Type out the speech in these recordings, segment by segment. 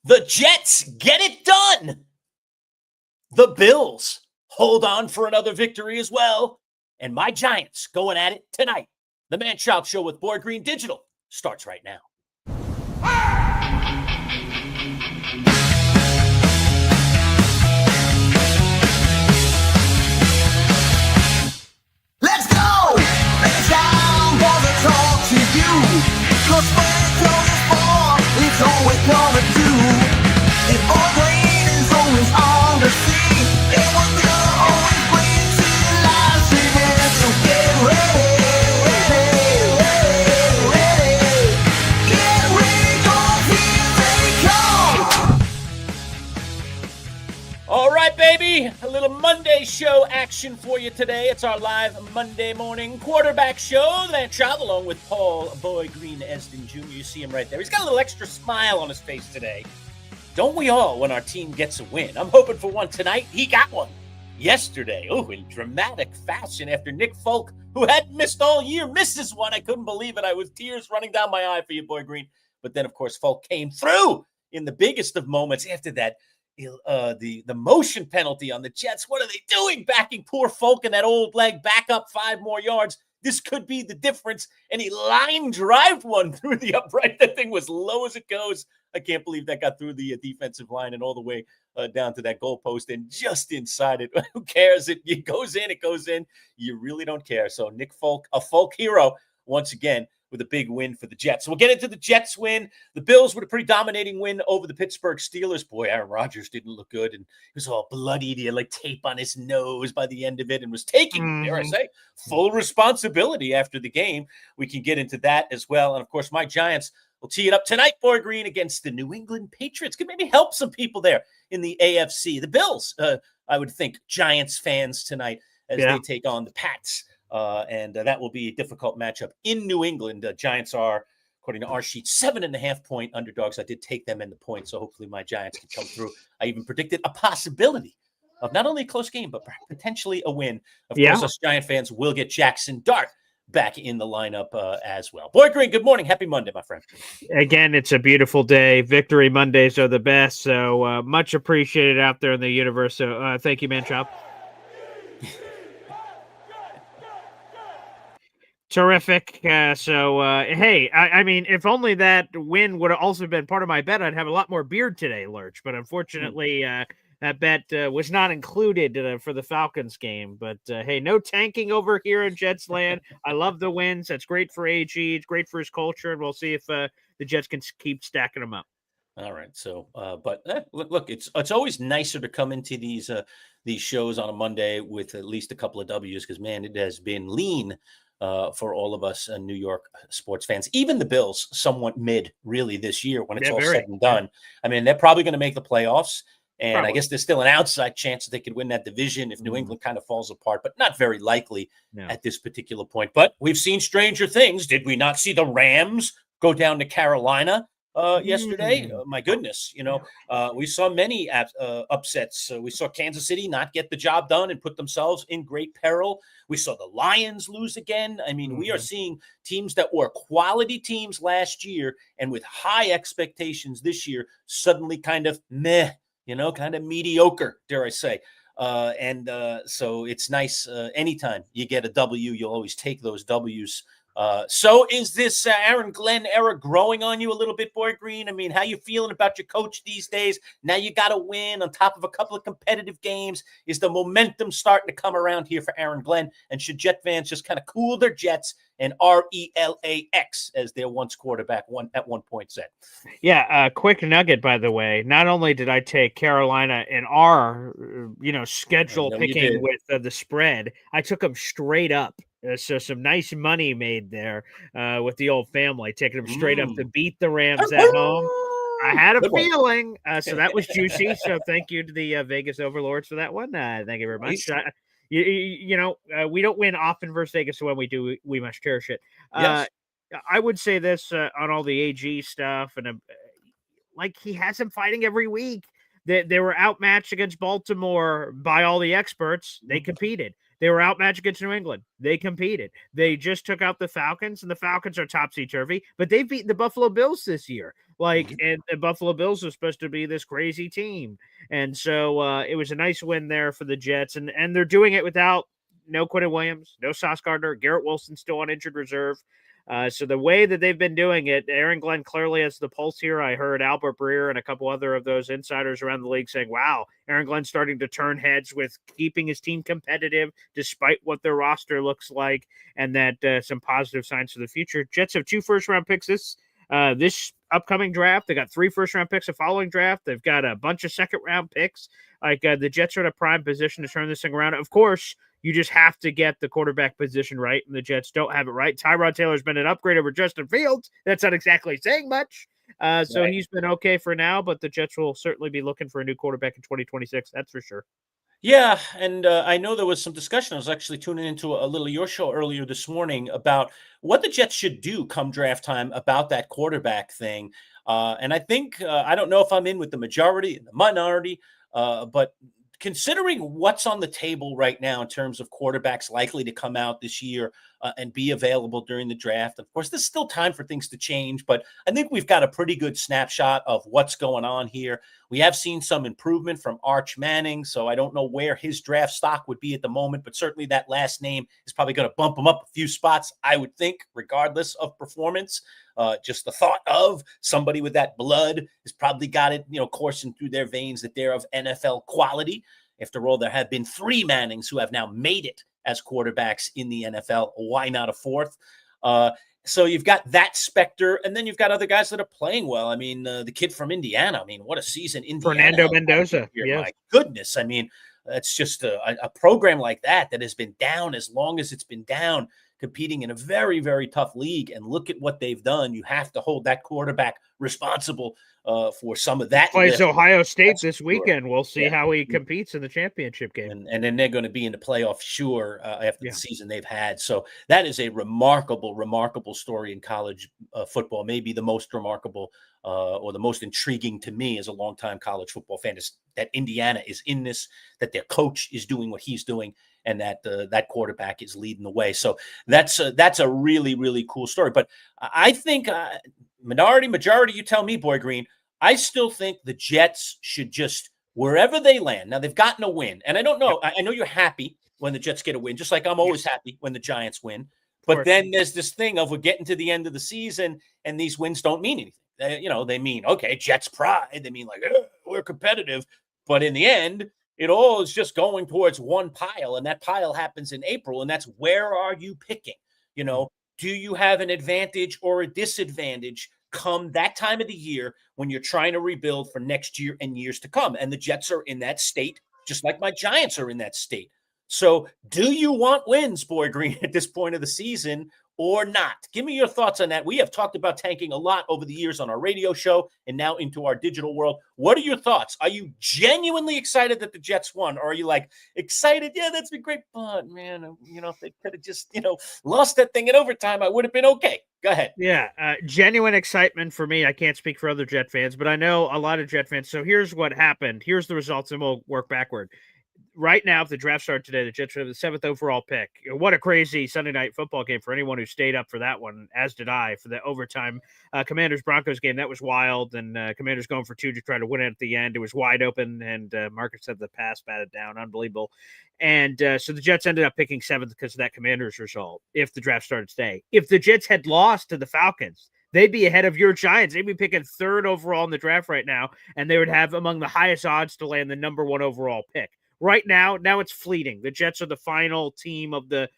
The Jets get it done. The Bills hold on for another victory as well. And my Giants going at it tonight. The Manchild Show with Boy Green Digital starts right now. Let's go! It's time for the talk to you. 'Cause when it comes to sport, it's all we're gonna do. If all green is always on the scene, it was gonna always bring to the live streaming. So get ready, get ready, 'cause here they come. All right, baby. A little Monday show action for you today. It's our live Monday morning quarterback show. The Manchild, along with Paul Boy Green Esden Jr. You see him right there. He's got a little extra smile on his face today. Don't we all when our team gets a win? I'm hoping for one tonight. He got one yesterday. Oh, in dramatic fashion after Nick Folk, who hadn't missed all year, misses one. I couldn't believe it. I was tears running down my eye for you, Boy Green. But then, of course, Folk came through in the biggest of moments after that. The motion penalty on the Jets. What are they doing? Backing poor Folk in that old leg back up 5 more yards. This could be the difference. And he line drive one through the upright. That thing was low as it goes. I can't believe that got through the defensive line and all the way down to that goalpost and just inside it. Who cares? It goes in. It goes in. You really don't care. So Nick Folk, a Folk hero, once again, with a big win for the Jets. So we'll get into the Jets win. The Bills with a pretty dominating win over the Pittsburgh Steelers. Boy, Aaron Rodgers didn't look good, and he was all bloodied. He had like tape on his nose by the end of it and was taking, dare I say, full responsibility after the game. We can get into that as well. And, of course, my Giants will tee it up tonight, Boy Green, against the New England Patriots. Could maybe help some people there in the AFC. The Bills, I would think, Giants fans tonight as they take on the Pats. And that will be a difficult matchup in New England. Giants are, according to our sheet, 7.5-point underdogs. I did take them in the point, so hopefully my Giants can come through. I even predicted a possibility of not only a close game, but potentially a win. Of course, us Giant fans will get Jackson Dart back in the lineup as well. Boy Green, good morning. Happy Monday, my friend. Again, it's a beautiful day. Victory Mondays are the best, so much appreciated out there in the universe. So thank you, Manchild. Terrific. Hey, I mean, if only that win would have also been part of my bet, I'd have a lot more beard today, Lurch. But unfortunately, that bet was not included for the Falcons game. But hey, no tanking over here in Jets land. I love the wins. That's great for AG. It's great for his culture. And we'll see if the Jets can keep stacking them up. All right. So, look, it's always nicer to come into these shows on a Monday with at least a couple of W's because, man, it has been lean for all of us New York sports fans. Even the Bills, somewhat mid, really, this year when it's all said and done. I mean, they're probably going to make the playoffs. And I guess there's still an outside chance that they could win that division if New England kind of falls apart, but not very likely at this particular point. But we've seen stranger things. Did we not see the Rams go down to Carolina yesterday? My goodness. We saw many upsets. We saw Kansas City not get the job done and put themselves in great peril. We saw the Lions lose again. I mean, we are seeing teams that were quality teams last year and with high expectations this year suddenly kind of meh. Kind of mediocre, dare I say. So it's nice. Anytime you get a W, you'll always take those W's. So is this Aaron Glenn era growing on you a little bit, Boy Green? I mean, how you feeling about your coach these days? Now you got to win on top of a couple of competitive games. Is the momentum starting to come around here for Aaron Glenn? And should Jet fans just kind of cool their jets and RELAX, as their once quarterback at one point said? Yeah, quick nugget, by the way. Not only did I take Carolina in our, schedule picking with the spread, I took them straight up. So some nice money made there with the old family, taking them straight up to beat the Rams at home. I had a feeling. So that was juicy. So thank you to the Vegas Overlords for that one. Thank you very much. We don't win often versus Vegas, so when we do, we must cherish it. Yes. I would say this on all the AG stuff, and he has him fighting every week. They were outmatched against Baltimore by all the experts. They competed. They were outmatched against New England. They competed. They just took out the Falcons, and the Falcons are topsy-turvy, but they've beaten the Buffalo Bills this year. Like, and the Buffalo Bills was supposed to be this crazy team. And so it was a nice win there for the Jets. And they're doing it without no Quentin Williams, no Sauce Gardner, Garrett Wilson still on injured reserve. So the way that they've been doing it, Aaron Glenn clearly has the pulse here. I heard Albert Breer and a couple other of those insiders around the league saying, wow, Aaron Glenn's starting to turn heads with keeping his team competitive despite what their roster looks like, and that some positive signs for the future. Jets have 2 first-round picks this upcoming draft. They got 3 first-round picks a following draft. They've got a bunch of second-round picks. The Jets are in a prime position to turn this thing around. Of course, you just have to get the quarterback position right, and the Jets don't have it right. Tyrod Taylor's been an upgrade over Justin Fields. That's not exactly saying much. So he's been okay for now, but the Jets will certainly be looking for a new quarterback in 2026. That's for sure. Yeah, and I know there was some discussion. I was actually tuning into a little of your show earlier this morning about what the Jets should do come draft time about that quarterback thing. And I think, I don't know if I'm in with the majority and the minority, but considering what's on the table right now in terms of quarterbacks likely to come out this year and be available during the draft, of course, there's still time for things to change, but I think we've got a pretty good snapshot of what's going on here. We have seen some improvement from Arch Manning, so I don't know where his draft stock would be at the moment, but certainly that last name is probably going to bump him up a few spots, I would think, regardless of performance. Just the thought of somebody with that blood has probably got it, coursing through their veins that they're of NFL quality. After all, there have been 3 Mannings who have now made it as quarterbacks in the NFL. Why not a 4th? So you've got that specter, and then you've got other guys that are playing well. I mean, the kid from Indiana. I mean, what a season Indiana. Fernando Mendoza. Yes. My goodness. I mean, that's just a program like that has been down as long as it's been down, competing in a very, very tough league. And look at what they've done. You have to hold that quarterback responsible for some of that. Plays Ohio State this weekend. We'll see how he competes in the championship game. And then they're going to be in the playoff, sure, after the season they've had. So that is a remarkable, remarkable story in college football. Maybe the most remarkable or the most intriguing to me as a longtime college football fan is that Indiana is in this, that their coach is doing what he's doing, and that that quarterback is leading the way. So that's a really, really cool story. But I think majority, you tell me, Boy Green, I still think the Jets should just, wherever they land. Now, they've gotten a win. And I don't know. I know you're happy when the Jets get a win, just like I'm always happy when the Giants win. But then there's this thing of we're getting to the end of the season and these wins don't mean anything. They mean, okay, Jets pride. They mean like, we're competitive. But in the end, it all is just going towards one pile. And that pile happens in April. And that's, where are you picking? Do you have an advantage or a disadvantage come that time of the year when you're trying to rebuild for next year and years to come? And the Jets are in that state, just like my Giants are in that state. So do you want wins, Boy Green, at this point of the season or not? Give me your thoughts on that. We have talked about tanking a lot over the years on our radio show and now into our digital world. What are your thoughts? Are you genuinely excited that the Jets won? Or are you like, excited? Yeah, that's been great. But, man, if they could have just, lost that thing in overtime, I would have been okay. Go ahead. Yeah, genuine excitement for me. I can't speak for other Jet fans, but I know a lot of Jet fans. So here's what happened. Here's the results, and we'll work backward. Right now, if the draft started today, the Jets would have the 7th overall pick. What a crazy Sunday night football game for anyone who stayed up for that one, as did I, for the overtime Commanders-Broncos game. That was wild, and Commanders going for 2 to try to win it at the end. It was wide open, and Marcus said the pass batted down. Unbelievable. And so the Jets ended up picking 7th because of that Commanders result, if the draft started today. If the Jets had lost to the Falcons, they'd be ahead of your Giants. They'd be picking 3rd overall in the draft right now, and they would have among the highest odds to land the number 1 overall pick. Right now it's fleeting. The Jets are the final team of the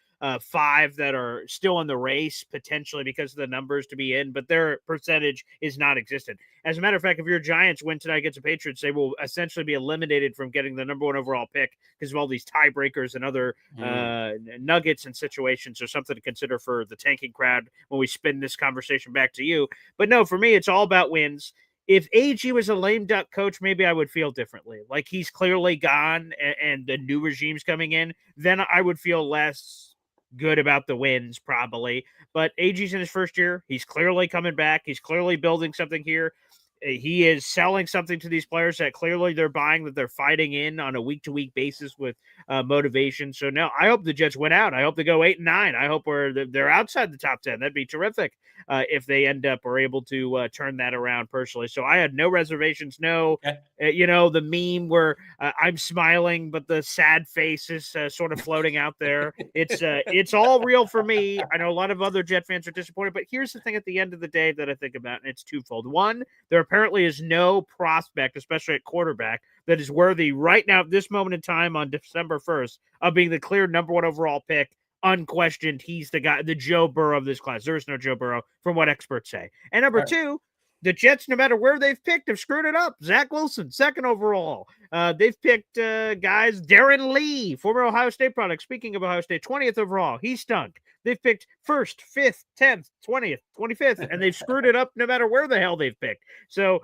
5 that are still in the race, potentially because of the numbers to be in, but their percentage is not existent. As a matter of fact, if your Giants win tonight against the Patriots, they will essentially be eliminated from getting the number 1 overall pick because of all these tiebreakers and other nuggets and situations. Or something to consider for the tanking crowd when we spin this conversation back to you. But no, for me, it's all about wins. If AG was a lame duck coach, maybe I would feel differently. Like he's clearly gone and the new regime's coming in, then I would feel less good about the wins probably. But AG's in his first year. He's clearly coming back. He's clearly building something here. He is selling something to these players that clearly they're buying, that they're fighting in on a week-to-week basis with motivation. So no, I hope the Jets win out. I hope they go 8-9. I hope they're outside the top 10. That'd be terrific if they end up or able to turn that around personally. So I had no reservations. No, the meme where I'm smiling, but the sad face is sort of floating out there. It's all real for me. I know a lot of other Jet fans are disappointed, but here's the thing at the end of the day that I think about, and it's twofold. One, there apparently is no prospect, especially at quarterback, that is worthy right now at this moment in time on December 1st of being the clear number 1 overall pick. Unquestioned, he's the guy, the Joe Burrow of this class. There is no Joe Burrow from what experts say. And number two, the Jets, no matter where they've picked, have screwed it up. Zach Wilson, 2nd overall. They've picked guys, Darren Lee, former Ohio State product. Speaking of Ohio State, 20th overall. He stunk. They've picked 1st, 5th, 10th, 20th, 25th, and they've screwed it up no matter where the hell they've picked. So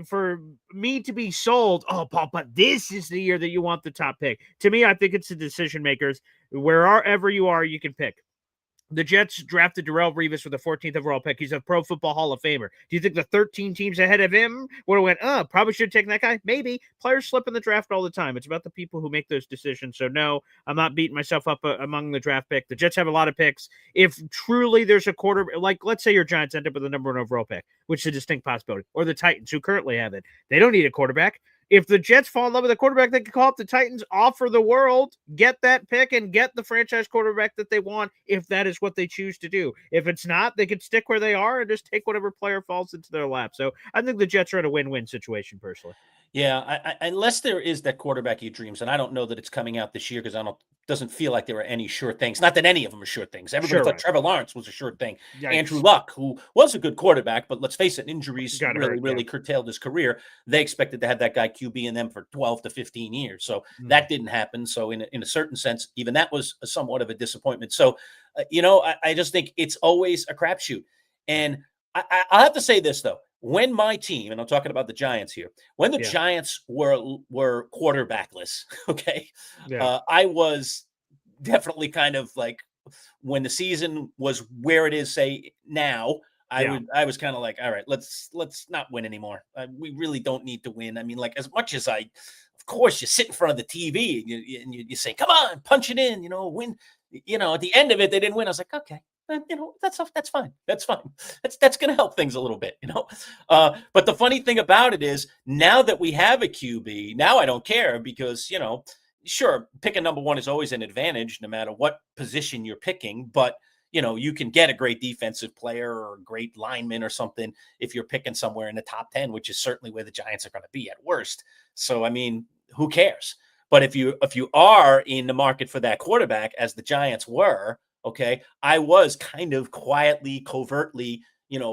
for me to be sold, oh, Paul, but this is the year that you want the top pick. To me, I think it's the decision makers. Wherever you are, you can pick. The Jets drafted Darrelle Revis with the 14th overall pick. He's a Pro Football Hall of Famer. Do you think the 13 teams ahead of him would have went, probably should have taken that guy? Maybe. Players slip in the draft all the time. It's about the people who make those decisions. So, no, I'm not beating myself up among the draft pick. The Jets have a lot of picks. If truly there's a quarter, like let's say your Giants end up with the number 1 overall pick, which is a distinct possibility, or the Titans, who currently have it. They don't need a quarterback. If the Jets fall in love with a quarterback, they can call up the Titans, offer the world, get that pick, and get the franchise quarterback that they want if that is what they choose to do. If it's not, they can stick where they are and just take whatever player falls into their lap. So I think the Jets are in a win-win situation, personally. Yeah, unless there is that quarterback he dreams, and I don't know that it's coming out this year because doesn't feel like there are any sure things. Not that any of them are sure things. Everybody thought Trevor Lawrence was a sure thing. Yikes. Andrew Luck, who was a good quarterback, but let's face it, injuries really curtailed his career. They expected to have that guy QB in them for 12 to 15 years. So that didn't happen. So in a certain sense, even that was somewhat of a disappointment. So, I just think it's always a crapshoot. And I'll have to say this, though. When my team, and I'm talking about the Giants here, when the Giants were quarterbackless, I was definitely kind of like, when the season was where it is, say now, I was kind of like, all right, let's not win anymore. We really don't need to win. I mean, like, as much as of course, you sit in front of the TV and you say, come on, punch it in, win. At the end of it, they didn't win. I was like, okay. That's fine. That's fine. That's going to help things a little bit, But the funny thing about it is, now that we have a QB, now I don't care because, sure, picking number 1 is always an advantage no matter what position you're picking. But, you can get a great defensive player or a great lineman or something if you're picking somewhere in the top 10, which is certainly where the Giants are going to be at worst. So, I mean, who cares? But if you are in the market for that quarterback, as the Giants were, I was kind of quietly, covertly,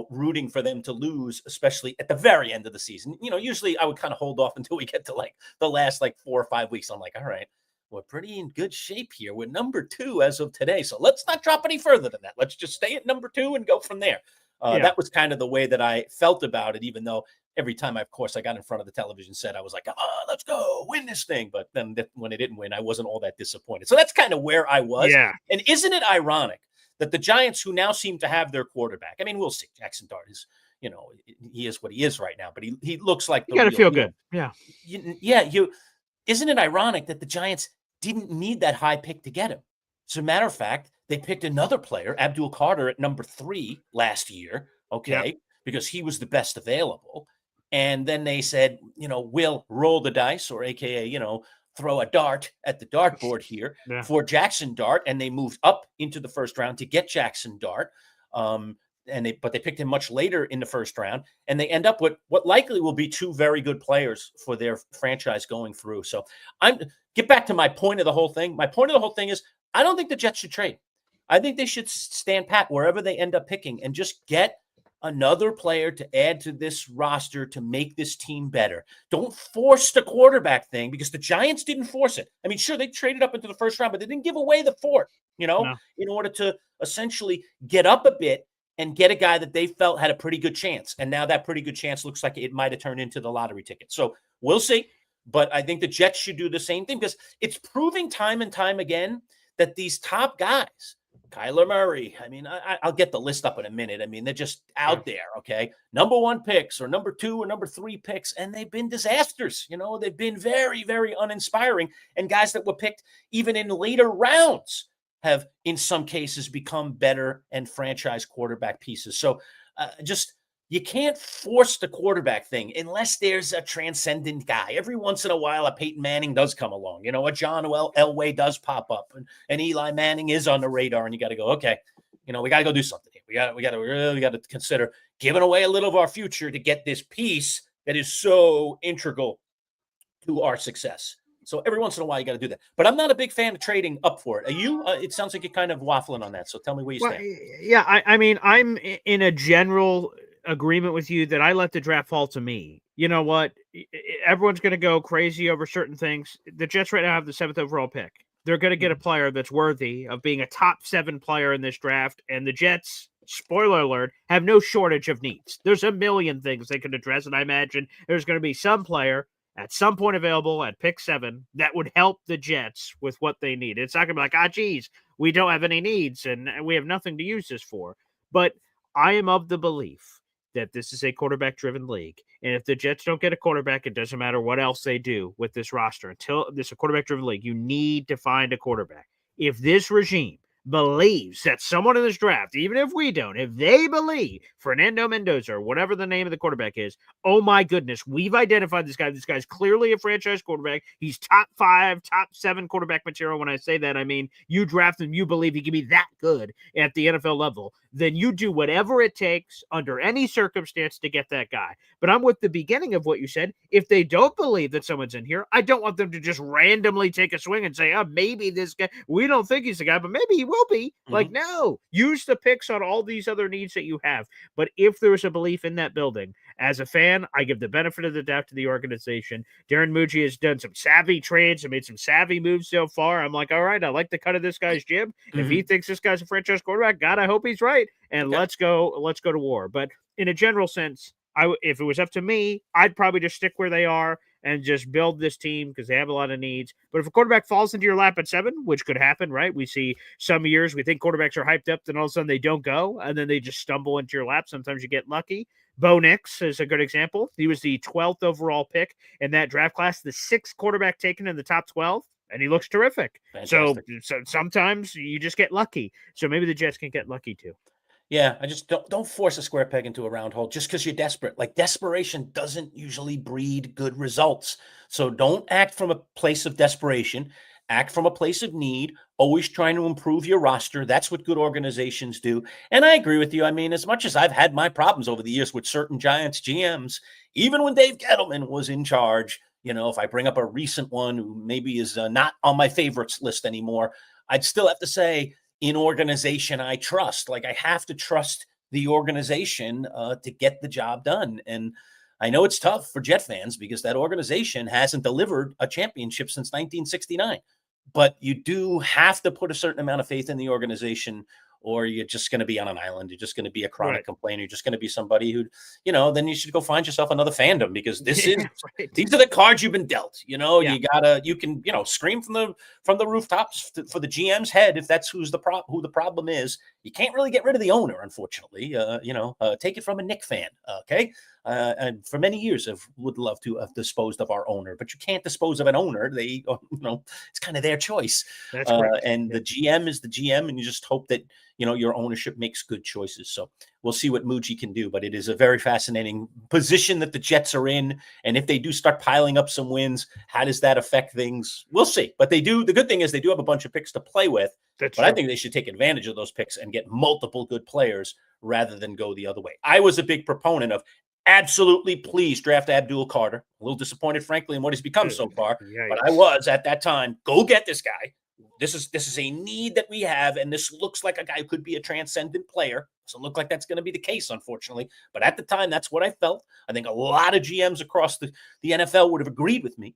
rooting for them to lose, especially at the very end of the season. Usually I would kind of hold off until we get to like the last 4 or 5 weeks. I'm like, all right, we're pretty in good shape here. We're number 2 as of today. So let's not drop any further than that. Let's just stay at number 2 and go from there. That was kind of the way that I felt about it, even though every time, of course, I got in front of the television set, I was like, come on, let's go win this thing. But then when it didn't win, I wasn't all that disappointed. So that's kind of where I was. Yeah. And isn't it ironic that the Giants, who now seem to have their quarterback, I mean, we'll see. Jackson Dart is, he is what he is right now, but he looks like you got to feel good. Yeah. Isn't it ironic that the Giants didn't need that high pick to get him? As a matter of fact, they picked another player, Abdul Carter, at number 3 last year, because he was the best available. And then they said, we'll roll the dice, or AKA, throw a dart at the dartboard here for Jackson Dart. And they moved up into the first round to get Jackson Dart. But they picked him much later in the first round, and they end up with what likely will be 2 very good players for their franchise going through. So get back to my point of the whole thing. My point of the whole thing is, I don't think the Jets should trade. I think they should stand pat wherever they end up picking and just get another player to add to this roster to make this team better. Don't force the quarterback thing, because the Giants didn't force it. I mean, sure, they traded up into the first round, but they didn't give away the fort, in order to essentially get up a bit and get a guy that they felt had a pretty good chance. And now that pretty good chance looks like it might have turned into the lottery ticket. So we'll see. But I think the Jets should do the same thing, because it's proving time and time again that these top guys, Kyler Murray. I mean, I'll get the list up in a minute. I mean, they're just out there, okay? Number 1 picks or number 2 or number 3 picks, and they've been disasters. They've been very, very uninspiring. And guys that were picked even in later rounds have, in some cases, become better and franchise quarterback pieces. So you can't force the quarterback thing unless there's a transcendent guy. Every once in a while, a Peyton Manning does come along. A John Elway does pop up, and Eli Manning is on the radar, and you got to go, okay, we got to go do something here. We got to consider giving away a little of our future to get this piece that is so integral to our success. So every once in a while, you got to do that. But I'm not a big fan of trading up for it. Are you? It sounds like you're kind of waffling on that. So tell me where you stand. Yeah, I mean, I'm in a general agreement with you that I let the draft fall to me. You know what? Everyone's going to go crazy over certain things. The Jets right now have the 7th overall pick. They're going to get a player that's worthy of being a top 7 player in this draft. And the Jets, spoiler alert, have no shortage of needs. There's a million things they could address. And I imagine there's going to be some player at some point available at pick 7 that would help the Jets with what they need. It's not going to be like, geez, we don't have any needs and we have nothing to use this for. But I am of the belief that this is a quarterback-driven league. And if the Jets don't get a quarterback, it doesn't matter what else they do with this roster. Until this is a quarterback-driven league, you need to find a quarterback. If this regime believes that someone in this draft, even if we don't, if they believe Fernando Mendoza or whatever the name of the quarterback is, oh my goodness, we've identified this guy. This guy's clearly a franchise quarterback. He's top 5, top 7 quarterback material. When I say that, I mean you draft him, you believe he can be that good at the NFL level, then you do whatever it takes under any circumstance to get that guy. But I'm with the beginning of what you said. If they don't believe that someone's in here, I don't want them to just randomly take a swing and say, maybe this guy, we don't think he's the guy, but maybe he will be. Like, no, use the picks on all these other needs that you have. But if there's a belief in that building, as a fan, I give the benefit of the doubt to the organization. Darren Muji has done some savvy trades and made some savvy moves so far. I'm like, all right, I like the cut of this guy's jib. If he thinks this guy's a franchise quarterback, God, I hope he's right. And let's go to war. But in a general sense, if it was up to me, I'd probably just stick where they are and just build this team because they have a lot of needs. But if a quarterback falls into your lap at 7, which could happen, right? We see some years we think quarterbacks are hyped up, then all of a sudden they don't go, and then they just stumble into your lap. Sometimes you get lucky. Bo Nix is a good example. He was the 12th overall pick in that draft class, the 6th quarterback taken in the top 12, and he looks terrific. So sometimes you just get lucky. So maybe the Jets can get lucky too. Yeah, I just don't force a square peg into a round hole just because you're desperate. Like, desperation doesn't usually breed good results. So don't act from a place of desperation. Act from a place of need, always trying to improve your roster. That's what good organizations do. And I agree with you. I mean, as much as I've had my problems over the years with certain Giants GMs, even when Dave Gettleman was in charge, if I bring up a recent one who maybe is not on my favorites list anymore, I'd still have to say, in organization I trust. Like, I have to trust the organization to get the job done. And I know it's tough for Jet fans because that organization hasn't delivered a championship since 1969. But you do have to put a certain amount of faith in the organization, or you're just going to be on an island. You're just going to be a chronic complainer. You're just going to be somebody who, then you should go find yourself another fandom because these are the cards you've been dealt. You can scream from the rooftops for the GM's head if that's who the problem is. You can't really get rid of the owner, unfortunately. Take it from a Knick fan, okay? And for many years, I would love to have disposed of our owner, but you can't dispose of an owner. It's kind of their choice. That's correct. And the GM is the GM, and you just hope that your ownership makes good choices. So we'll see what Muji can do, but it is a very fascinating position that the Jets are in. And if they do start piling up some wins, how does that affect things? We'll see. But they do. The good thing is they do have a bunch of picks to play with. But I think they should take advantage of those picks and get multiple good players rather than go the other way. I was a big proponent of absolutely please draft Abdul Carter. A little disappointed, frankly, in what he's become so far. But I was at that time, go get this guy. This is a need that we have, and this looks like a guy who could be a transcendent player. Doesn't look like that's going to be the case, unfortunately. But at the time, that's what I felt. I think a lot of GMs across the NFL would have agreed with me.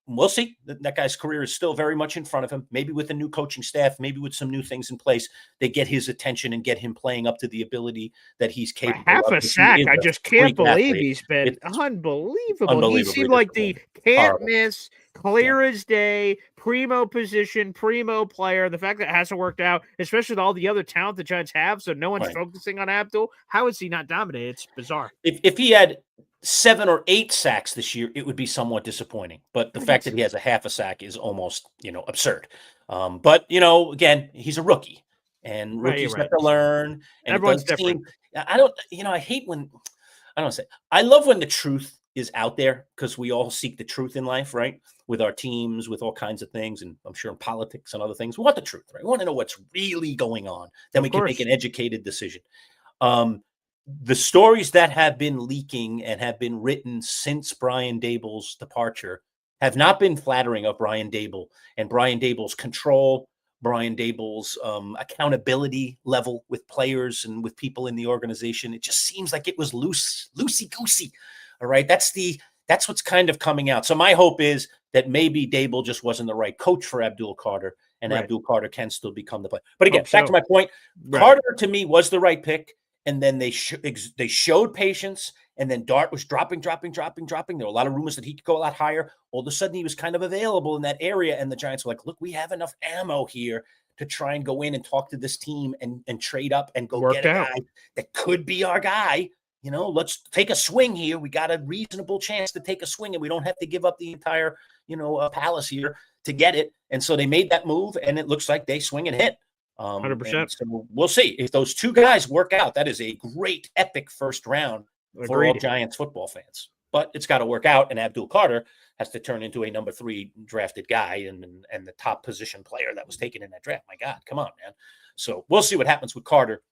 We'll see. That guy's career is still very much in front of him. Maybe with a new coaching staff, maybe with some new things in place, they get his attention and get him playing up to the ability that he's capable half of. A sack. I just can't believe he's been unbelievable. He seemed like the can't miss, clear as day, primo position, primo player. The fact that it hasn't worked out, especially with all the other talent the Giants have, so no one's focusing on Abdul. How is he not dominated? It's bizarre. If he had 7 or 8 sacks this year, it would be somewhat disappointing. But the fact that he has a half a sack is almost, absurd. But, again, he's a rookie, and rookies have to learn. And everyone's different. I hate when, I don't say, I love when the truth is out there, because we all seek the truth in life, right? With our teams, with all kinds of things, and I'm sure in politics and other things, we want the truth, right? We want to know what's really going on. Then we can make an educated decision. The stories that have been leaking and have been written since Brian Dable's departure have not been flattering of Brian Dable and Brian Dable's control, Brian Dable's accountability level with players and with people in the organization. It just seems like it was loosey-goosey. All right. That's what's kind of coming out. So my hope is that maybe Dable just wasn't the right coach for Abdul Carter, and Abdul Carter can still become the player. But again, back to my point, Carter to me was the right pick. And then they showed patience, and then Dart was dropping. There were a lot of rumors that he could go a lot higher. All of a sudden, he was kind of available in that area, and the Giants were like, look, we have enough ammo here to try and go in and talk to this team and trade up and go get a guy that could be our guy. Let's take a swing here. We got a reasonable chance to take a swing, and we don't have to give up the entire, palace here to get it. And so they made that move, and it looks like they swing and hit. 100%. So we'll see if those two guys work out. That is a great, epic first round for all Giants football fans. But it's got to work out, and Abdul Carter has to turn into a number 3 drafted guy and the top position player that was taken in that draft. My God, come on, man. So we'll see what happens with Carter.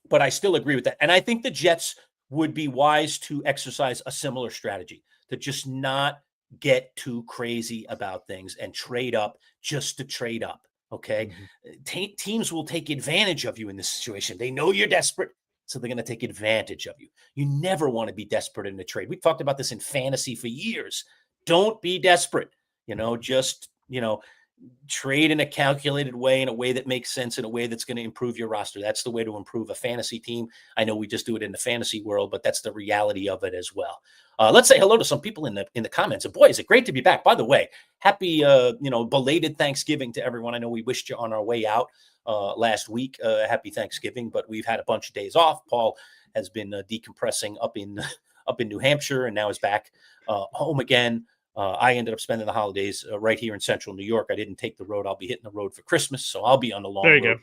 But I still agree with that. And I think the Jets would be wise to exercise a similar strategy, to just not get too crazy about things and trade up just to trade up. Okay. Teams will take advantage of you in this situation. They know you're desperate, so they're going to take advantage of you. You never want to be desperate in a trade. We've talked about this in fantasy for years. Don't be desperate. Just trade in a calculated way, in a way that makes sense, in a way that's going to improve your roster. That's the way to improve a fantasy team. I know we just do it in the fantasy world, but that's the reality of it as well. Let's say hello to some people in the comments. And boy, is it great to be back. By the way, happy, belated Thanksgiving to everyone. I know we wished you on our way out last week. Happy Thanksgiving, but we've had a bunch of days off. Paul has been decompressing up in New Hampshire, and now is back home again. I ended up spending the holidays right here in central New York. I didn't take the road. I'll be hitting the road for Christmas, so I'll be on the long road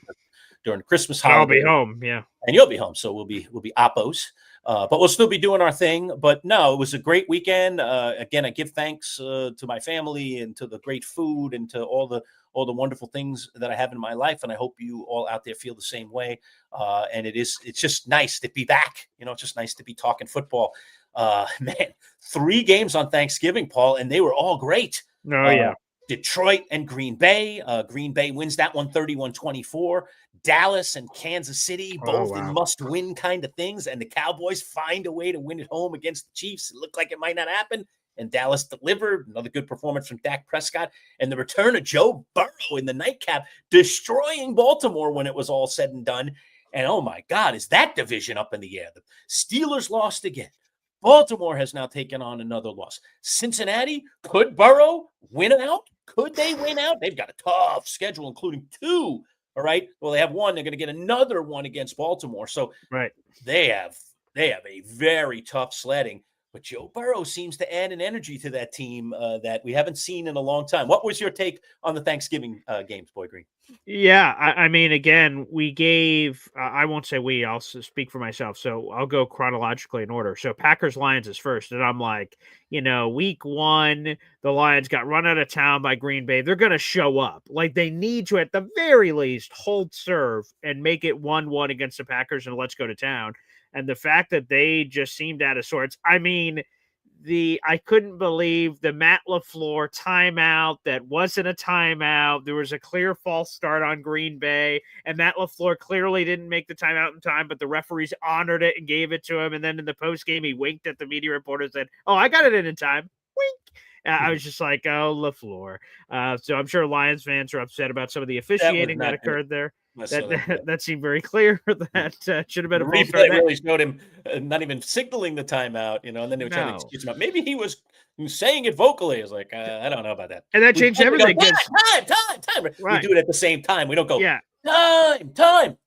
during the Christmas holiday. I'll be home, yeah. And you'll be home, so we'll be oppos. But we'll still be doing our thing. But no, it was a great weekend. Again, I give thanks to my family and to the great food and to all the wonderful things that I have in my life. And I hope you all out there feel the same way. And it's just nice to be back. It's just nice to be talking football. Man, 3 games on Thanksgiving, Paul, and they were all great. Oh, yeah. Detroit and Green Bay. Green Bay wins that one 31-24. Dallas and Kansas City, both in must-win kind of things. And the Cowboys find a way to win at home against the Chiefs. It looked like it might not happen. And Dallas delivered. Another good performance from Dak Prescott. And the return of Joe Burrow in the nightcap, destroying Baltimore when it was all said and done. And, oh, my God, is that division up in the air? The Steelers lost again. Baltimore has now taken on another loss. Cincinnati, could Burrow win out? Could they win out? They've got a tough schedule, including 2. All right. Well, they have 1. They're going to get another one against Baltimore. So they have a very tough sledding. But Joe Burrow seems to add an energy to that team that we haven't seen in a long time. What was your take on the Thanksgiving games, Boy Green? Yeah, I mean, again, we gave, I won't say we, I'll speak for myself. So I'll go chronologically in order. So Packers-Lions is first. And I'm like, week 1, the Lions got run out of town by Green Bay. They're going to show up. Like, they need to, at the very least, hold serve and make it 1-1 against the Packers and let's go to town. And the fact that they just seemed out of sorts. I mean, I couldn't believe the Matt LaFleur timeout that wasn't a timeout. There was a clear false start on Green Bay, and Matt LaFleur clearly didn't make the timeout in time, but the referees honored it and gave it to him. And then in the postgame, he winked at the media reporter and said, "Oh, I got it in time." Wink. I was just like, oh, LaFleur. So I'm sure Lions fans are upset about some of the officiating that occurred there. That seemed very clear. That should have been The a false start. replay really showed him not even signaling the timeout, and then they were trying to No. excuse him. Maybe he was saying it vocally. It's like, I don't know about that. And that changed everything. Go, time. Right. We do it at the same time. We don't go, yeah, time.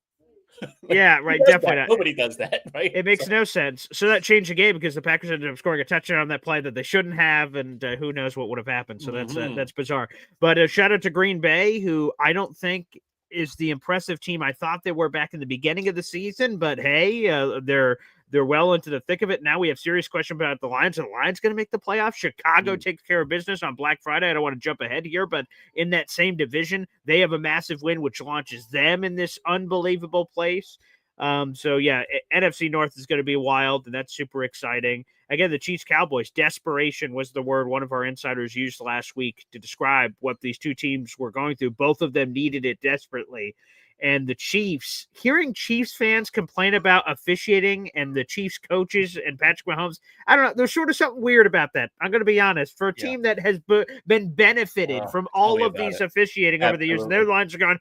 Yeah, right. Definitely not. Nobody does that, right? It makes no sense. So that changed the game because the Packers ended up scoring a touchdown on that play that they shouldn't have, and who knows what would have happened. So that's bizarre. But shout out to Green Bay, who I don't think is the impressive team I thought they were back in the beginning of the season. But hey, they're well into the thick of it. Now we have serious question about the Lions. Are the Lions going to make the playoffs? Chicago takes care of business on Black Friday. I don't want to jump ahead here, but in that same division, they have a massive win, which launches them in this unbelievable place. So yeah, NFC North is going to be wild, and that's super exciting. Again, the Chiefs Cowboys, desperation was the word one of our insiders used last week to describe what these two teams were going through. Both of them needed it desperately. And the Chiefs, hearing Chiefs fans complain about officiating and the Chiefs coaches and Patrick Mahomes, I don't know. There's sort of something weird about that. I'm going to be honest. For a team that has been benefited from all of these officiating over the years, and their lines are going,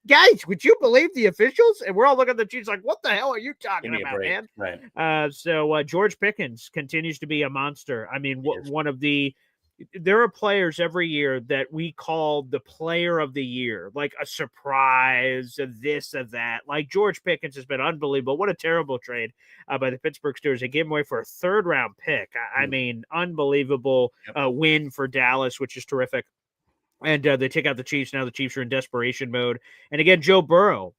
guys, would you believe the officials? And we're all looking at the Chiefs like, what the hell are you talking about, man? Right. So George Pickens continues to be a monster. I mean, one of the – there are players every year that we call the player of the year, like a surprise, a this, a that. Like George Pickens has been unbelievable. What a terrible trade by the Pittsburgh Steelers. They gave him away for a third-round pick. I mean, unbelievable win for Dallas, which is terrific. And they take out the Chiefs. Now the Chiefs are in desperation mode. And again, Joe Burrow.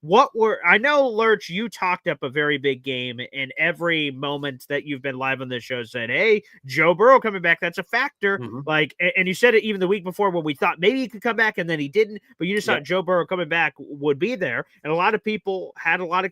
I know, Lurch, you talked up a very big game in every moment that you've been live on this show saying, hey, Joe Burrow coming back. That's a factor. Like, and you said it even the week before when we thought maybe he could come back and then he didn't. But you just thought Joe Burrow coming back would be there. And a lot of people had a lot of,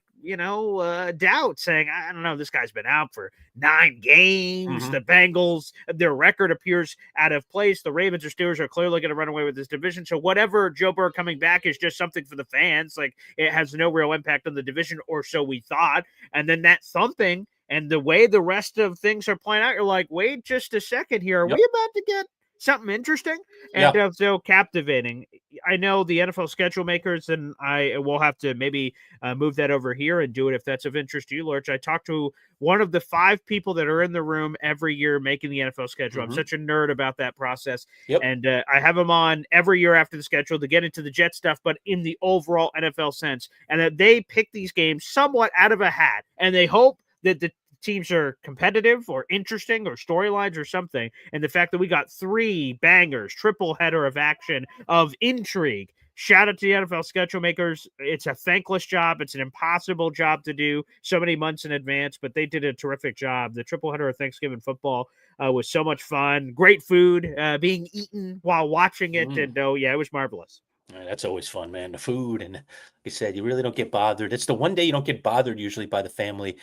doubt saying, I don't know, this guy's been out for 9 games. The Bengals, their record appears out of place. The Ravens or Steelers are clearly going to run away with this division. So whatever Joe Burrow coming back is just something for the fans. Like, it has no real impact on the division, or so we thought. And then that thumping and the way the rest of things are playing out, you're like, wait just a second here. Are we about to get something interesting? And so captivating. I know the NFL schedule makers, and I will have to maybe move that over here and do it if that's of interest to you, Lurch. I talked to one of the 5 people that are in the room every year making the NFL schedule. I'm such a nerd about that process. And I have them on every year after the schedule to get into the Jet stuff, but in the overall NFL sense. And that they pick these games somewhat out of a hat, and they hope that the teams are competitive or interesting or storylines or something. And the fact that we got 3 bangers, triple header of action, of intrigue. Shout out to the NFL schedule makers. It's a thankless job. It's an impossible job to do so many months in advance, but they did a terrific job. The triple header of Thanksgiving football was so much fun. Great food being eaten while watching it. And it was marvelous. That's always fun, man. The food. And like I said, you really don't get bothered. It's the one day you don't get bothered usually by the family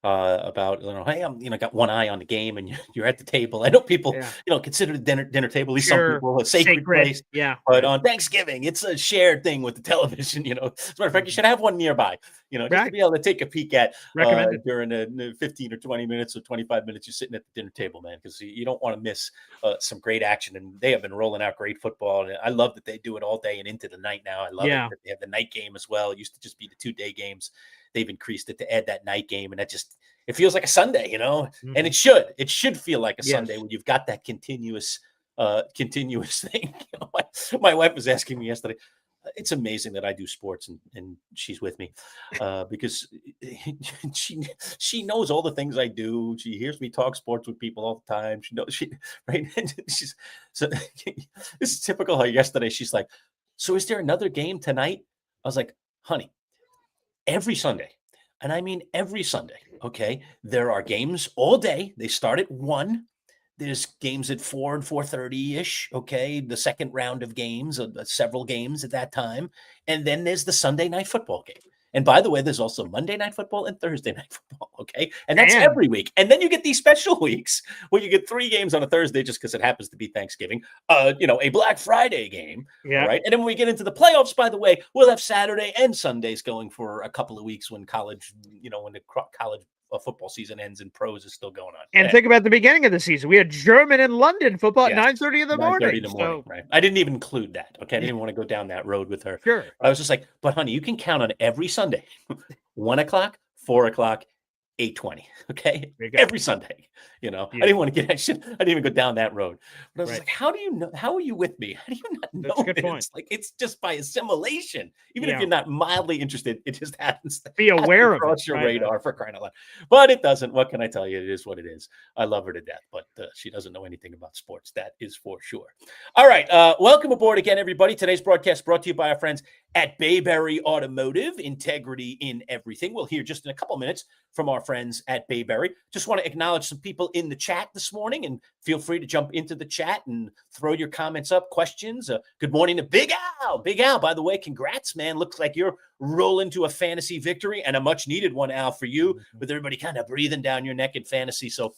about, hey, I'm, got one eye on the game and you're at the table. I know people, consider the dinner table, at least some people, a sacred place. But on Thanksgiving, it's a shared thing with the television, As a matter of fact, you should have one nearby, just to be able to take a peek at during the 15 or 20 minutes or 25 minutes you're sitting at the dinner table, man, because you don't want to miss some great action. And they have been rolling out great football. And I love that they do it all day and into the night now. I love it that they have the night game as well. It used to just be the 2-day games. They've increased it to add that night game, and it feels like a Sunday, and it should feel like a Sunday when you've got that continuous thing. My wife was asking me yesterday. It's amazing that I do sports and she's with me because she knows all the things I do. She hears me talk sports with people all the time. She knows right. And so this is typical. Her yesterday, she's like, "So is there another game tonight?" I was like, "Honey, every Sunday." And I mean every Sunday, okay? There are games all day. They start at 1. There's games at 4 and 4:30-ish, okay? The second round of games, several games at that time. And then there's the Sunday night football game. And by the way, there's also Monday night football and Thursday night football, okay? And that's every week. And then you get these special weeks where you get 3 games on a Thursday just because it happens to be Thanksgiving, a Black Friday game, right? And then when we get into the playoffs, by the way, we'll have Saturday and Sundays going for a couple of weeks when college, when the college football season ends and pros is still going on. And think about the beginning of the season. We had German and London football at 9:30 in the 9:30 morning. in the morning, right? I didn't even include that. Okay, I didn't even want to go down that road with her. Sure. I was just like, but honey, you can count on every Sunday, 1 o'clock, 4 o'clock, 8:20. Okay, every Sunday. I didn't want to get that shit. I didn't even go down that road. But I was like, how do you know? How are you with me? How do you not know That's a good this? point. Like, it's just by assimilation. Even if you're not mildly interested, it just happens to be aware of cross your radar for crying out loud. But it doesn't. What can I tell you? It is what it is. I love her to death, but she doesn't know anything about sports. That is for sure. All right. Welcome aboard again, everybody. Today's broadcast brought to you by our friends at Bayberry Automotive. Integrity in everything. We'll hear just in a couple minutes from our friends at Bayberry. Just want to acknowledge some people in the chat this morning, and feel free to jump into the chat and throw your comments up, questions. Good morning to Big Al. Big Al, by the way, congrats, man. Looks like you're rolling to a fantasy victory, and a much needed one, Al, for you, with everybody kind of breathing down your neck in fantasy. So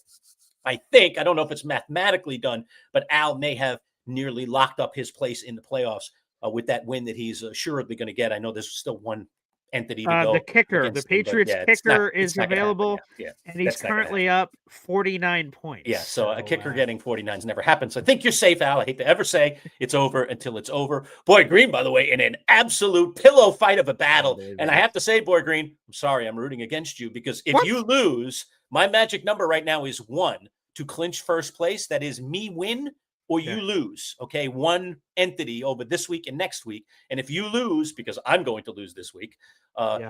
I don't know if it's mathematically done, but Al may have nearly locked up his place in the playoffs with that win that he's assuredly going to get. I know there's still one entity to go. The kicker, the Patriots kicker is available, and he's currently up 49 points. Yeah, so a kicker getting 49 has never happened. So I think you're safe, Al. I hate to ever say it's over until it's over. Boy Green, by the way, in an absolute pillow fight of a battle. And I have to say, Boy Green, I'm sorry, I'm rooting against you, because if you lose, my magic number right now is 1 to clinch first place. That is me win or you lose, okay? One entity over this week and next week. And if you lose, because I'm going to lose this week,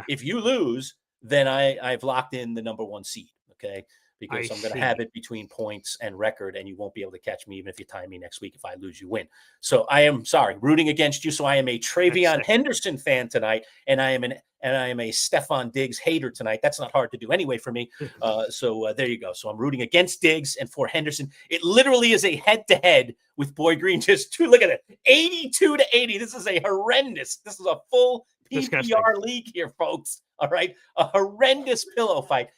if you lose, then I've locked in the number 1 seed, okay? Because I'm going to have it between points and record, and you won't be able to catch me even if you tie me next week. If I lose, you win. So I am rooting against you. So I am a Travion Henderson fan tonight, and I am a Stephon Diggs hater tonight. That's not hard to do anyway for me. So there you go. So I'm rooting against Diggs and for Henderson. It literally is a head-to-head with Boy Green. Just look at it, 82-80. This is a horrendous. This is a full PPR league here, folks. All right, a horrendous pillow fight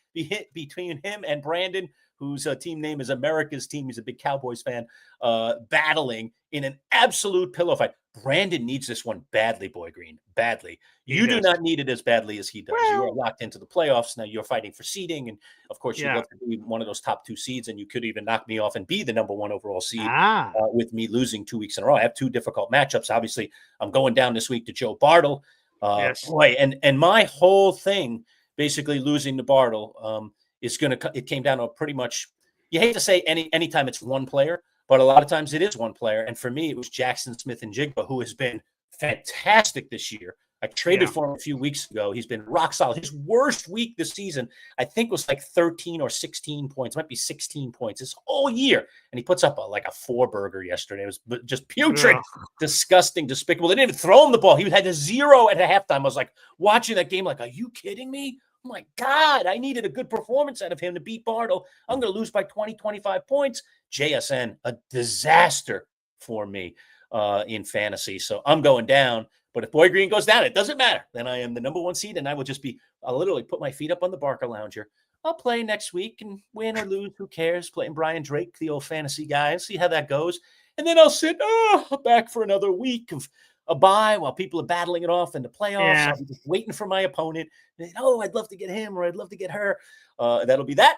between him and Brandon, whose team name is America's Team. He's a big Cowboys fan, battling in an absolute pillow fight. Brandon needs this one badly, Boy Green, badly. You do not need it as badly as he does. You are locked into the playoffs. Now you're fighting for seeding. And, of course, you'd love to be one of those top 2 seeds, and you could even knock me off and be the number 1 overall seed with me losing 2 weeks in a row. I have 2 difficult matchups. Obviously, I'm going down this week to Joe Bartle. Boy, and my whole thing, basically losing to Bartle, it came down to pretty much, you hate to say anytime it's one player, but a lot of times it is one player. And for me, it was Jackson Smith-Njigba, who has been fantastic this year. I traded for him a few weeks ago. He's been rock solid. His worst week this season, I think, was like 13 or 16 points. It might be 16 points this whole year. And he puts up like a 4-burger yesterday. It was just putrid, disgusting, despicable. They didn't even throw him the ball. He had a 0 at halftime. I was like watching that game like, are you kidding me? Oh, my God, I needed a good performance out of him to beat Bartle. I'm going to lose by 20, 25 points. JSN, a disaster for me in fantasy. So I'm going down. But if Boy Green goes down, it doesn't matter. Then I am the number 1 seed, and I'll literally put my feet up on the Barker Lounger. I'll play next week and win or lose. Who cares? Playing Brian Drake, the old fantasy guy, and see how that goes. And then I'll sit back for another week of a bye while people are battling it off in the playoffs. I'll be just waiting for my opponent. I'd love to get him, or I'd love to get her. That'll be that.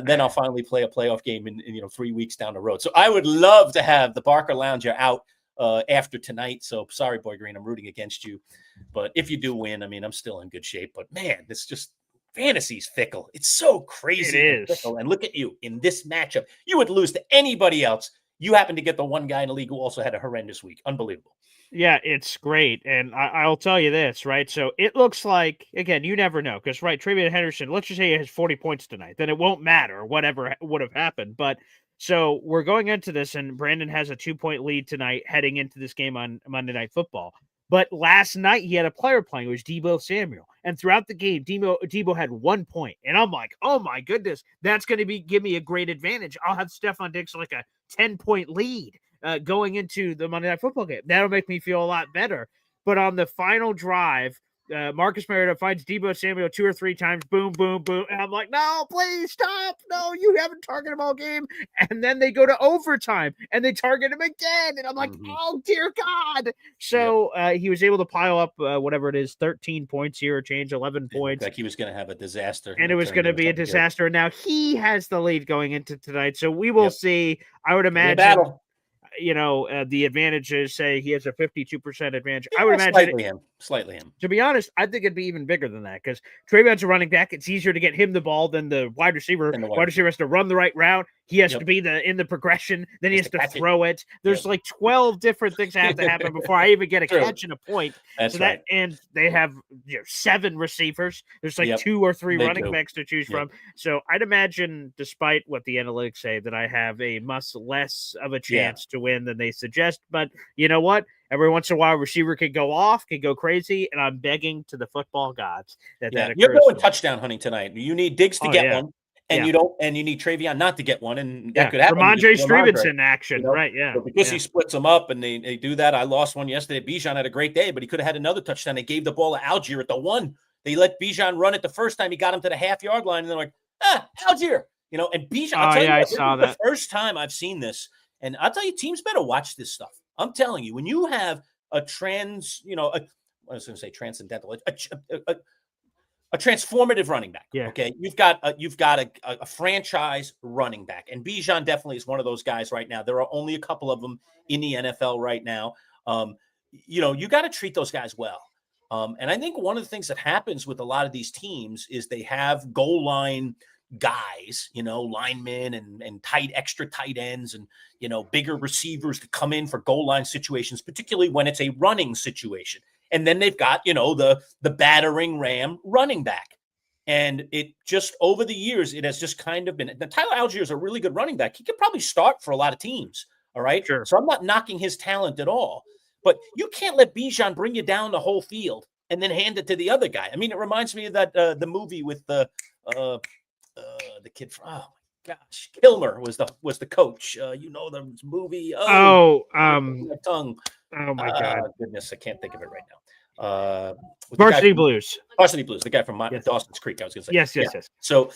Then I'll finally play a playoff game in 3 weeks down the road. So I would love to have the Barker Lounger out after tonight. So sorry, Boy Green, I'm rooting against you. But if you do win, I'm still in good shape. But man, this just fantasy's fickle. It's so crazy. It is. Fickle. And look at you in this matchup. You would lose to anybody else. You happen to get the one guy in the league who also had a horrendous week. Unbelievable. Yeah, it's great. And I'll tell you this, right? So it looks like, again, you never know. Because, right, Travion Henderson, let's just say he has 40 points tonight. Then it won't matter whatever would have happened. But so we're going into this, and Brandon has a 2-point lead tonight heading into this game on Monday Night Football. But last night he had a player playing, it was Deebo Samuel. And throughout the game, Deebo had 1 point. And I'm like, oh my goodness, that's going to give me a great advantage. I'll have Stephon Diggs like a 10-point lead going into the Monday Night Football game. That'll make me feel a lot better. But on the final drive, Marcus Mariota finds Deebo Samuel 2 or 3 times. Boom, boom, boom. And I'm like, no, please stop. No, you haven't targeted him all game. And then they go to overtime and they target him again. And I'm like, oh, dear God. So he was able to pile up whatever it is, 13 points here or change, 11 points. Like he was going to have a disaster. And it was going to be a disaster. And now he has the lead going into tonight. So we will see. I would imagine. The advantages say he has a 52% advantage. I would imagine slightly him. To be honest, I think it'd be even bigger than that because Trayvon's a running back. It's easier to get him the ball than the wide receiver. Wide receiver has to run the right route. He has to be in the progression. Then he has to throw it. There's like 12 different things that have to happen before I even get a catch and a point. That's right. And they have 7 receivers. There's like 2 or 3 running backs to choose from. So I'd imagine, despite what the analytics say, that I have a much less of a chance to win than they suggest. But you know what? Every once in a while, a receiver could go off, could go crazy, and I'm begging to the football gods that occurs. You're going touchdown hunting tonight. You need Diggs to get one, and you don't, and you need Travion not to get one, and that could happen. Ramondre Stevenson action, right? Yeah, but because he splits them up, and they do that. I lost one yesterday. Bijan had a great day, but he could have had another touchdown. They gave the ball to Algier at the 1. They let Bijan run it the first time. He got him to the half-yard line, and they're like, Algier, and Bijan. I saw that. The first time I've seen this, and I'll tell you, teams better watch this stuff. I'm telling you, when you have a transcendental, a transformative running back. Yeah. Okay. You've got a franchise running back, and Bijan definitely is one of those guys right now. There are only a couple of them in the NFL right now. You got to treat those guys well. And I think one of the things that happens with a lot of these teams is they have goal line guys, linemen and extra tight ends and, bigger receivers to come in for goal line situations, particularly when it's a running situation. And then they've got, the battering ram running back. And it just over the years, it has just kind of been. Tyler Algier is a really good running back. He could probably start for a lot of teams. All right. Sure. So I'm not knocking his talent at all. But you can't let Bijan bring you down the whole field and then hand it to the other guy. I mean, it reminds me of that the movie with the kid from Kilmer was the coach. The movie. Tongue. Oh my God! Goodness, I can't think of it right now. Varsity Blues. Varsity Blues. The guy from Dawson's Creek. I was going to say. Yes. So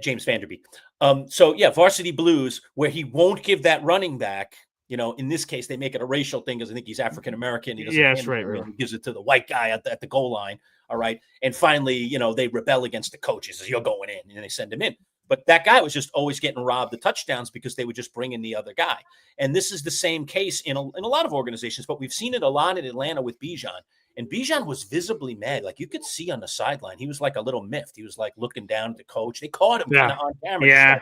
James Vanderbeek. Varsity Blues, where he won't give that running back. In this case, they make it a racial thing because I think he's African American. He doesn't. Right. He gives it to the white guy at the goal line. All right. And finally, they rebel against the coaches as you're going in, and they send him in. But that guy was just always getting robbed the touchdowns because they would just bring in the other guy. And this is the same case in a lot of organizations, but we've seen it a lot in Atlanta with Bijan. And Bijan was visibly mad. Like you could see on the sideline, he was like a little miffed. He was like looking down at the coach. They caught him kind of on camera. Yeah.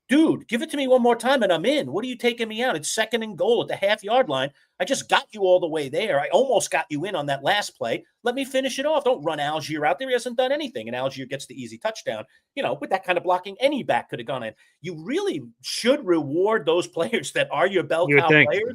Dude, give it to me one more time and I'm in. What are you taking me out? It's 2nd and goal at the half-yard line. I just got you all the way there. I almost got you in on that last play. Let me finish it off. Don't run Algier out there. He hasn't done anything. And Algier gets the easy touchdown. With that kind of blocking, any back could have gone in. You really should reward those players that are your bell cow players,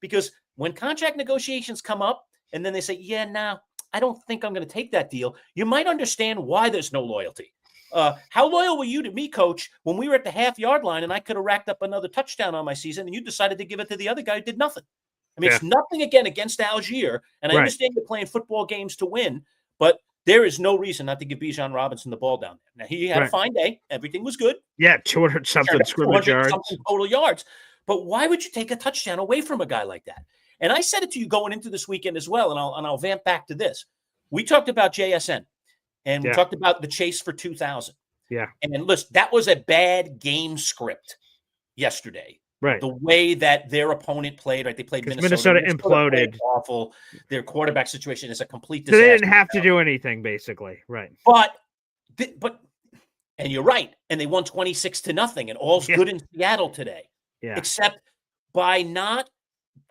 because when contract negotiations come up and then they say, I don't think I'm going to take that deal, you might understand why there's no loyalty. How loyal were you to me, coach, when we were at the half-yard line and I could have racked up another touchdown on my season and you decided to give it to the other guy who did nothing? I mean, it's nothing against Algier, and I understand you're playing football games to win, but there is no reason not to give Bijan Robinson the ball down there. Now, he had a fine day. Everything was good. Yeah, 200-something scrimmage yards. Total yards. But why would you take a touchdown away from a guy like that? And I said it to you going into this weekend as well, and I'll vamp back to this. We talked about JSN. And we talked about the chase for 2,000. Yeah. And listen, that was a bad game script yesterday. Right. The way that their opponent played, right? They played Minnesota. Minnesota imploded. Awful. Their quarterback situation is a complete disaster. They didn't have to do anything, basically. Right. But, and you're right. And they won 26-0. And all's good in Seattle today. Yeah. Except by not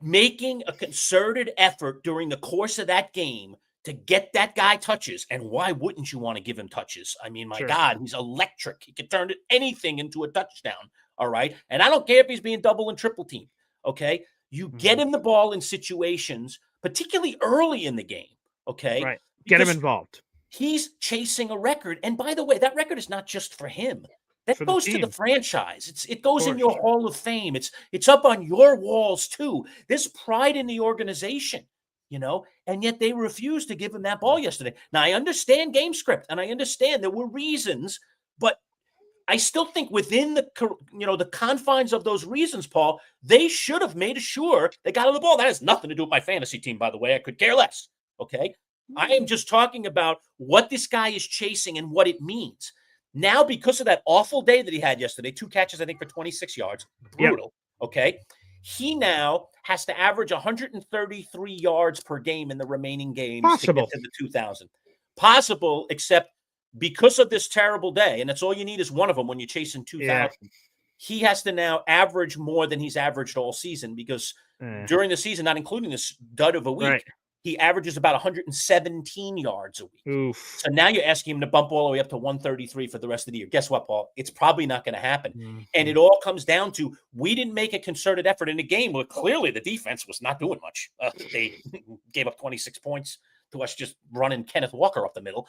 making a concerted effort during the course of that game to get that guy touches. And why wouldn't you want to give him touches? I mean, my God, he's electric. He can turn anything into a touchdown. All right. And I don't care if he's being double and triple teamed. Okay. You get him the ball in situations, particularly early in the game. Okay. Right. Get him involved. He's chasing a record. And by the way, that record is not just for him. That goes to the franchise. It goes in your Hall of Fame. It's up on your walls too. There's pride in the organization. and yet they refused to give him that ball yesterday. Now, I understand game script, and I understand there were reasons, but I still think within the confines of those reasons, Paul, they should have made sure they got on the ball. That has nothing to do with my fantasy team, by the way. I could care less. Okay. I am just talking about what this guy is chasing and what it means. Now, because of that awful day that he had yesterday, 2 catches, I think, for 26 yards, brutal. Yep. Okay. He now has to average 133 yards per game in the remaining games to get to the 2,000. Possible, except because of this terrible day, and that's all you need is one of them when you're chasing 2,000, he has to now average more than he's averaged all season because during the season, not including this dud of a week, he averages about 117 yards a week. Oof. So now you're asking him to bump all the way up to 133 for the rest of the year. Guess what, Paul? It's probably not going to happen. Mm-hmm. And it all comes down to we didn't make a concerted effort in a game where clearly the defense was not doing much. They gave up 26 points to us just running Kenneth Walker up the middle.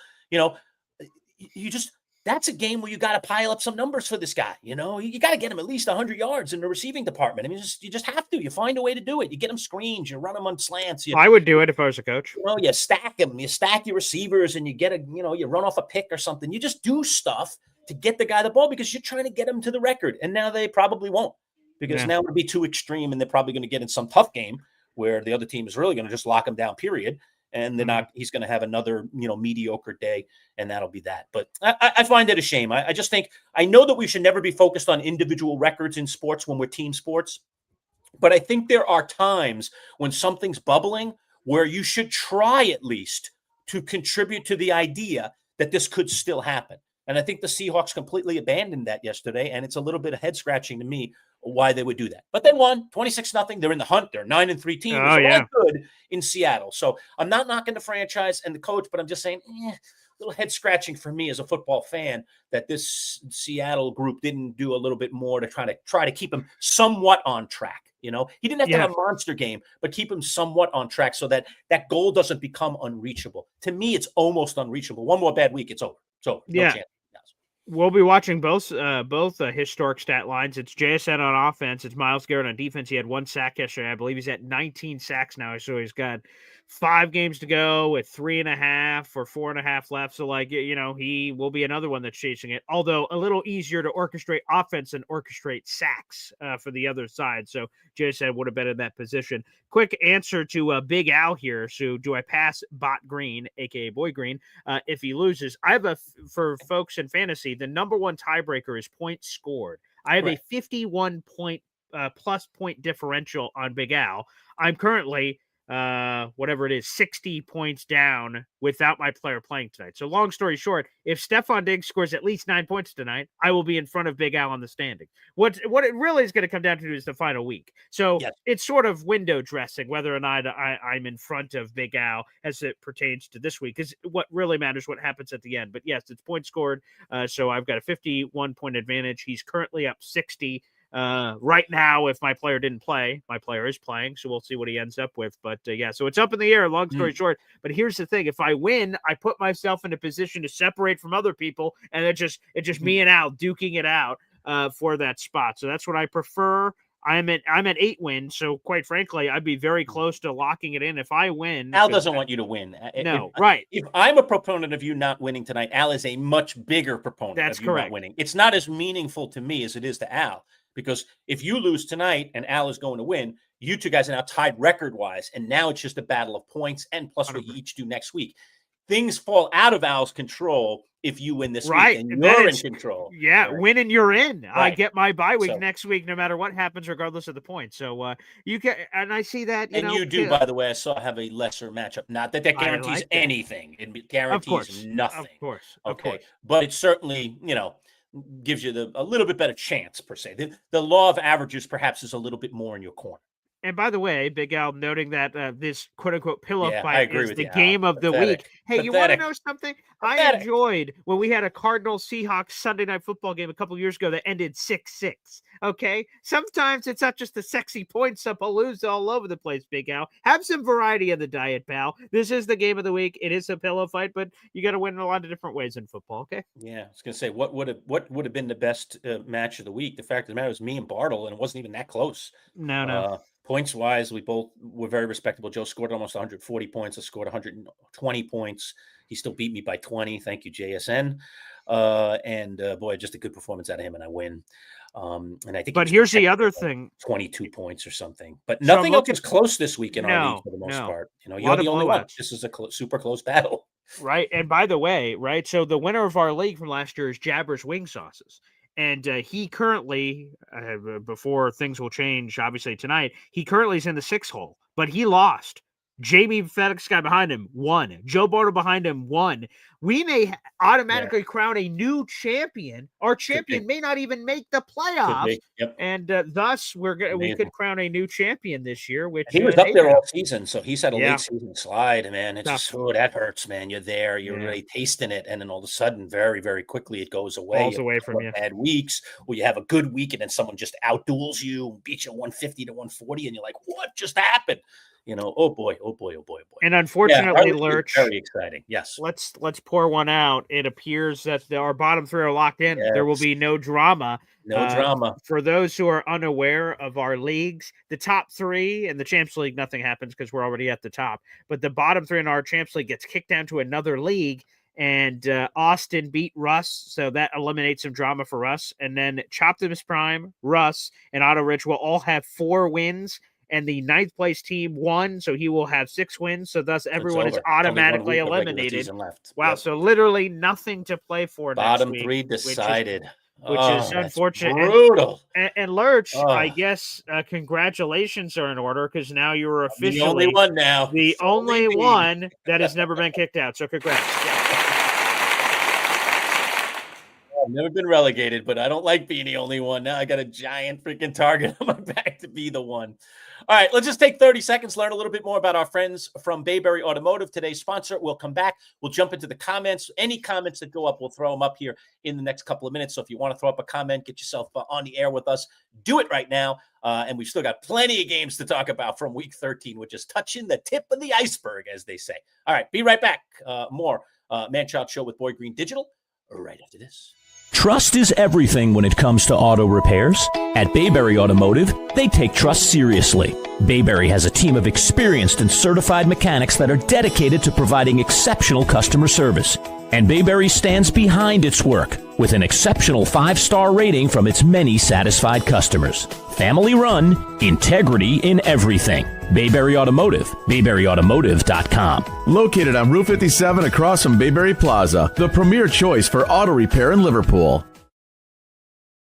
That's a game where you got to pile up some numbers for this guy. You got to get him at least 100 yards in the receiving department. I mean, you just have to. You find a way to do it. You get him screens. You run him on slants. I would do it if I was a coach. You stack him. You stack your receivers, and you get you run off a pick or something. You just do stuff to get the guy the ball because you're trying to get him to the record. And now they probably won't because now it'll be too extreme, and they're probably going to get in some tough game where the other team is really going to just lock him down. Period. And they're not. He's going to have another, mediocre day, and that'll be that. But I find it a shame. I just think I know that we should never be focused on individual records in sports when we're team sports, but I think there are times when something's bubbling where you should try at least to contribute to the idea that this could still happen. And I think the Seahawks completely abandoned that yesterday, and it's a little bit of head scratching to me why they would do that. But they won 26-0. They're in the hunt. They're 9-3 team. It's all good in Seattle. So I'm not knocking the franchise and the coach, but I'm just saying, a little head scratching for me as a football fan that this Seattle group didn't do a little bit more to try to keep him somewhat on track. He didn't have to have a monster game, but keep him somewhat on track so that that goal doesn't become unreachable. To me, it's almost unreachable. One more bad week, it's over. So no chance. We'll be watching both historic stat lines. It's JSN on offense. It's Myles Garrett on defense. He had 1 sack yesterday. I believe he's at 19 sacks now. So he's got 5 games to go with 3.5 or 4.5 left. So he will be another one that's chasing it. Although a little easier to orchestrate offense than orchestrate sacks for the other side. So JSN would have been in that position. Quick answer to Big Al here. So do I pass Bot Green, aka Boy Green, if he loses? I have for folks in fantasy, the number one tiebreaker is points scored. I have a 51 point plus point differential on Big Al. I'm currently whatever it is, 60 points down without my player playing tonight. So long story short, if Stephon Diggs scores at least 9 points tonight, I will be in front of Big Al on the standing. What it really is going to come down to is the final week. So it's sort of window dressing whether or not I'm in front of Big Al as it pertains to this week, because what really matters what happens at the end. But yes, it's points scored. So I've got a 51 point advantage. He's currently up 60. Right now, if my player didn't play, my player is playing, so we'll see what he ends up with. But so it's up in the air, long story short. But here's the thing. If I win, I put myself in a position to separate from other people, and it's just me and Al duking it out for that spot. So that's what I prefer. I'm at 8 wins, so quite frankly, I'd be very close to locking it in if I win. Al doesn't want you to win. If I'm a proponent of you not winning tonight, Al is a much bigger proponent of you not winning. It's not as meaningful to me as it is to Al. Because if you lose tonight and Al is going to win, you two guys are now tied record-wise, and now it's just a battle of points and plus what you each do next week. Things fall out of Al's control if you win this week, and you're in control. Yeah, win and you're in. Right. I get my bye week next week, no matter what happens, regardless of the points. So you can, and I see that. You do, by the way, I saw have a lesser matchup. Not that guarantees anything. It guarantees nothing. Of course. Okay, but it certainly, gives you a little bit better chance, per se. The law of averages perhaps is a little bit more in your corner. And by the way, Big Al noting that this quote-unquote pillow fight is the game of the week. Hey, you want to know something? I enjoyed when we had a Cardinals-Seahawks Sunday Night Football game a couple years ago that ended 6-6, okay? Sometimes it's not just a sexy points-a-palooza all over the place, Big Al. Have some variety in the diet, pal. This is the game of the week. It is a pillow fight, but you got to win in a lot of different ways in football, okay? Yeah, I was going to say, what would have been the best match of the week? The fact of the matter is me and Bartle, and it wasn't even that close. No. Points wise, we both were very respectable. Joe scored almost 140 points. I scored 120 points. He still beat me by 20. Thank you, JSN. Boy, just a good performance out of him, and I win. And I think. But here's the other thing: 22 points or something. But nothing else was close this week in our league for the most part. You know, you're the only one. This is a super close battle. Right. And by the way, right, so the winner of our league from last year is Jabber's Wing Sauces. And he currently, before things will change, obviously tonight, he currently is in the 6th hole, but he lost. Jamie FedEx guy behind him won. Joe Bono behind him won. We may automatically crown a new champion. Our champion may not even make the playoffs, and thus we could crown a new champion this year. Which he was up there all season, so he's had a late season slide, man. It's just, that hurts, man. You're there, you're really tasting it, and then all of a sudden, very, very quickly, it goes away. Falls away from you. Bad weeks, or you have a good week, and then someone just outduels you, beats you 150 to 140, and you're like, what just happened? You know, oh boy. And unfortunately, Lurch, very exciting. Yes. Let's pour one out. It appears that our bottom 3 are locked in. Yes. There will be no drama. No drama. For those who are unaware of our leagues, the top 3 in the Champs League, nothing happens because we're already at the top. But the bottom 3 in our Champs League gets kicked down to another league. And Austin beat Russ, so that eliminates some drama for Russ. And then Choptimus Prime, Russ, and Otto Rich will all have 4 wins. And the 9th place team won, so he will have 6 wins. So thus everyone is automatically eliminated. Wow, so literally nothing to play for Bottom next week. 3 decided. Which is unfortunate. Brutal. And Lurch, I guess congratulations are in order because now you're officially the only one now. The only one that has never been kicked out. So congrats. I've never been relegated, but I don't like being the only one. Now I got a giant freaking target on my back to be the one. All right, let's just take 30 seconds, learn a little bit more about our friends from Bayberry Automotive, today's sponsor. We'll come back. We'll jump into the comments. Any comments that go up, we'll throw them up here in the next couple of minutes. So if you want to throw up a comment, get yourself on the air with us, do it right now. And we've still got plenty of games to talk about from week 13, which is touching the tip of the iceberg, as they say. All right, be right back. More Manchild Show with Boy Green Digital right after this. Trust is everything when it comes to auto repairs. At Bayberry Automotive, they take trust seriously. Bayberry has a team of experienced and certified mechanics that are dedicated to providing exceptional customer service. And Bayberry stands behind its work with an exceptional 5-star rating from its many satisfied customers. Family run, integrity in everything. Bayberry Automotive, BayberryAutomotive.com. Located on Route 57 across from Bayberry Plaza, the premier choice for auto repair in Liverpool.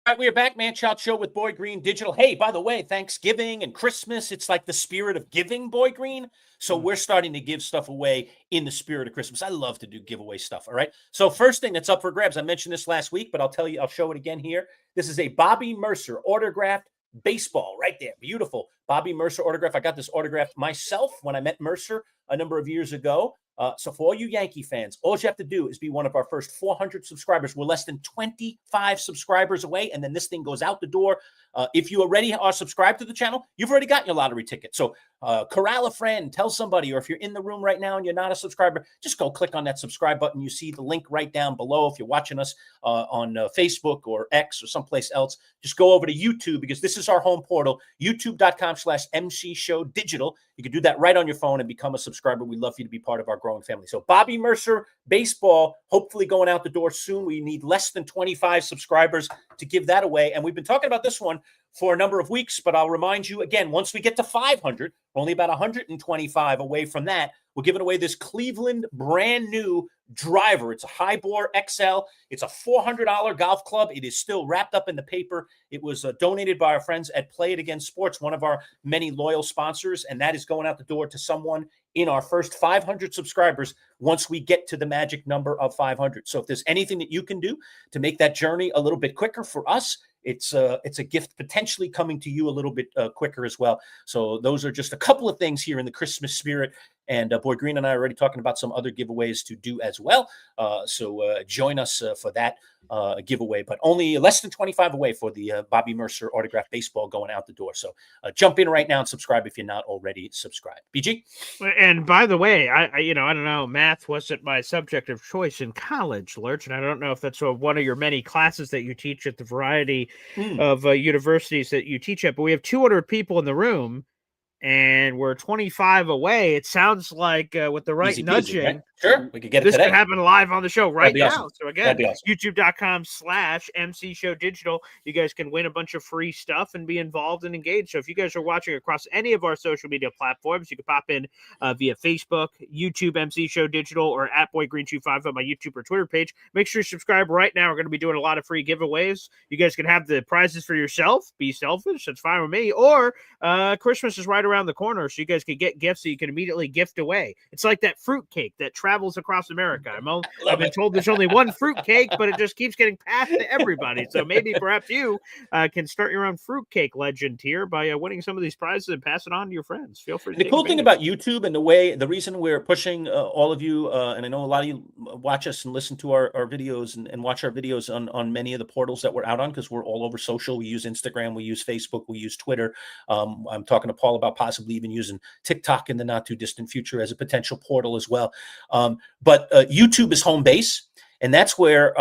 All right, we are back, Manchild Show with Boy Green Digital. Hey, by the way, Thanksgiving and Christmas, it's like the spirit of giving, Boy Green. So we're starting to give stuff away in the spirit of Christmas. I love to do giveaway stuff, all right? So first thing that's up for grabs, I mentioned this last week, but I'll show it again here. This is a Bobby Mercer autographed baseball right there. Beautiful. Bobby Mercer autograph. I got this autographed myself when I met Mercer a number of years ago. So for all you Yankee fans, all you have to do is be one of our first 400 subscribers. We're less than 25 subscribers away, and then this thing goes out the door. If you already are subscribed to the channel, you've already got your lottery ticket. So corral a friend, tell somebody, or if you're in the room right now and you're not a subscriber, just go click on that subscribe button. You see the link right down below. If you're watching us on Facebook or X or someplace else, just go over to YouTube because this is our home portal, youtube.com/MC Show Digital. You can do that right on your phone and become a subscriber. We'd love for you to be part of our growing family. So Bobby Mercer baseball, hopefully going out the door soon. We need less than 25 subscribers to give that away. And we've been talking about this one for a number of weeks, but I'll remind you again, once we get to 500, we're only about 125 away from that. We're giving away this Cleveland brand new driver. It's a Highbore XL. It's a $400 golf club. It is still wrapped up in the paper. It was donated by our friends at Play It Again Sports, one of our many loyal sponsors, and that is going out the door to someone in our first 500 subscribers once we get to the magic number of 500. So if there's anything that you can do to make that journey a little bit quicker for us, it's a gift potentially coming to you a little bit quicker as well. So those are just a couple of things here in the Christmas spirit. And Boy Green and I are already talking about some other giveaways to do as well. So join us for that giveaway, but only less than 25 away for the Bobby Mercer autographed baseball going out the door. So jump in right now and subscribe if you're not already subscribed. BG? And by the way, I don't know, math wasn't my subject of choice in college, Lurch, and I don't know if that's one of your many classes that you teach at the variety of universities that you teach at, but we have 200 people in the room. and we're 25 away. It sounds like with the right Easy peasy, nudging, right? Sure, we could get it this today. could happen live on the show right now. Awesome. So again, That'd be awesome. youtube.com/MC Show Digital. You guys can win a bunch of free stuff and be involved and engaged. So if you guys are watching across any of our social media platforms, you can pop in via Facebook, YouTube, MC Show Digital, or at BoyGreen25 on my YouTube or Twitter page. Make sure you subscribe right now. We're going to be doing a lot of free giveaways. You guys can have the prizes for yourself. Be selfish. That's fine with me. Or Christmas is right around the corner, so you guys can get gifts that you can immediately gift away. It's like that fruit cake that travels across America. I've been told there's only one fruit cake, but it just keeps getting passed to everybody. So maybe perhaps you can start your own fruit cake legend here by winning some of these prizes and pass it on to your friends. Feel free to The cool thing about YouTube and the reason we're pushing all of you, and I know a lot of you watch us and listen to our videos and watch our videos on many of the portals that we're out on, because we're all over social. We use Instagram, we use Facebook, we use Twitter. I'm talking to Paul about possibly even using TikTok in the not too distant future as a potential portal as well. But YouTube is home base, and that's where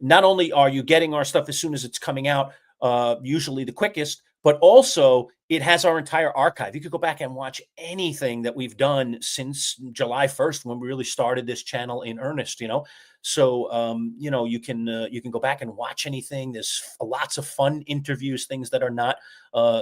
not only are you getting our stuff as soon as it's coming out, usually the quickest, but also it has our entire archive. You could go back and watch anything that we've done since July 1st, when we really started this channel in earnest, So, you can go back and watch anything. There's lots of fun interviews, things that are not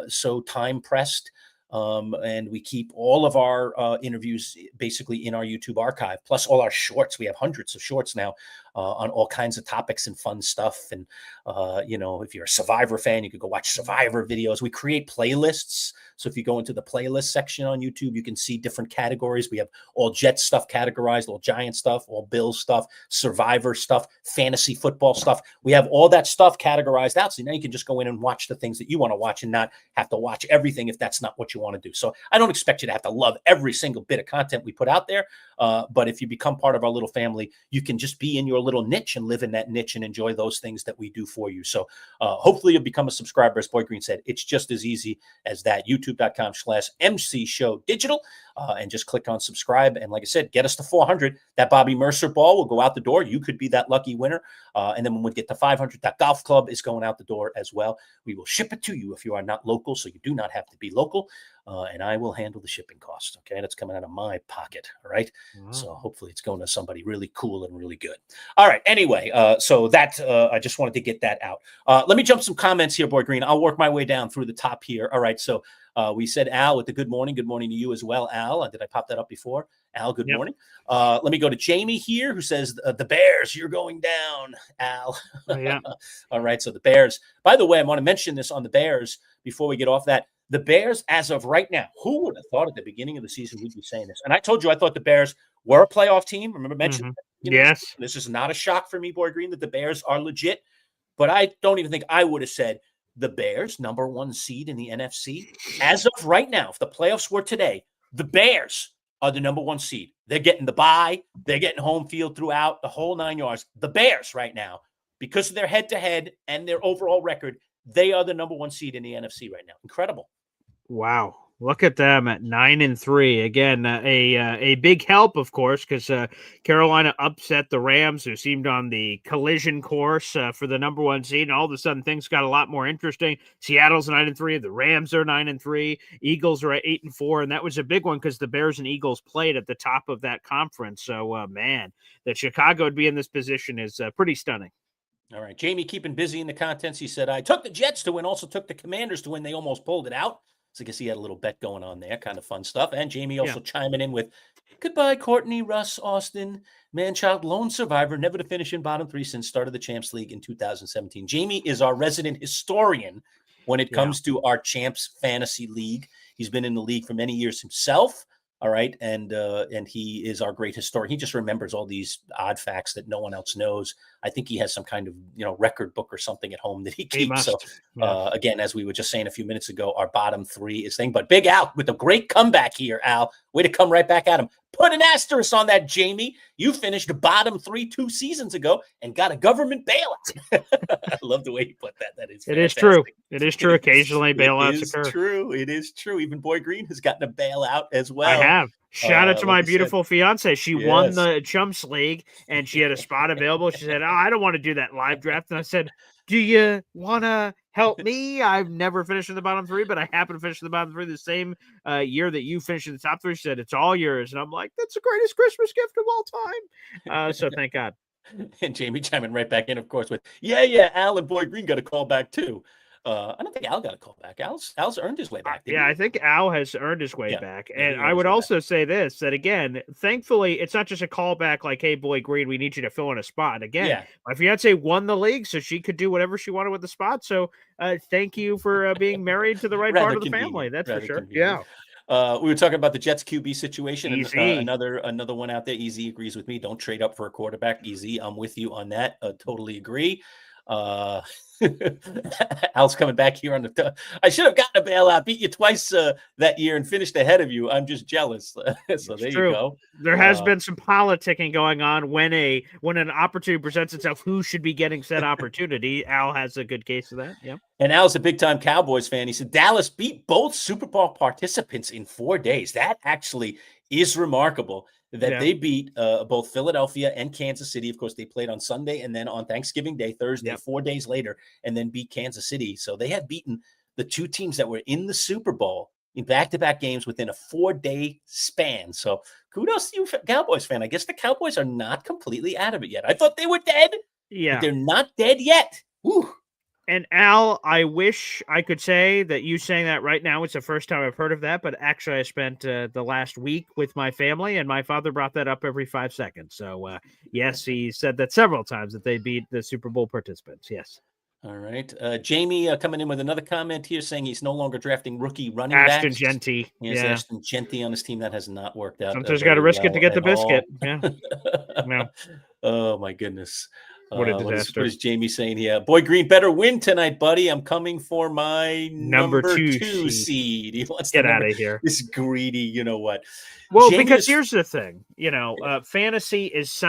so time pressed. And we keep all of our interviews basically in our YouTube archive, plus all our shorts. We have hundreds of shorts now on all kinds of topics and fun stuff. And, if you're a Survivor fan, you could go watch Survivor videos. We create playlists. So if you go into the playlist section on YouTube, you can see different categories. We have all Jets stuff categorized, all Giant stuff, all Bills stuff, Survivor stuff, fantasy football stuff. We have all that stuff categorized out. So now you can just go in and watch the things that you want to watch and not have to watch everything if that's not what you want to do. So I don't expect you to have to love every single bit of content we put out there. But if you become part of our little family, you can just be in your little niche and live in that niche and enjoy those things that we do for you. So hopefully you'll become a subscriber. As Boy Green said, it's just as easy as that. YouTube.com/MC Show Digital. And just click on subscribe. And like I said, get us to 400. That Bobby Mercer ball will go out the door. You could be that lucky winner. And then when we get to 500, that golf club is going out the door as well. We will ship it to you if you are not local. So you do not have to be local. And I will handle the shipping cost. Okay. That's coming out of my pocket. All right. Wow. So hopefully it's going to somebody really cool and really good. All right. Anyway, so that I just wanted to get that out. Let me jump some comments here, Boy Green. I'll work my way down through the top here. All right. So we said Al with the good morning. Good morning to you as well, Al. Did I pop that up before? Al, good morning. Let me go to Jamie here, who says the Bears, you're going down, Al. Yeah. All right. So the Bears, by the way, I want to mention this on the Bears before we get off that. The Bears, as of right now, who would have thought at the beginning of the season we'd be saying this? And I told you I thought the Bears were a playoff team. Remember mentioning Yes. This is not a shock for me, Boy Green, that the Bears are legit. But I don't even think I would have said the Bears, number one seed in the NFC. As of right now, if the playoffs were today, the Bears are the number one seed. They're getting the bye. They're getting home field throughout the whole 9 yards. The Bears right now, because of their head-to-head and their overall record, they are the number one seed in the NFC right now. Incredible. Wow. Look at them at 9-3. Again, a big help, of course, because Carolina upset the Rams, who seemed on the collision course for the number one seed. And all of a sudden, things got a lot more interesting. Seattle's 9-3. The Rams are 9-3. Eagles are at 8-4. And that was a big one because the Bears and Eagles played at the top of that conference. So, man, that Chicago would be in this position is pretty stunning. All right. Jamie keeping busy in the contents. He said, I took the Jets to win, also took the Commanders to win. They almost pulled it out. So I guess he had a little bet going on there, kind of fun stuff. And Jamie also chiming in with, goodbye, Courtney, Russ, Austin, Manchild, lone survivor, never to finish in bottom three since start of the Champs League in 2017. Jamie is our resident historian when it comes to our Champs Fantasy League. He's been in the league for many years himself. All right. And he is our great historian. He just remembers all these odd facts that no one else knows. I think he has some kind of, record book or something at home that he keeps. So again, as we were just saying a few minutes ago, our bottom three is thing, but Big Al with a great comeback here, Al, way to come right back at him. Put an asterisk on that, Jamie. You finished the bottom 3 2 seasons ago and got a government bailout. I love the way you put that. That is fantastic. It is true. It is true. Occasionally bailouts occur. True. It is true. Even Boy Green has gotten a bailout as well. I have. Shout out to my beautiful fiance. She won the Chumps League and she had a spot available. She said, I don't want to do that live draft. And I said, do you want to Help me. I've never finished in the bottom 3, but I happen to finish in the bottom 3 the same year that you finished in the top 3. She said, it's all yours. And I'm like, that's the greatest Christmas gift of all time. So thank God. And Jamie chiming right back in, of course, with, yeah, Al and Boy Green got a call back too. I don't think Al got a call back. Al's earned his way back. Yeah, I think Al has earned his way back. And I would also say this, that again, thankfully, it's not just a callback like, hey, Boy Green, we need you to fill in a spot. And again, my fiance won the league, so she could do whatever she wanted with the spot. So thank you for being married to the right part of the family. That's for sure. Convenient. Yeah. We were talking about the Jets QB situation. And, another one out there. Easy agrees with me. Don't trade up for a quarterback. Easy. I'm with you on that. Totally agree. Al's coming back here on the I should have gotten a bailout, beat you twice that year and finished ahead of you. I'm just jealous. So there you go. There has been some politicking going on when an opportunity presents itself, who should be getting said opportunity. Al has a good case of that. Yeah. And Al's a big time Cowboys fan. He said Dallas beat both Super Bowl participants in 4 days. That actually is remarkable. That they beat both Philadelphia and Kansas City. Of course, they played on Sunday and then on Thanksgiving Day, Thursday, 4 days later, and then beat Kansas City. So they had beaten the 2 teams that were in the Super Bowl in back-to-back games within a 4-day span. So kudos to you, Cowboys fan. I guess the Cowboys are not completely out of it yet. I thought they were dead. Yeah. But they're not dead yet. Whew. And Al, I wish I could say that you saying that right now, it's the first time I've heard of that, but actually I spent the last week with my family, and my father brought that up every 5 seconds. So, yes, he said that several times, that they beat the Super Bowl participants. Yes. All right. Jamie coming in with another comment here saying he's no longer drafting rookie running backs. Ashton Genty. He has Ashton Genty on his team. That has not worked out. Sometimes you got to risk it to get the biscuit. Yeah. No. Oh, my goodness. What a disaster. What is Jamie saying here? Boy Green better win tonight, buddy. I'm coming for my number 2 seed. He wants get out of here. This greedy, you know what? Well, because here's the thing, fantasy is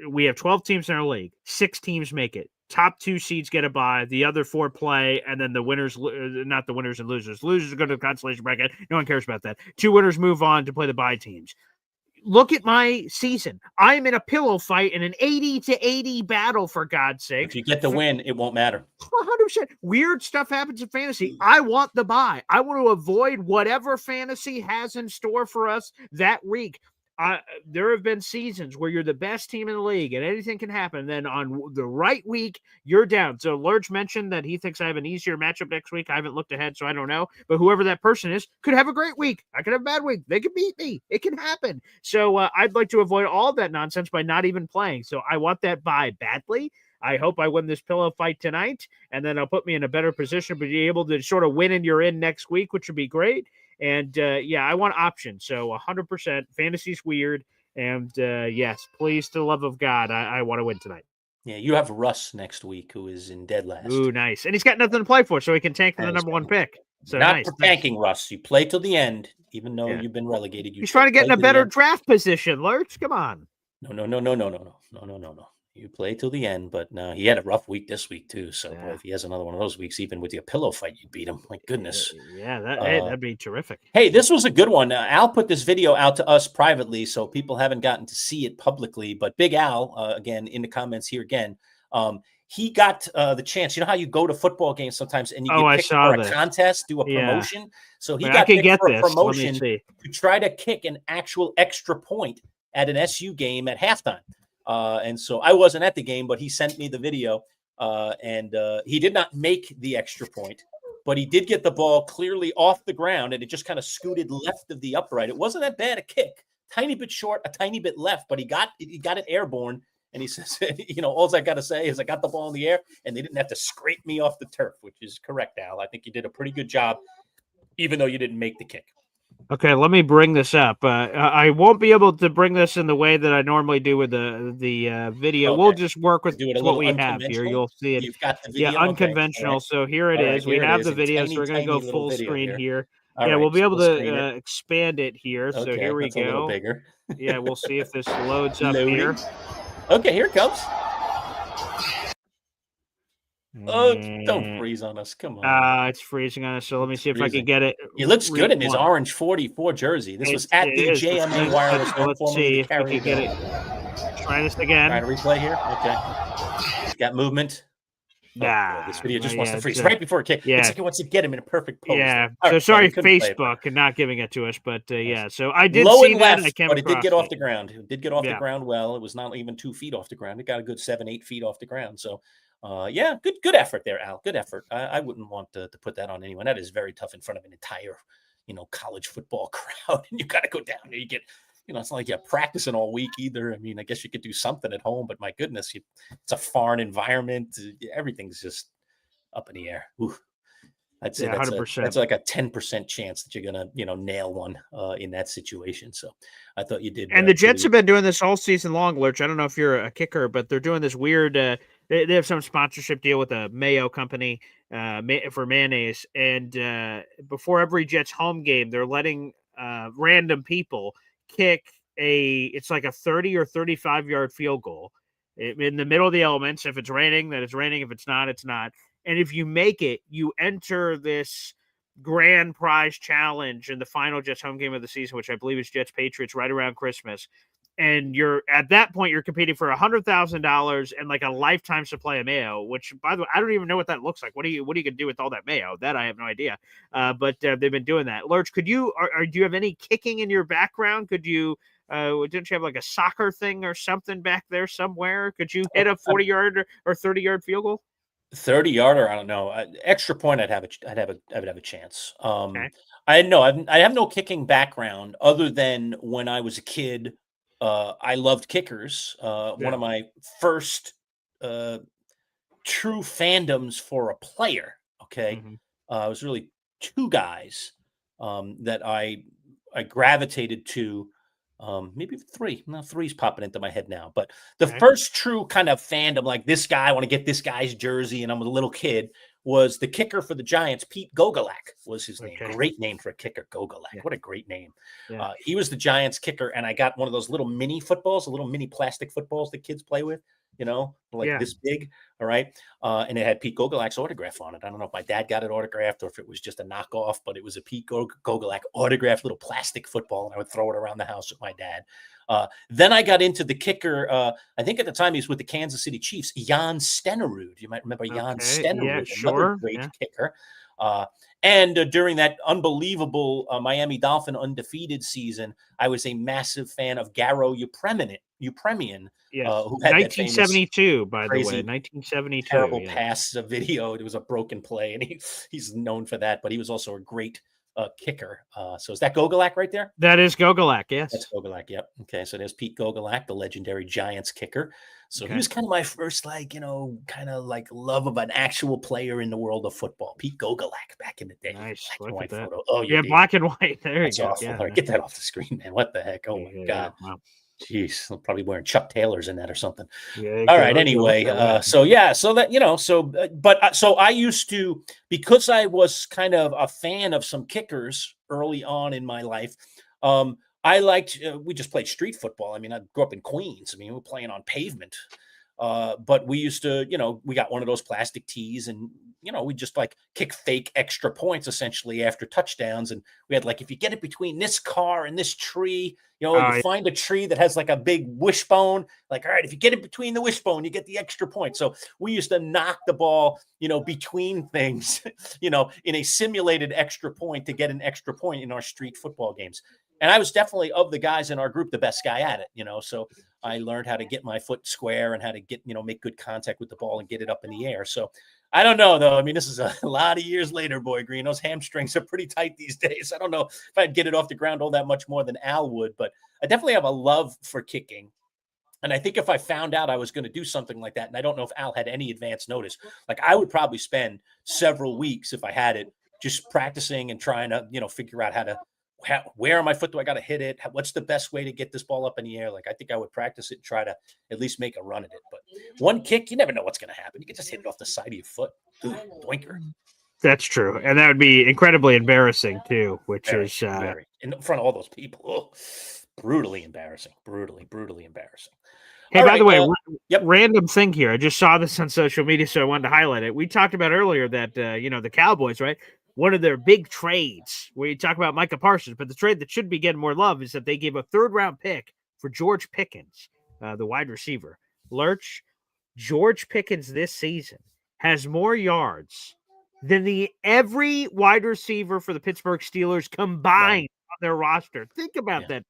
we have 12 teams in our league. 6 teams make it. Top 2 seeds get a bye. The other 4 play, and then the winners, not the winners and losers. Losers go to the consolation bracket. No one cares about that. 2 winners move on to play the bye teams. Look at my season. I'm in a pillow fight in an 80-80 battle, for God's sake. If you get the win, it won't matter. 100%. Weird stuff happens in fantasy. I want the bye. I want to avoid whatever fantasy has in store for us that week. There have been seasons where you're the best team in the league and anything can happen. And then on the right week, you're down. So Lurch mentioned that he thinks I have an easier matchup next week. I haven't looked ahead, so I don't know. But whoever that person is could have a great week. I could have a bad week. They could beat me. It can happen. So I'd like to avoid all of that nonsense by not even playing. So I want that bye badly. I hope I win this pillow fight tonight, and then I'll put me in a better position to be able to sort of win and you're in next week, which would be great. And, I want options. So 100% fantasy's weird. And, yes, please, to the love of God, I want to win tonight. Yeah, you have Russ next week, who is in dead last. Ooh, nice. And he's got nothing to play for, so he can tank for the number 1 pick. So not nice. For tanking, Russ. You play till the end, even though you've been relegated. He's trying to get in a better draft position, Lurch. Come on. No. You play till the end, but no, he had a rough week this week too. So boy, if he has another one of those weeks, even with your pillow fight, you beat him. My goodness. Yeah, that'd be terrific. Hey, this was a good one. Al put this video out to us privately, so people haven't gotten to see it publicly. But Big Al, again, in the comments here again, he got the chance. You know how you go to football games sometimes and you get picked for a contest, do a promotion. So he got picked for a promotion to try to kick an actual extra point at an SU game at halftime. And so I wasn't at the game, but he sent me the video, and he did not make the extra point, but he did get the ball clearly off the ground, and it just kind of scooted left of the upright. It wasn't that bad a kick, tiny bit short, a tiny bit left, but he got it airborne. And he says, all I got to say is I got the ball in the air, and they didn't have to scrape me off the turf, which is correct, Al. I think you did a pretty good job, even though you didn't make the kick. Okay, let me bring this up. I won't be able to bring this in the way that I normally do with the video. Okay. We'll just work with what we have here. You'll see it. You've got the video. Yeah, unconventional. Okay. So here it is. We have the video, so we're going to go full screen here. Yeah, we'll be able to expand it here. So here we go. A little bigger. Yeah, we'll see if this loads up here. Okay, here it comes. Oh, don't freeze on us. Come on. It's freezing on us. So let me see if I can get it. He looks good in his orange 44 jersey. This was at the JMA Wireless. Let's see if we can get it. Try this again. Try to replay here. Okay. Got movement. Oh boy, this video just wants to freeze it's, right before a kick. yeah. It's like it wants to get him in a perfect pose. Yeah. All So right, sorry, we couldn't play it, but Facebook, and not giving it to us, but yeah. So I did low see and that. left, I came but it did across get off it. the ground. It did get off the Yeah. ground well. It was not even 2 feet off the ground. It got a good 7-8 feet off the ground. So, yeah, good effort there, Al. Good effort. I wouldn't want to put that on anyone. That is very tough in front of an entire, college football crowd, and you got to go down there. You get, it's not like you're practicing all week either. I mean, I guess you could do something at home, but my goodness, it's a foreign environment. Everything's just up in the air. Ooh. I'd say Yeah, that's 100%. like a 10% chance that you're gonna, nail one in that situation. So I thought you did. And the Jets have been doing this all season long, Lurch. I don't know if you're a kicker, but they're doing this weird. They have some sponsorship deal with a mayo company for mayonnaise, and before every Jets home game, they're letting random people kick it's like a 30 or 35-yard field goal in the middle of the elements. If it's raining, then it's raining. If it's not, it's not. And if you make it, you enter this grand prize challenge in the final Jets home game of the season, which I believe is Jets Patriots right around Christmas. And you're at that point, you're competing for $100,000 and like a lifetime supply of mayo, which, by the way, I don't even know what that looks like. What are you going to do with all that mayo? That I have no idea. But they've been doing that. Lurch, could you, do you have any kicking in your background? Could you, didn't you have like a soccer thing or something back there somewhere? Could you hit a 40-yard or 30-yard field goal? 30-yarder, I don't know. Extra point, I would have a chance. Okay. I have no kicking background other than when I was a kid. I loved kickers. One of my first true fandoms for a player. Okay, Mhm. it was really two guys that I gravitated to. Maybe three. No, three's popping into my head now. But the Okay. first true kind of fandom, like this guy, I want to get this guy's jersey, and I'm a little kid, was the kicker for the Giants. Pete Gogolak was his name. Okay. Great name for a kicker, Gogolak. Yeah. What a great name. Yeah. He was the Giants kicker, and I got one of those little mini footballs, the little mini plastic footballs that kids play with, like this big. All right. And it had Pete Gogolak's autograph on it. I don't know if my dad got it autographed or if it was just a knockoff, but it was a Pete Gogolak autographed little plastic football, and I would throw it around the house with my dad. Then I got into the kicker. I think at the time he was with the Kansas City Chiefs, Jan Stenerud. You might remember Jan Stenerud, Yeah, another sure. great Yeah. kicker. And during that unbelievable Miami Dolphin undefeated season, I was a massive fan of Garo Upremian, Yes. who had that famous 1972, by the way. crazy 1972. terrible Yeah. pass video. It was a broken play, and he's known for that. But he was also a great kicker. So is that Gogolak right there? That is Gogolak, yes. That's Gogolak. Yep. Okay. So there's Pete Gogolak, the legendary Giants kicker. So Okay. he was kind of my first, kind of like love of an actual player in the world of football. Pete Gogolak back in the day. Nice. Black and Look white at that. photo. Oh, Yeah, did. black and white. There That's you go. awful. Yeah. All right, get that off the screen, man. What the heck? Oh my God. Wow. Jeez, I'm probably wearing Chuck Taylors in that or something. Yeah, All right. Anyway, so I used to, because I was kind of a fan of some kickers early on in my life. I liked. We just played street football. I mean, I grew up in Queens. I mean, we were playing on pavement. But we used to, we got one of those plastic tees, and we just like kick fake extra points essentially after touchdowns. And we had if you get it between this car and this tree, you find a tree that has like a big wishbone. Like, all right, if you get it between the wishbone, you get the extra point. So we used to knock the ball, between things, in a simulated extra point to get an extra point in our street football games. And I was definitely, of the guys in our group, the best guy at it, so I learned how to get my foot square and how to get, make good contact with the ball and get it up in the air. So I don't know, though. I mean, this is a lot of years later, Boy Green. Those hamstrings are pretty tight these days. I don't know if I'd get it off the ground all that much more than Al would, but I definitely have a love for kicking. And I think if I found out I was going to do something like that, and I don't know if Al had any advance notice, I would probably spend several weeks, if I had it, just practicing and trying to, figure out where on my foot do I got to hit it? What's the best way to get this ball up in the air? I think I would practice it and try to at least make a run at it. But one kick, you never know what's going to happen. You can just hit it off the side of your foot. Ooh, doinker. That's true. And that would be incredibly embarrassing, too, which Very, is very. In front of all those people. Oh, brutally embarrassing. Brutally embarrassing. Hey, All by right, the way, yep. Random thing here. I just saw this on social media, so I wanted to highlight it. We talked about earlier that, the Cowboys, right? One of their big trades, we talk about Micah Parsons, but the trade that should be getting more love is that they gave a 3rd-round pick for George Pickens, the wide receiver. Lurch, George Pickens this season has more yards than every wide receiver for the Pittsburgh Steelers combined on their roster. Think about that.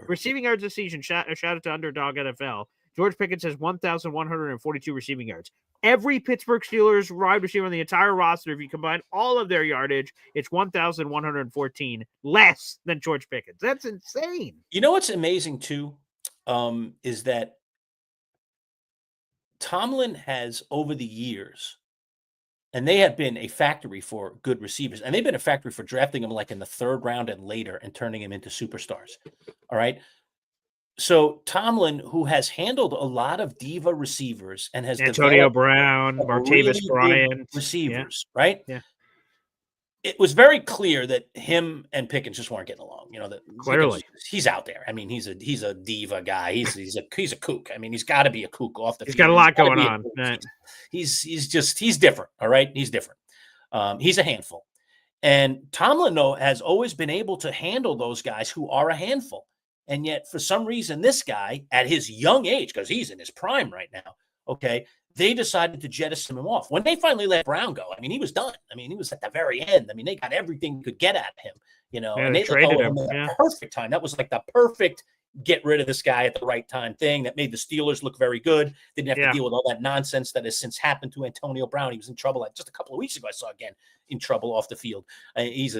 Receiving yards this season, shout out to Underdog NFL. George Pickens has 1,142 receiving yards. Every Pittsburgh Steelers wide receiver on the entire roster, if you combine all of their yardage, it's 1,114 less than George Pickens. That's insane. You know what's amazing too, is that Tomlin has over the years, and they have been a factory for good receivers, and they've been a factory for drafting them like in the 3rd round and later and turning them into superstars. All right. So Tomlin, who has handled a lot of diva receivers and has Antonio Brown, Martavis Bryant receivers, right? Yeah. It was very clear that him and Pickens just weren't getting along. You know, that clearly he's out there. I mean, he's a diva guy. He's a kook. I mean, he's got to be a kook off the field. He's got a lot going on. Right. He's different. All right, he's different. He's a handful. And Tomlin, though, has always been able to handle those guys who are a handful. And yet, for some reason, this guy, at his young age, because he's in his prime right now, okay, they decided to jettison him off. When they finally let Brown go, I mean, he was done. I mean, he was at the very end. I mean, they got everything could get at him, you know, and they traded him at the perfect time. That was like the perfect get rid of this guy at the right time thing that made the Steelers look very good. Didn't have to deal with all that nonsense that has since happened to Antonio Brown. He was in trouble just a couple of weeks ago. I saw again in trouble off the field. He's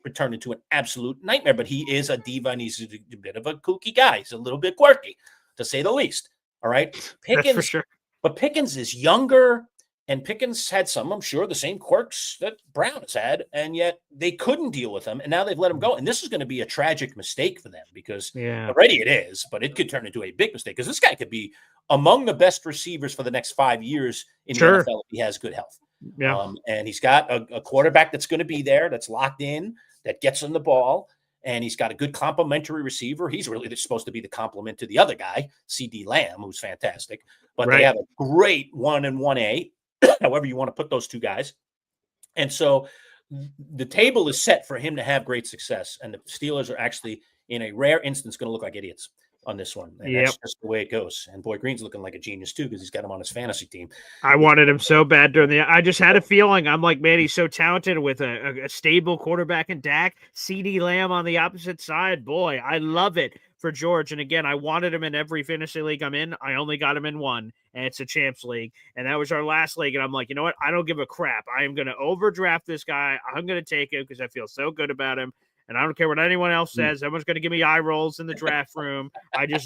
returned into an absolute nightmare, but he is a diva and he's a bit of a kooky guy. He's a little bit quirky, to say the least. All right. Pickens, that's for sure. But Pickens is younger, and Pickens had some, I'm sure, the same quirks that Brown has had, and yet they couldn't deal with him, and now they've let him go. And this is going to be a tragic mistake for them because already it is, but it could turn into a big mistake because this guy could be among the best receivers for the next 5 years in the NFL if he has good health. Yeah. And he's got a quarterback that's going to be there, that's locked in, that gets him the ball, and he's got a good complementary receiver. He's really supposed to be the complement to the other guy, CD Lamb, who's fantastic. But they have a great 1 and 1A, however you want to put those two guys. And so the table is set for him to have great success. And the Steelers are actually, in a rare instance, going to look like idiots on this one. And that's just the way it goes. And Boy Green's looking like a genius too, because he's got him on his fantasy team. I wanted him so bad I just had a feeling. I'm like, man, he's so talented with a stable quarterback in Dak. CD Lamb on the opposite side. Boy, I love it for George. And again, I wanted him in every fantasy league I'm in. I only got him in one, and it's a champs league. And that was our last league. And I'm like, you know what? I don't give a crap. I am going to overdraft this guy. I'm going to take him because I feel so good about him. And I don't care what anyone else says. Everyone's going to give me eye rolls in the draft room. You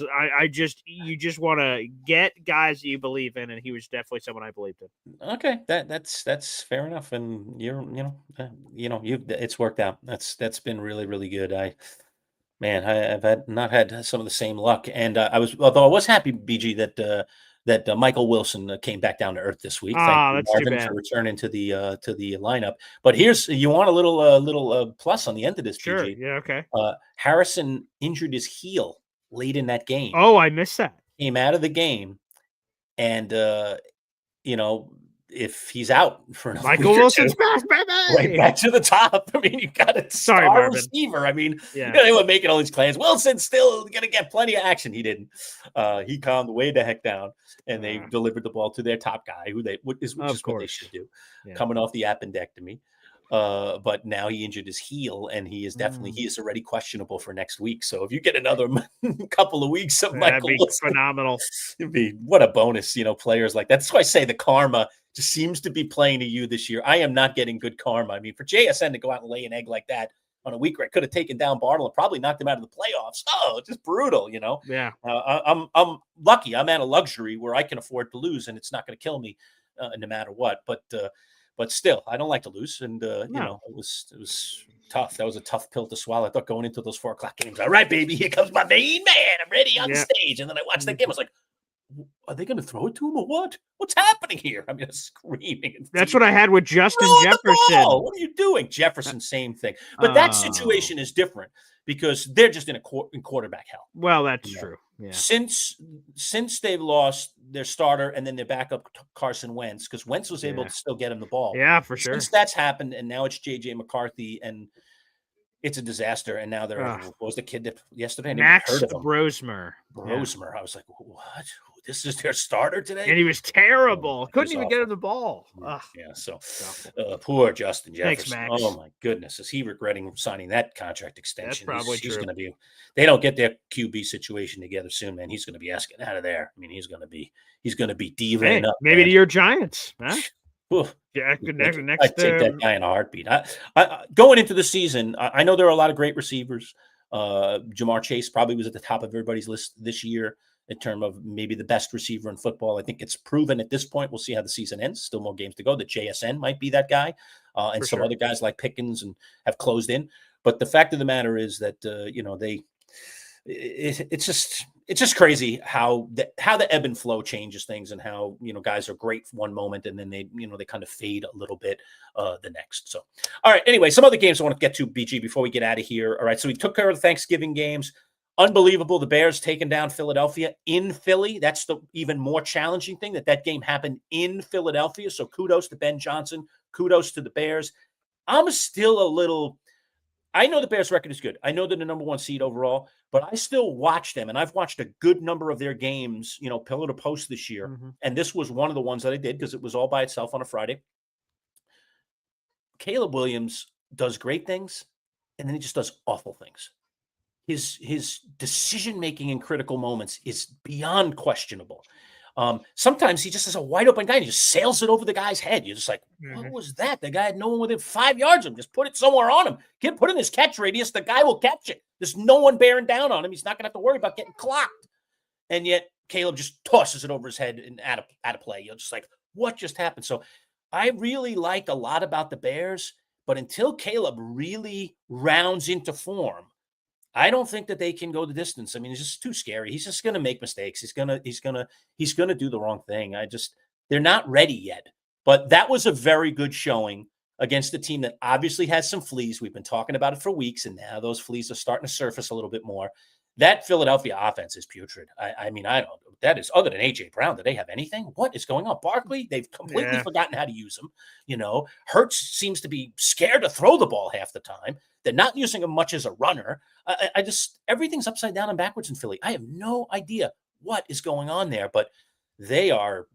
just want to get guys that you believe in, and he was definitely someone I believed in. Okay, that's fair enough, and it's worked out. That's been really, really good. I've not had some of the same luck, and although I was happy, BG, that Michael Wilson came back down to earth this week. That's too bad. For returning to the lineup. But you want a little plus on the end of this. Sure. BG. Yeah. Okay. Harrison injured his heel late in that game. Oh, I missed that. Came out of the game, and if he's out for another Michael Wilson's back, baby. Right back to the top. I mean, you got a star receiver. I mean, they were making all these claims. Wilson's still going to get plenty of action. He didn't. He calmed way the heck down, and they delivered the ball to their top guy, which is what they should do, coming off the appendectomy. But now he injured his heel, and he is already questionable for next week. So if you get another couple of weeks of Michael Wilson, phenomenal. It'd be what a bonus, players like that. That's why I say the karma just seems to be playing to you this year. I am not getting good karma. I mean, for JSN to go out and lay an egg like that on a week where I could have taken down Bartle and probably knocked him out of the playoffs. Oh, just brutal, Yeah. I'm lucky. I'm at a luxury where I can afford to lose, and it's not going to kill me no matter what. But still, I don't like to lose, and it was tough. That was a tough pill to swallow. I thought going into those 4 o'clock games, all right, baby, here comes my main man. I'm ready on stage. And then I watched that game. I was like, are they going to throw it to him or what? What's happening here? I'm just screaming. That's what I had with Justin Jefferson. What are you doing? Jefferson, same thing. But that situation is different because they're just in quarterback hell. Well, that's true. Yeah. Since they've lost their starter and then their backup Carson Wentz, because Wentz was able to still get him the ball. Yeah, for sure. Since that's happened, and now it's J.J. McCarthy, and It's a disaster. And now what was the kid that yesterday? I never Max heard of him. Brosmer. Brosmer. I was like, what? This is their starter today? And he was terrible. Couldn't even get him the ball. Yeah. So poor Justin Jefferson. Thanks, Max. Oh my goodness. Is he regretting signing that contract extension? That's probably he's true. going to be, they don't get their QB situation together soon, man. He's going to be asking out of there. I mean, he's going to be divaing up. Maybe man. to your Giants. Huh? Yeah, next, I'd take that guy in a heartbeat. I going into the season, I know there are a lot of great receivers. Jamar Chase probably was at the top of everybody's list this year in terms of maybe the best receiver in football. I think it's proven at this point. We'll see how the season ends. Still more games to go. That JSN might be that guy, and some other guys like Pickens and have closed in. But the fact of the matter is that it's just crazy how the ebb and flow changes things, and how guys are great for one moment and then they kind of fade a little bit the next. So all right, anyway, some other games I want to get to, BG, before we get out of here. All right, so we took care of the Thanksgiving games. Unbelievable, the Bears taking down Philadelphia in Philly. That's the even more challenging thing, that game happened in Philadelphia. So kudos to Ben Johnson, kudos to the Bears. I'm still a little, I know the Bears record is good. I know they're the number one seed overall, but I still watch them, and I've watched a good number of their games, pillar to post this year. Mm-hmm. And this was one of the ones that I did because it was all by itself on a Friday. Caleb Williams does great things, and then he just does awful things. His decision-making in critical moments is beyond questionable. Sometimes he just is a wide open guy and he just sails it over the guy's head. You're just like, what was that? The guy had no one within 5 yards of him. Just put it somewhere on him. Put in his catch radius. The guy will catch it. There's no one bearing down on him. He's not going to have to worry about getting clocked. And yet Caleb just tosses it over his head and out of play. You're just like, what just happened? So I really like a lot about the Bears, but until Caleb really rounds into form, I don't think that they can go the distance. I mean, it's just too scary. He's just going to make mistakes. He's going to do the wrong thing. They're not ready yet. But that was a very good showing against a team that obviously has some fleas. We've been talking about it for weeks, and now those fleas are starting to surface a little bit more. That Philadelphia offense is putrid. I mean, I don't know. That is, other than A.J. Brown, do they have anything? What is going on? Barkley, they've completely forgotten how to use him. Hurts seems to be scared to throw the ball half the time. They're not using him much as a runner. Everything's upside down and backwards in Philly. I have no idea what is going on there, but they are.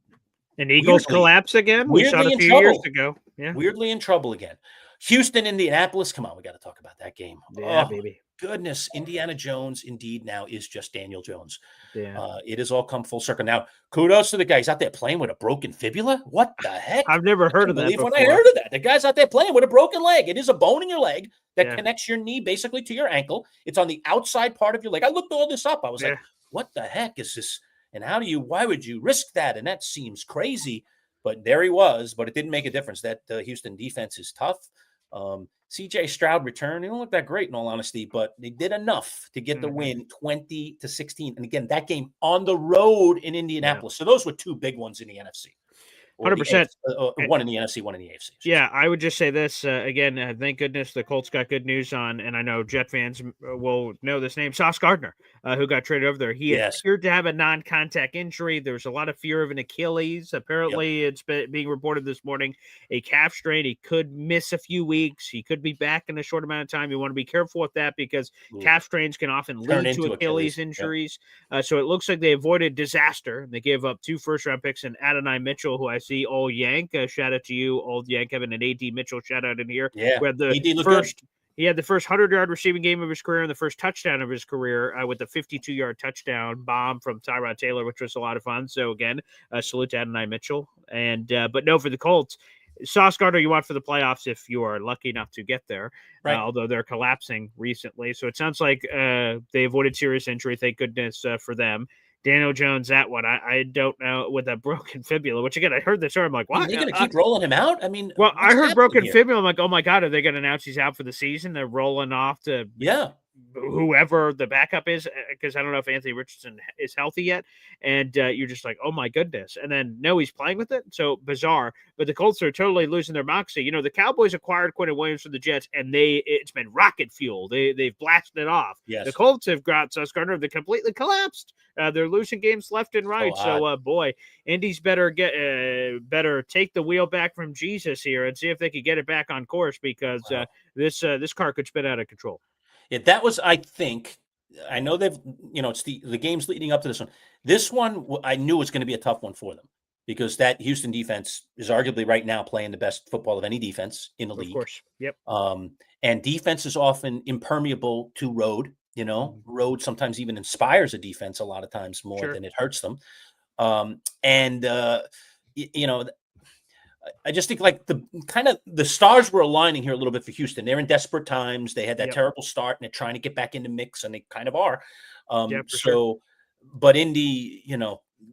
And Eagles collapse again? We saw it a few years ago. Yeah. Weirdly in trouble again. Houston, Indianapolis. Come on, we got to talk about that game. Yeah, baby. Goodness, Indiana Jones indeed now is just Daniel Jones. Yeah. It has all come full circle. Now, kudos to the guy. He's out there playing with a broken fibula. What the heck? I've never heard of that before. When I heard of that, the guy's out there playing with a broken leg. It is a bone in your leg that connects your knee basically to your ankle. It's on the outside part of your leg. I looked all this up. I was like, what the heck is this? And why would you risk that? And that seems crazy. But there he was. But it didn't make a difference. That Houston defense is tough. CJ Stroud returned. He don't look that great in all honesty, but they did enough to get the win 20-16. And again, that game on the road in Indianapolis. So those were two big ones in the NFC. 100%. One in the NFC, one in the AFC. Yeah, I would just say this again. Thank goodness the Colts got good news on, and I know Jet fans will know this name, Sauce Gardner, who got traded over there. He appeared to have a non-contact injury. There's a lot of fear of an Achilles. Apparently, it's being reported this morning a calf strain. He could miss a few weeks. He could be back in a short amount of time. You want to be careful with that because calf strains can often lead to Achilles injuries. So it looks like they avoided disaster. They gave up 2 first-round picks and Adonai Mitchell, who I see Old Yank. Shout out to you, Old Yank, having an AD Mitchell shout out in here. Yeah, we had he had the first 100-yard receiving game of his career and the first touchdown of his career with a 52-yard touchdown bomb from Tyrod Taylor, which was a lot of fun. So again, salute to Adonai Mitchell. And but no, for the Colts, Sauce Gardner you want for the playoffs if you are lucky enough to get there, although they're collapsing recently. So it sounds like they avoided serious injury. Thank goodness for them. Daniel Jones, that one, I don't know, with a broken fibula, which again, I heard the story. I'm like, what? Are they going to keep rolling him out? I mean, I heard broken fibula. I'm like, oh my God, are they going to announce he's out for the season? They're rolling off to whoever the backup is, because I don't know if Anthony Richardson is healthy yet. And you're just like, oh my goodness. And then no, he's playing with it. So bizarre. But the Colts are totally losing their moxie. The Cowboys acquired Quentin Williams from the Jets, and it's been rocket fuel. They've blasted it off. Yes. The Colts have got Sauce Gardner. They completely collapsed. They're losing games left and right. So boy, Indy's better take the wheel back from Jesus here and see if they could get it back on course, because this car could spin out of control. Yeah, that was, I think, I know they've, it's the games leading up to this one. This one, I knew was going to be a tough one for them, because that Houston defense is arguably right now playing the best football of any defense in the league. Of course. Yep. And defense is often impermeable to road. Road sometimes even inspires a defense a lot of times more than it hurts them. I just think like the stars were aligning here a little bit for Houston. They're in desperate times. They had that terrible start and they're trying to get back into mix, and they kind of are. But Indy,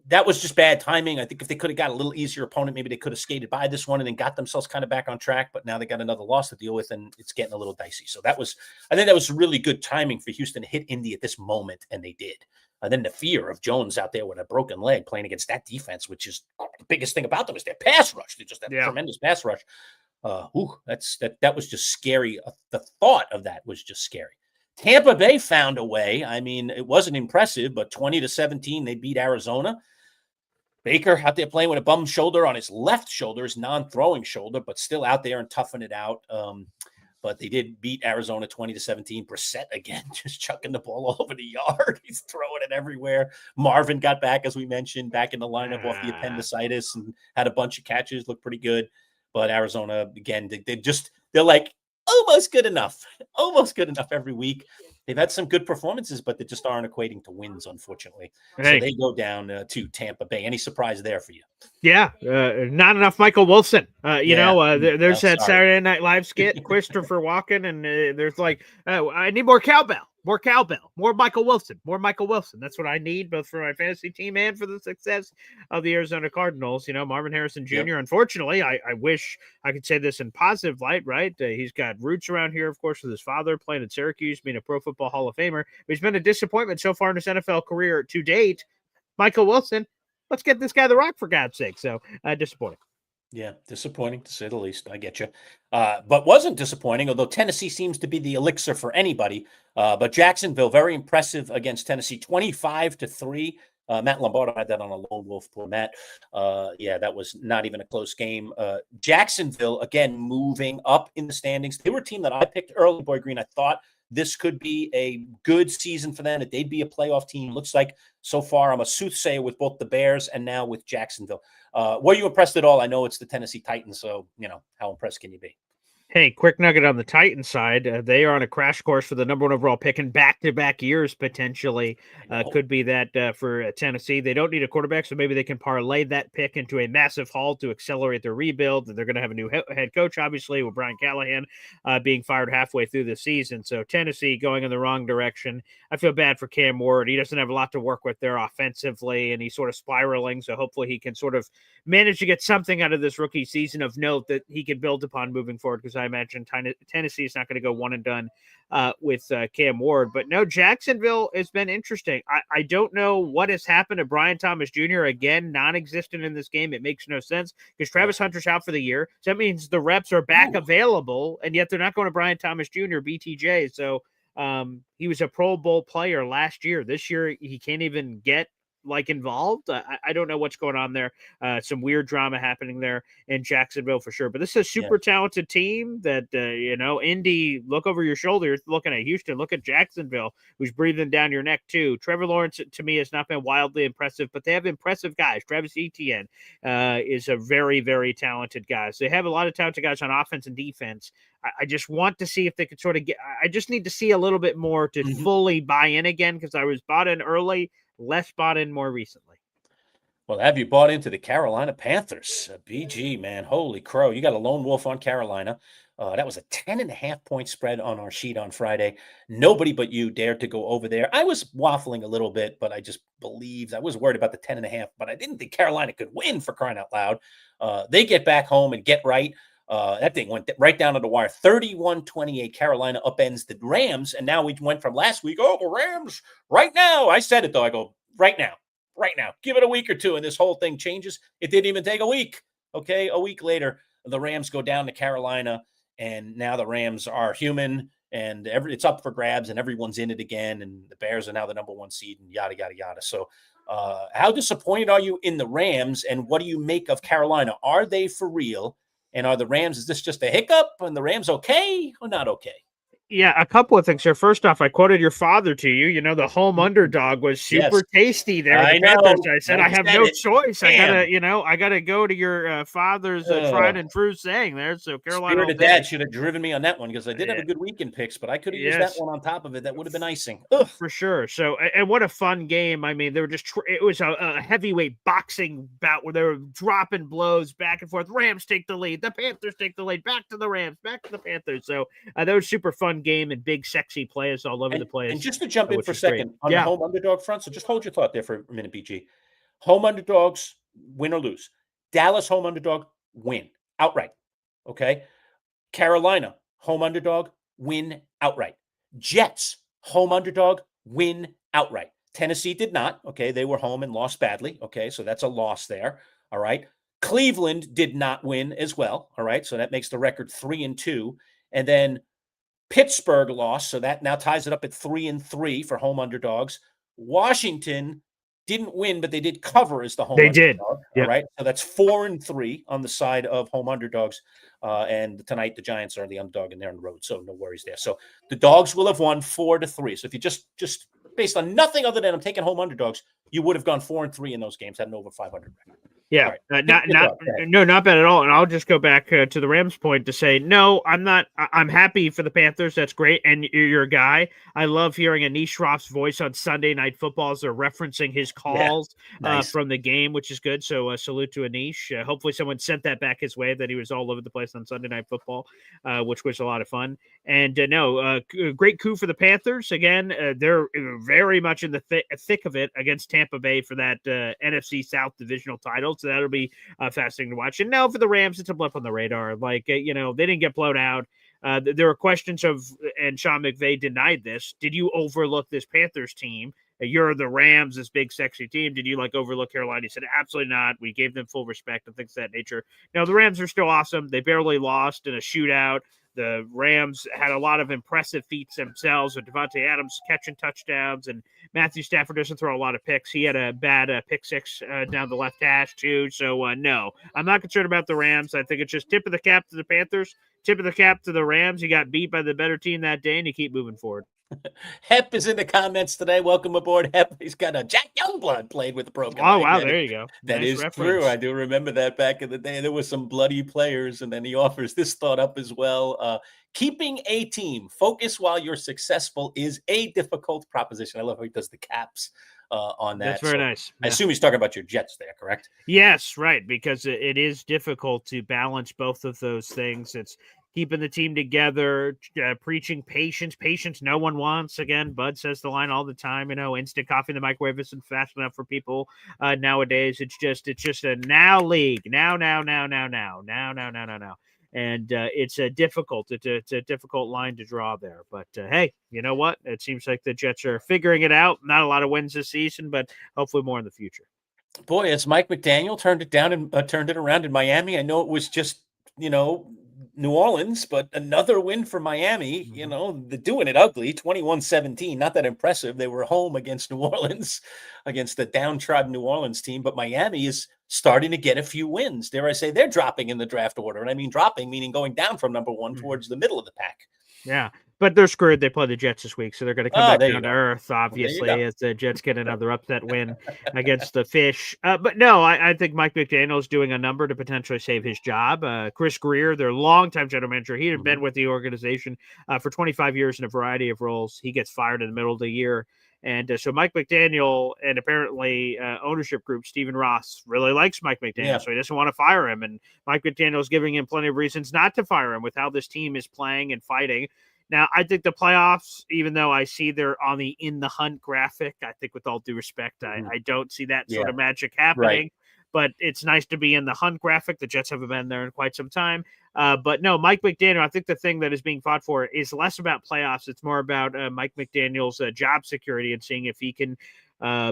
that was just bad timing. I think if they could have got a little easier opponent, maybe they could have skated by this one and then got themselves kind of back on track. But now they got another loss to deal with, and it's getting a little dicey. So I think that was really good timing for Houston to hit Indy at this moment, and they did. And then the fear of Jones out there with a broken leg playing against that defense, which is the biggest thing about them, is their pass rush. They just have tremendous pass rush. That was just scary. The thought of that was just scary. Tampa Bay found a way. I mean, it wasn't impressive, but 20-17, they beat Arizona. Baker out there playing with a bum shoulder on his left shoulder, his non-throwing shoulder, but still out there and toughing it out. But they did beat Arizona 20-17. Brissett again, just chucking the ball all over the yard. He's throwing it everywhere. Marvin got back, as we mentioned, back in the lineup off the appendicitis and had a bunch of catches, looked pretty good. But Arizona, again, they're like almost good enough every week. They've had some good performances, but they just aren't equating to wins, unfortunately. So they go down to Tampa Bay. Any surprise there for you? Yeah, not enough Michael Wilson. There's that Saturday Night Live skit, Christopher Walken, and there's like, I need more cowbell, more Michael Wilson. That's what I need, both for my fantasy team and for the success of the Arizona Cardinals. Marvin Harrison Jr. Unfortunately, I wish I could say this in positive light, right? He's got roots around here, of course, with his father playing at Syracuse, being a Pro Football Hall of Famer. But he's been a disappointment so far in his NFL career to date. Michael Wilson, let's get this guy the rock, for God's sake. So disappointing. Yeah, disappointing to say the least. I get you. But wasn't disappointing, although Tennessee seems to be the elixir for anybody. But Jacksonville, very impressive against Tennessee, 25-3. Matt Lombardo had that on a lone wolf. Poor Matt. That was not even a close game. Jacksonville, again, moving up in the standings. They were a team that I picked early, Boy Green. I thought this could be a good season for them, that they'd be a playoff team. Looks like so far I'm a soothsayer with both the Bears and now with Jacksonville. Were you impressed at all? I know it's the Tennessee Titans, so, how impressed can you be? Hey, quick nugget on the Titans side. They are on a crash course for the number one overall pick in back-to-back years, potentially. Could be that for Tennessee. They don't need a quarterback, so maybe they can parlay that pick into a massive haul to accelerate their rebuild. They're going to have a new head coach, obviously, with Brian Callahan being fired halfway through the season. So Tennessee going in the wrong direction. I feel bad for Cam Ward. He doesn't have a lot to work with there offensively, and he's sort of spiraling. So hopefully he can sort of manage to get something out of this rookie season of note that he can build upon moving forward, because I imagine Tennessee is not going to go one and done with Cam Ward. But no, Jacksonville has been interesting. I don't know what has happened to Brian Thomas Jr. Again, non-existent in this game. It makes no sense because Travis Hunter's out for the year. So that means the reps are back available, and yet they're not going to Brian Thomas Jr., BTJ. So he was a Pro Bowl player last year. This year, he can't even get involved. I don't know what's going on there. Some weird drama happening there in Jacksonville for sure. But this is a super talented team that, Indy, look over your shoulder. You're looking at Houston. Look at Jacksonville, who's breathing down your neck too. Trevor Lawrence, to me, has not been wildly impressive, but they have impressive guys. Travis Etienne is a very, very talented guy. So they have a lot of talented guys on offense and defense. I just want to see if they could sort of I just need to see a little bit more to fully buy in again, because I was bought in early, less bought in more recently. Well, have you bought into the Carolina Panthers? BG, man. Holy crow. You got a lone wolf on Carolina. That was a 10.5-point spread on our sheet on Friday. Nobody but you dared to go over there. I was waffling a little bit, but I just believed. I was worried about the 10.5, but I didn't think Carolina could win, for crying out loud. They get back home and get right. That thing went right down to the wire. 31-28. Carolina upends the Rams. And now we went from last week, the Rams right now. I said it, though. I go, right now. Give it a week or two, and this whole thing changes. It didn't even take a week. Okay, a week later, the Rams go down to Carolina, and now the Rams are human, and it's up for grabs, and everyone's in it again, and the Bears are now the number 1 seed, and yada, yada, yada. So how disappointed are you in the Rams, and what do you make of Carolina? Are they for real? And are the Rams, is this just a hiccup? And the Rams okay or not okay? Yeah, a couple of things here. First off, I quoted your father to you. The home underdog was super tasty there. I know. Panthers. I said I have no choice. Damn. I gotta go to your father's tried and true saying there. So Carolina, Spirit of Dad should have driven me on that one, because I did have a good weekend picks, but I could have used that one on top of it. That would have been icing. For sure. So, and what a fun game. I mean, they were just it was a heavyweight boxing bout where they were dropping blows back and forth. Rams take the lead. The Panthers take the lead. Back to the Rams. Back to the Panthers. So that was super fun game, and big sexy players all over the place. And just to jump in for a second on the home underdog front, so just hold your thought there for a minute, BG. Home underdogs win or lose. Dallas home underdog win outright. Okay. Carolina home underdog win outright. Jets home underdog win outright. Tennessee did not. Okay, they were home and lost badly. Okay, so that's a loss there. All right. Cleveland did not win as well. All right, so that makes the record 3-2, and then Pittsburgh lost, so that now ties it up at 3-3 for home underdogs. Washington didn't win, but they did cover as the home underdog. Did. All right, so that's 4-3 on the side of home underdogs. And tonight the Giants are the underdog, and they're on the road, so no worries there. So the dogs will have won 4-3. So if you just based on nothing other than I'm taking home underdogs, you would have gone 4-3 in those games, had an over 500 record. Yeah, right. Not bad at all. And I'll just go back to the Rams point to say, no, I'm not. I'm happy for the Panthers. That's great. And you're a guy. I love hearing Anish Shroff's voice on Sunday Night Football as they're referencing his calls from the game, which is good. So salute to Anish. Hopefully someone sent that back his way, that he was all over the place on Sunday Night Football, which was a lot of fun. And great coup for the Panthers. Again, they're very much in the thick of it against Tampa Bay for that NFC South divisional title. So that'll be fascinating to watch. And now for the Rams, it's a blip on the radar. Like, they didn't get blown out. There were questions of, and Sean McVay denied this, did you overlook this Panthers team? You're the Rams, this big, sexy team. Did you overlook Carolina? He said, absolutely not. We gave them full respect and things of that nature. Now, the Rams are still awesome. They barely lost in a shootout. The Rams had a lot of impressive feats themselves with Devontae Adams catching touchdowns, and Matthew Stafford doesn't throw a lot of picks. He had a bad pick six down the left hash too. So no, I'm not concerned about the Rams. I think it's just tip of the cap to the Panthers, tip of the cap to the Rams. You got beat by the better team that day, and you keep moving forward. Hep is in the comments today. Welcome aboard, Hep. He's got a Jack Youngblood played with the program. Oh, wow, there you go. That nice is reference. True. I do remember that back in the day. There were some bloody players, and then he offers this thought up as well. Keeping a team focused while you're successful is a difficult proposition. I love how he does the caps on that. That's very nice. I assume he's talking about your Jets there, correct? Yes, right, because it is difficult to balance both of those things. It's keeping the team together, preaching patience no one wants. Again, Bud says the line all the time, instant coffee in the microwave isn't fast enough for people nowadays. It's just a now league. Now. And it's a difficult line to draw there. But hey, you know what? It seems like the Jets are figuring it out. Not a lot of wins this season, but hopefully more in the future. Boy, as Mike McDaniel turned it down and turned it around in Miami. I know it was just, New Orleans, but another win for Miami. They're doing it ugly, 21-17. Not that impressive. They were home against New Orleans, against the downtrodden New Orleans team, but Miami is starting to get a few wins. Dare I say they're dropping in the draft order. And I mean dropping, meaning going down from number one towards the middle of the pack. Yeah, but they're screwed. They play the Jets this week, so they're going to come back down to earth, obviously, as the Jets get another upset win against the Fish. But no, I think Mike McDaniel is doing a number to potentially save his job. Chris Greer, their longtime general manager, he had been with the organization for 25 years in a variety of roles. He gets fired in the middle of the year. And so Mike McDaniel and apparently ownership group, Stephen Ross, really likes Mike McDaniel, so he doesn't want to fire him. And Mike McDaniel is giving him plenty of reasons not to fire him with how this team is playing and fighting. Now, I think the playoffs, even though I see they're on the in the hunt graphic, I think with all due respect, I don't see that sort of magic happening. Right. but it's nice to be in the Hunt graphic. The Jets haven't been there in quite some time. But no, Mike McDaniel, I think the thing that is being fought for is less about playoffs. It's more about Mike McDaniel's job security and seeing if he can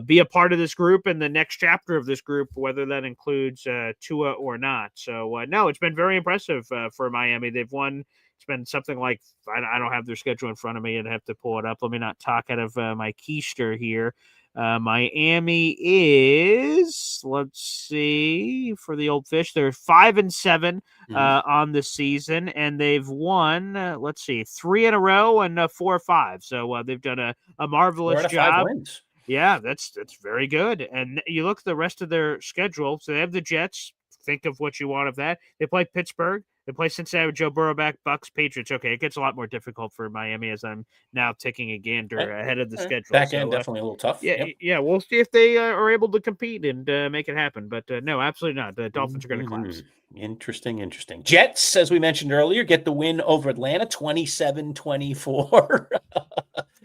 be a part of this group and the next chapter of this group, whether that includes Tua or not. So, no, it's been very impressive for Miami. They've won. It's been something like, I don't have their schedule in front of me and have to pull it up. Let me not talk out of my keister here. Miami is, let's see, for the old fish, they're 5-7 on the season, and they've won, let's see, 3 in a row and 4 or 5. So they've done a marvelous job. 5 wins. Yeah, that's very good. And you look at the rest of their schedule. So they have the Jets. Think of what you want of that. They play Pittsburgh. They play Cincinnati with Joe Burrow back, Bucks, Patriots. Okay, it gets a lot more difficult for Miami as I'm now taking a gander ahead of the schedule. Back end definitely a little tough. Yeah, we'll see if they are able to compete and make it happen. But no, absolutely not. The Dolphins are going to collapse. Interesting. Jets, as we mentioned earlier, get the win over Atlanta, 27-24.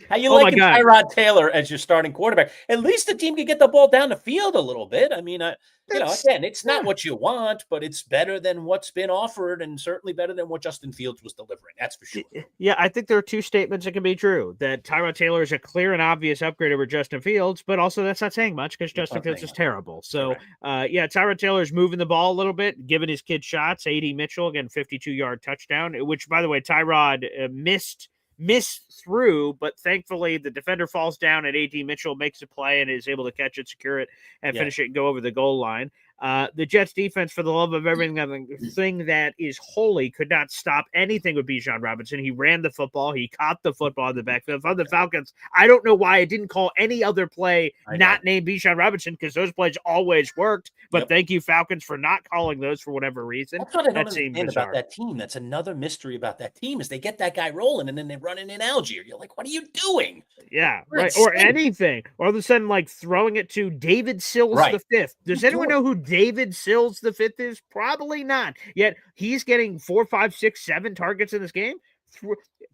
How you liking Tyrod Taylor as your starting quarterback? At least the team can get the ball down the field a little bit. I mean, again, it's not what you want, but it's better than what's been offered and certainly better than what Justin Fields was delivering. That's for sure. Yeah, I think there are two statements that can be true. That Tyrod Taylor is a clear and obvious upgrade over Justin Fields, but also that's not saying much because Justin Fields is terrible. So, Tyrod Taylor is moving the ball a little bit, giving his kid shots. A.D. Mitchell, again, 52-yard touchdown, which, by the way, Tyrod missed through, but thankfully the defender falls down and A.D. Mitchell makes a play and is able to catch it, secure it, and finish it and go over the goal line. The Jets defense, for the love of everything that is holy, could not stop anything with Bijan Robinson. He ran the football. He caught the football in the backfield. On the Falcons, I don't know why I didn't call any other play not named Bijan Robinson because those plays always worked. But thank you, Falcons, for not calling those for whatever reason. That's what I don't understand about that team. That's another mystery about that team is they get that guy rolling and then they run in Algier. You're like, what are you doing? Yeah, right. Or anything. Or all of a sudden, like throwing it to David Sills the fifth. Does anyone know who David Sills the fifth is? Probably not. Yet he's getting 4, 5, 6, 7 targets in this game.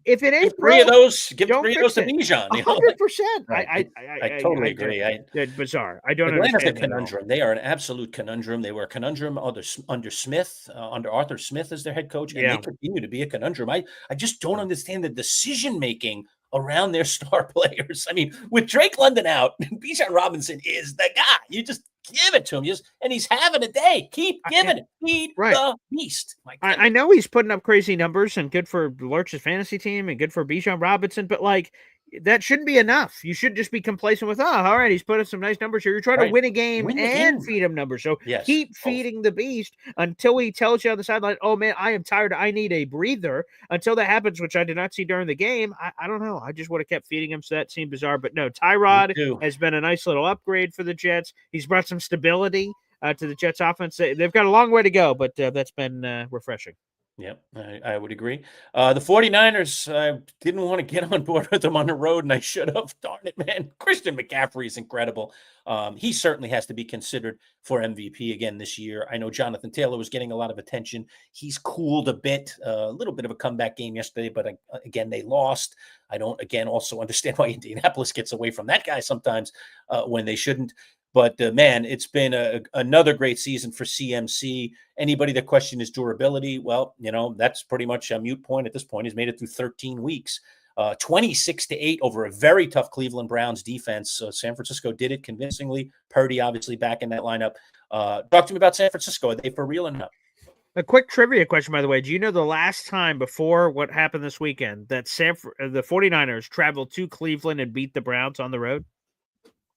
If it ain't three of those, give 3 of those to Bijan. 100%. I totally agree. It's bizarre. I don't Atlanta's understand a conundrum. They are an absolute conundrum. They were a conundrum under Smith, under Arthur Smith as their head coach, and they continue to be a conundrum. I just don't understand the decision making around their star players. I mean, with Drake London out, Bijan Robinson is the guy. You just give it to him, and he's having a day. Keep giving it. Feed the beast. I know he's putting up crazy numbers and good for Lurch's fantasy team and good for Bijan Robinson, but that shouldn't be enough. You should just be complacent with, all right, he's putting some nice numbers here. You're trying to win a game and feed him numbers. So keep feeding the beast until he tells you on the sideline, oh, man, I am tired. I need a breather. Until that happens, which I did not see during the game, I don't know. I just would have kept feeding him, so that seemed bizarre. But no, Tyrod has been a nice little upgrade for the Jets. He's brought some stability to the Jets offense. They've got a long way to go, but that's been refreshing. Yep, I would agree. The 49ers, didn't want to get on board with them on the road, and I should have. Darn it, man. Christian McCaffrey is incredible. He certainly has to be considered for MVP again this year. I know Jonathan Taylor was getting a lot of attention. He's cooled a bit, a little bit of a comeback game yesterday, but again, they lost. I don't, also understand why Indianapolis gets away from that guy sometimes when they shouldn't. But, man, it's been another great season for CMC. Anybody that questioned his durability, well, that's pretty much a moot point at this point. He's made it through 13 weeks, 26-8 over a very tough Cleveland Browns defense. So San Francisco did it convincingly. Purdy obviously back in that lineup. Talk to me about San Francisco. Are they for real or not? A quick trivia question, by the way. Do you know the last time before what happened this weekend that the 49ers traveled to Cleveland and beat the Browns on the road?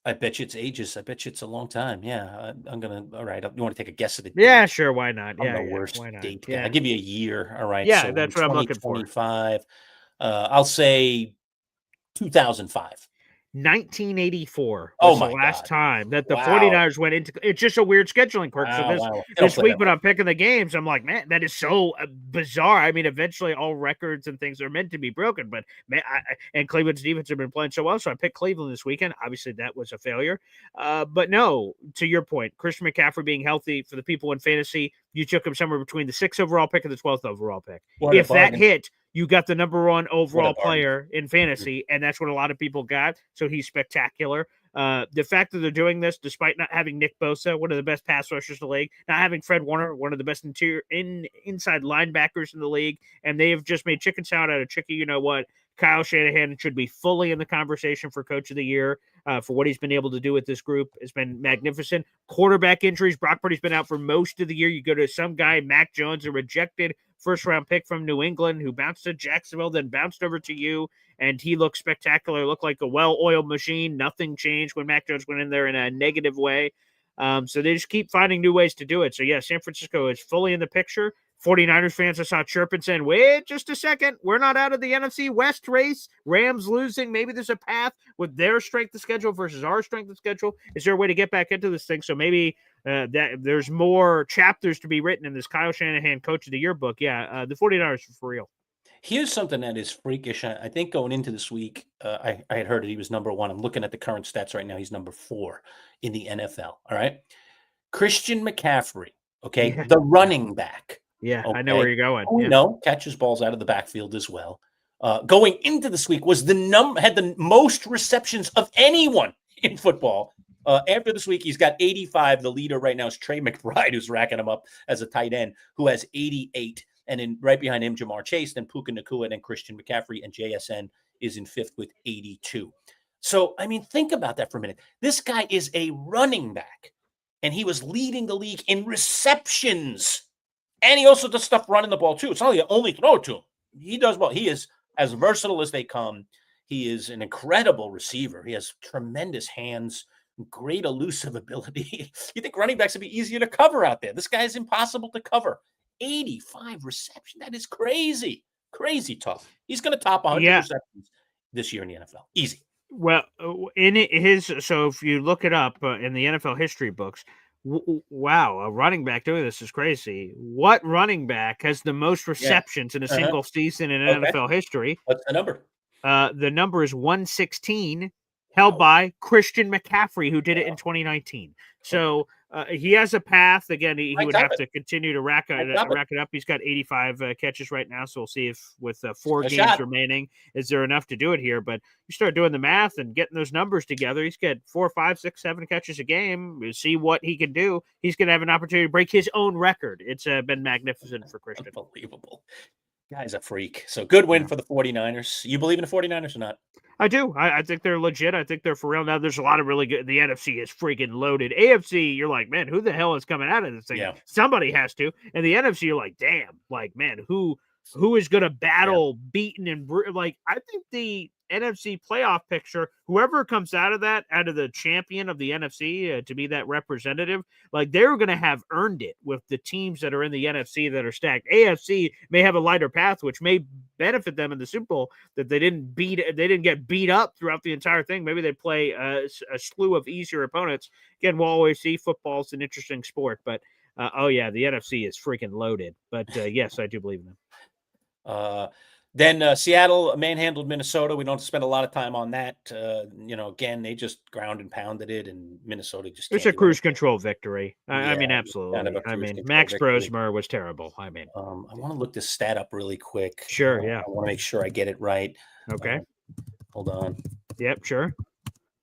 I bet you it's ages. I bet you it's a long time. Yeah, I'm going to – all right. You want to take a guess at the date? Yeah, sure. Why not? I'm the worst date guy. I'll give you a year. All right. Yeah, so that's what I'm looking for. 25. I'll say 2005. 1984 was the last time that the 49ers went into – it's just a weird scheduling quirk. So this week when I'm picking the games, I'm like, man, that is so bizarre. I mean, eventually all records and things are meant to be broken. But, man, and Cleveland's defense have been playing so well, so I picked Cleveland this weekend. Obviously, that was a failure. But, no, to your point, Christian McCaffrey being healthy for the people in fantasy, you took him somewhere between the 6th overall pick and the 12th overall pick. If that hit – you got the number 1 overall player in fantasy, and that's what a lot of people got. So he's spectacular. The fact that they're doing this despite not having Nick Bosa, one of the best pass rushers in the league, not having Fred Warner, one of the best inside linebackers in the league, and they have just made chicken salad out of chicken. You know what? Kyle Shanahan should be fully in the conversation for Coach of the Year for what he's been able to do with this group. It's been magnificent. Quarterback injuries. Brock Purdy's been out for most of the year. You go to some guy, Mac Jones, a rejected first-round pick from New England who bounced to Jacksonville, then bounced over to you, and he looked spectacular, looked like a well-oiled machine. Nothing changed when Mac Jones went in there in a negative way. So they just keep finding new ways to do it. So, yeah, San Francisco is fully in the picture. 49ers fans I saw chirping saying, wait just a second, we're not out of the NFC West race. Rams losing. Maybe there's a path with their strength of schedule versus our strength of schedule. Is there a way to get back into this thing? So maybe that there's more chapters to be written in this Kyle Shanahan Coach of the Year book. Yeah, the 49ers are for real. Here's something that is freakish. I think going into this week, I had heard that he was number 1. I'm looking at the current stats right now. He's number 4 in the NFL. All right. Christian McCaffrey, okay, Yeah. the running back. Yeah, okay? I know where you're going. We know catches balls out of the backfield as well. Going into this week was had the most receptions of anyone in football. After this week, he's got 85. The leader right now is Trey McBride, who's racking him up as a tight end, who has 88. And then right behind him, Jamar Chase, then Puka Nacua, and Christian McCaffrey, and JSN is in 5th with 82. So, I mean, think about that for a minute. This guy is a running back, and he was leading the league in receptions. And he also does stuff running the ball, too. It's not like you only throw to him. He does well. He is as versatile as they come. He is an incredible receiver. He has tremendous hands, great elusive ability. You think running backs would be easier to cover out there. This guy is impossible to cover. 85 reception. That is crazy. Crazy tough. He's going to top 100 receptions this year in the NFL. Easy. Well, so if you look it up in the NFL history books, wow, a running back doing this is crazy. What running back has the most receptions in a single season in NFL history? What's the number? The number is 116, held by Christian McCaffrey, who did it in 2019. So he has a path. Again, he would have to continue to rack it up. He's got 85 catches right now, so we'll see if with 4 games remaining, is there enough to do it here. But you start doing the math and getting those numbers together. He's got 4, 5, 6, 7 catches a game. We'll see what he can do. He's going to have an opportunity to break his own record. It's been magnificent for Christian. Unbelievable. Guy's a freak. So good win for the 49ers. You believe in the 49ers or not? I do. I think they're legit. I think they're for real. Now, there's a lot of really good. The NFC is freaking loaded. AFC, you're like, man, who the hell is coming out of this thing? Yeah. Somebody has to. And the NFC, you're like, damn, like, man, who is going to battle beaten and like, I think the NFC playoff picture, whoever comes out of the champion of the NFC to be that representative, like they're going to have earned it with the teams that are in the NFC that are stacked. AFC may have a lighter path, which may benefit them in the Super Bowl, that they didn't get beat up throughout the entire thing. Maybe they play a slew of easier opponents. Again, we'll always see football's an interesting sport, but the NFC is freaking loaded. But yes, I do believe in them. Then Seattle manhandled Minnesota. We don't spend a lot of time on that. Again, they just ground and pounded it, and Minnesota just. It's a cruise control victory. I mean, absolutely. Kind of Max Brosmer was terrible. I mean, I want to look this stat up really quick. Sure, yeah. I want to make sure I get it right. Okay. Hold on. Yep, sure.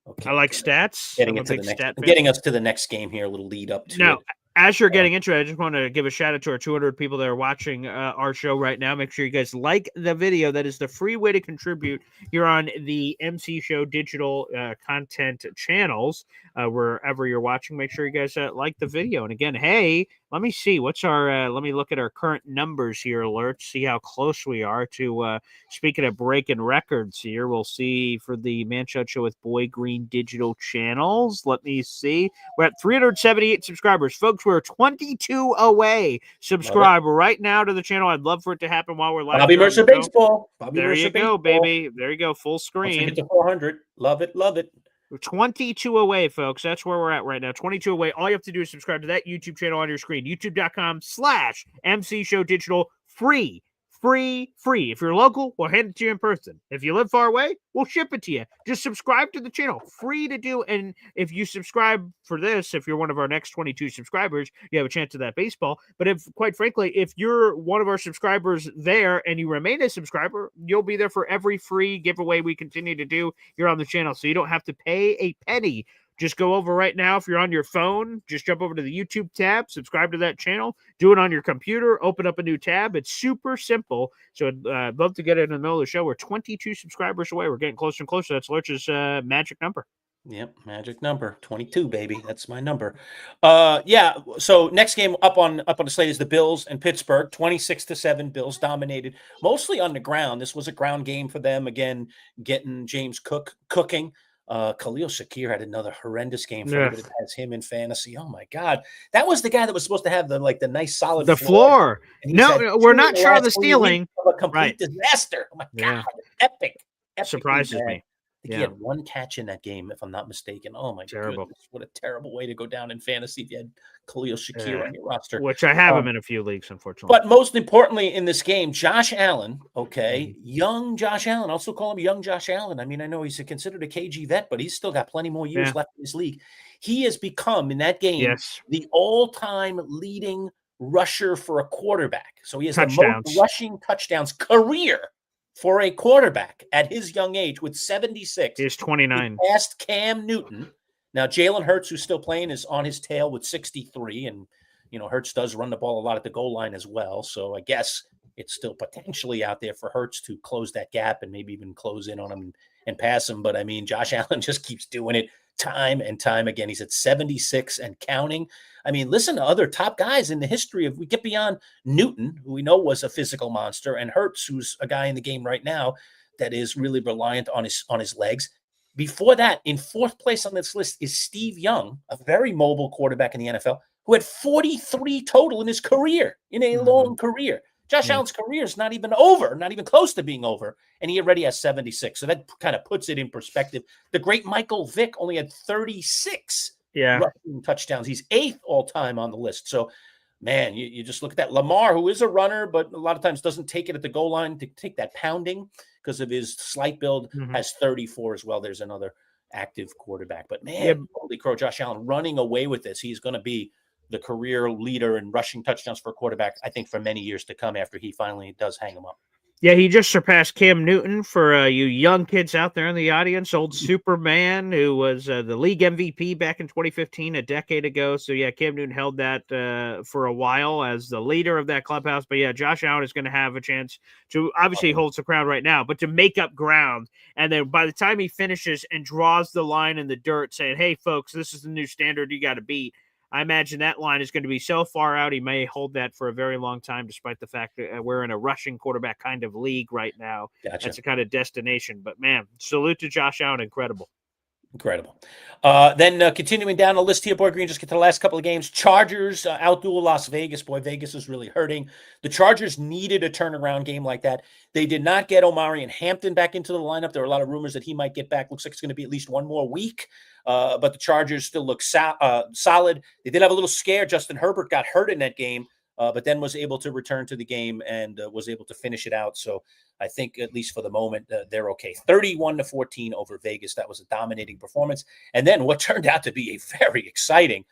Okay. I like stats. Getting us to the next game here. A little lead up to it. As you're getting into it, I just want to give a shout out to our 200 people that are watching our show right now. Make sure you guys like the video. That is the free way to contribute here on the MC Show digital content channels. Wherever you're watching, make sure you guys like the video. And again, hey, let me see. What's our let me look at our current numbers here, alerts, see how close we are to speaking of breaking records here. We'll see for the Manchild Show with Boy Green digital channels. Let me see. We're at 378 subscribers. Folks, we're 22 away. Subscribe right now to the channel. I'd love for it to happen while we're live. Bobby Mercer Baseball. There you go, baby. There you go. Full screen. Get to 400. Love it. Love it. We're 22 away, folks. That's where we're at right now. 22 away. All you have to do is subscribe to that YouTube channel on your screen. YouTube.com/MC Show Digital. Free Free. If you're local, we'll hand it to you in person. If you live far away, we'll ship it to you. Just subscribe to the channel. Free to do. And if you subscribe for this, if you're one of our next 22 subscribers, you have a chance of that baseball. But if, quite frankly, if you're one of our subscribers there and you remain a subscriber, you'll be there for every free giveaway we continue to do here on the channel. So you don't have to pay a penny. Just go over right now. If you're on your phone, just jump over to the YouTube tab, subscribe to that channel, do it on your computer, open up a new tab. It's super simple. So I'd love to get it in the middle of the show. We're 22 subscribers away. We're getting closer and closer. That's Lurch's magic number. Yep, magic number 22, baby. That's my number. Yeah. So next game up on the slate is the Bills and Pittsburgh. 26-7. Bills dominated mostly on the ground. This was a ground game for them. Again, getting James Cook cooking. Khalil Shakir had another horrendous game for anybody that has him in fantasy. Oh my God, that was the guy that was supposed to have the nice solid floor. No, we're not sure of the stealing. A complete disaster. Oh my God, epic surprises me. He had one catch in that game, if I'm not mistaken. Oh my goodness, what a terrible way to go down in fantasy if you had Khalil Shakir on your roster. Which I have him in a few leagues, unfortunately. But most importantly in this game, Josh Allen, young Josh Allen, also call him young Josh Allen. I mean, I know he's considered a KG vet, but he's still got plenty more years left in this league. He has become, in that game, the all-time leading rusher for a quarterback. So he has the most rushing touchdowns career for a quarterback at his young age with 76. He's 29. He passed Cam Newton. Now, Jalen Hurts, who's still playing, is on his tail with 63. And, Hurts does run the ball a lot at the goal line as well. So I guess it's still potentially out there for Hurts to close that gap and maybe even close in on him and pass him. But, I mean, Josh Allen just keeps doing it time and time again. He's at 76 and counting. I mean, listen to other top guys in the history of, we get beyond Newton, who we know was a physical monster, and Hurts, who's a guy in the game right now that is really reliant on his legs. Before that, in fourth place on this list is Steve Young, a very mobile quarterback in the NFL, who had 43 total in his career, in a long career. Josh Allen's career is not even over, not even close to being over, and he already has 76. So that kind of puts it in perspective. The great Michael Vick only had 36 rushing touchdowns. He's 8th all-time on the list. So, man, you just look at that. Lamar, who is a runner, but a lot of times doesn't take it at the goal line to take that pounding because of his slight build, has 34 as well. There's another active quarterback. But, man, holy crow, Josh Allen running away with this. He's going to be the career leader in rushing touchdowns for a quarterback, I think, for many years to come after he finally does hang him up. Yeah, he just surpassed Cam Newton for you young kids out there in the audience. Old Superman, who was the league MVP back in 2015, a decade ago. So, yeah, Cam Newton held that for a while as the leader of that clubhouse. But, yeah, Josh Allen is going to have a chance to obviously holds the crown right now, but to make up ground. And then by the time he finishes and draws the line in the dirt saying, hey, folks, this is the new standard you got to beat, I imagine that line is going to be so far out, he may hold that for a very long time, despite the fact that we're in a rushing quarterback kind of league right now. Gotcha. That's a kind of destination. But, man, salute to Josh Allen. Incredible. Then continuing down the list here, Boy Green, just get to the last couple of games. Chargers outduel Las Vegas. Boy, Vegas is really hurting. The Chargers needed a turnaround game like that. They did not get Omari and Hampton back into the lineup. There were a lot of rumors that he might get back. Looks like it's going to be at least one more week. But the Chargers still look solid. They did have a little scare. Justin Herbert got hurt in that game, but then was able to return to the game and was able to finish it out. So I think, at least for the moment, they're okay. 31-14 over Vegas. That was a dominating performance. And then what turned out to be a very exciting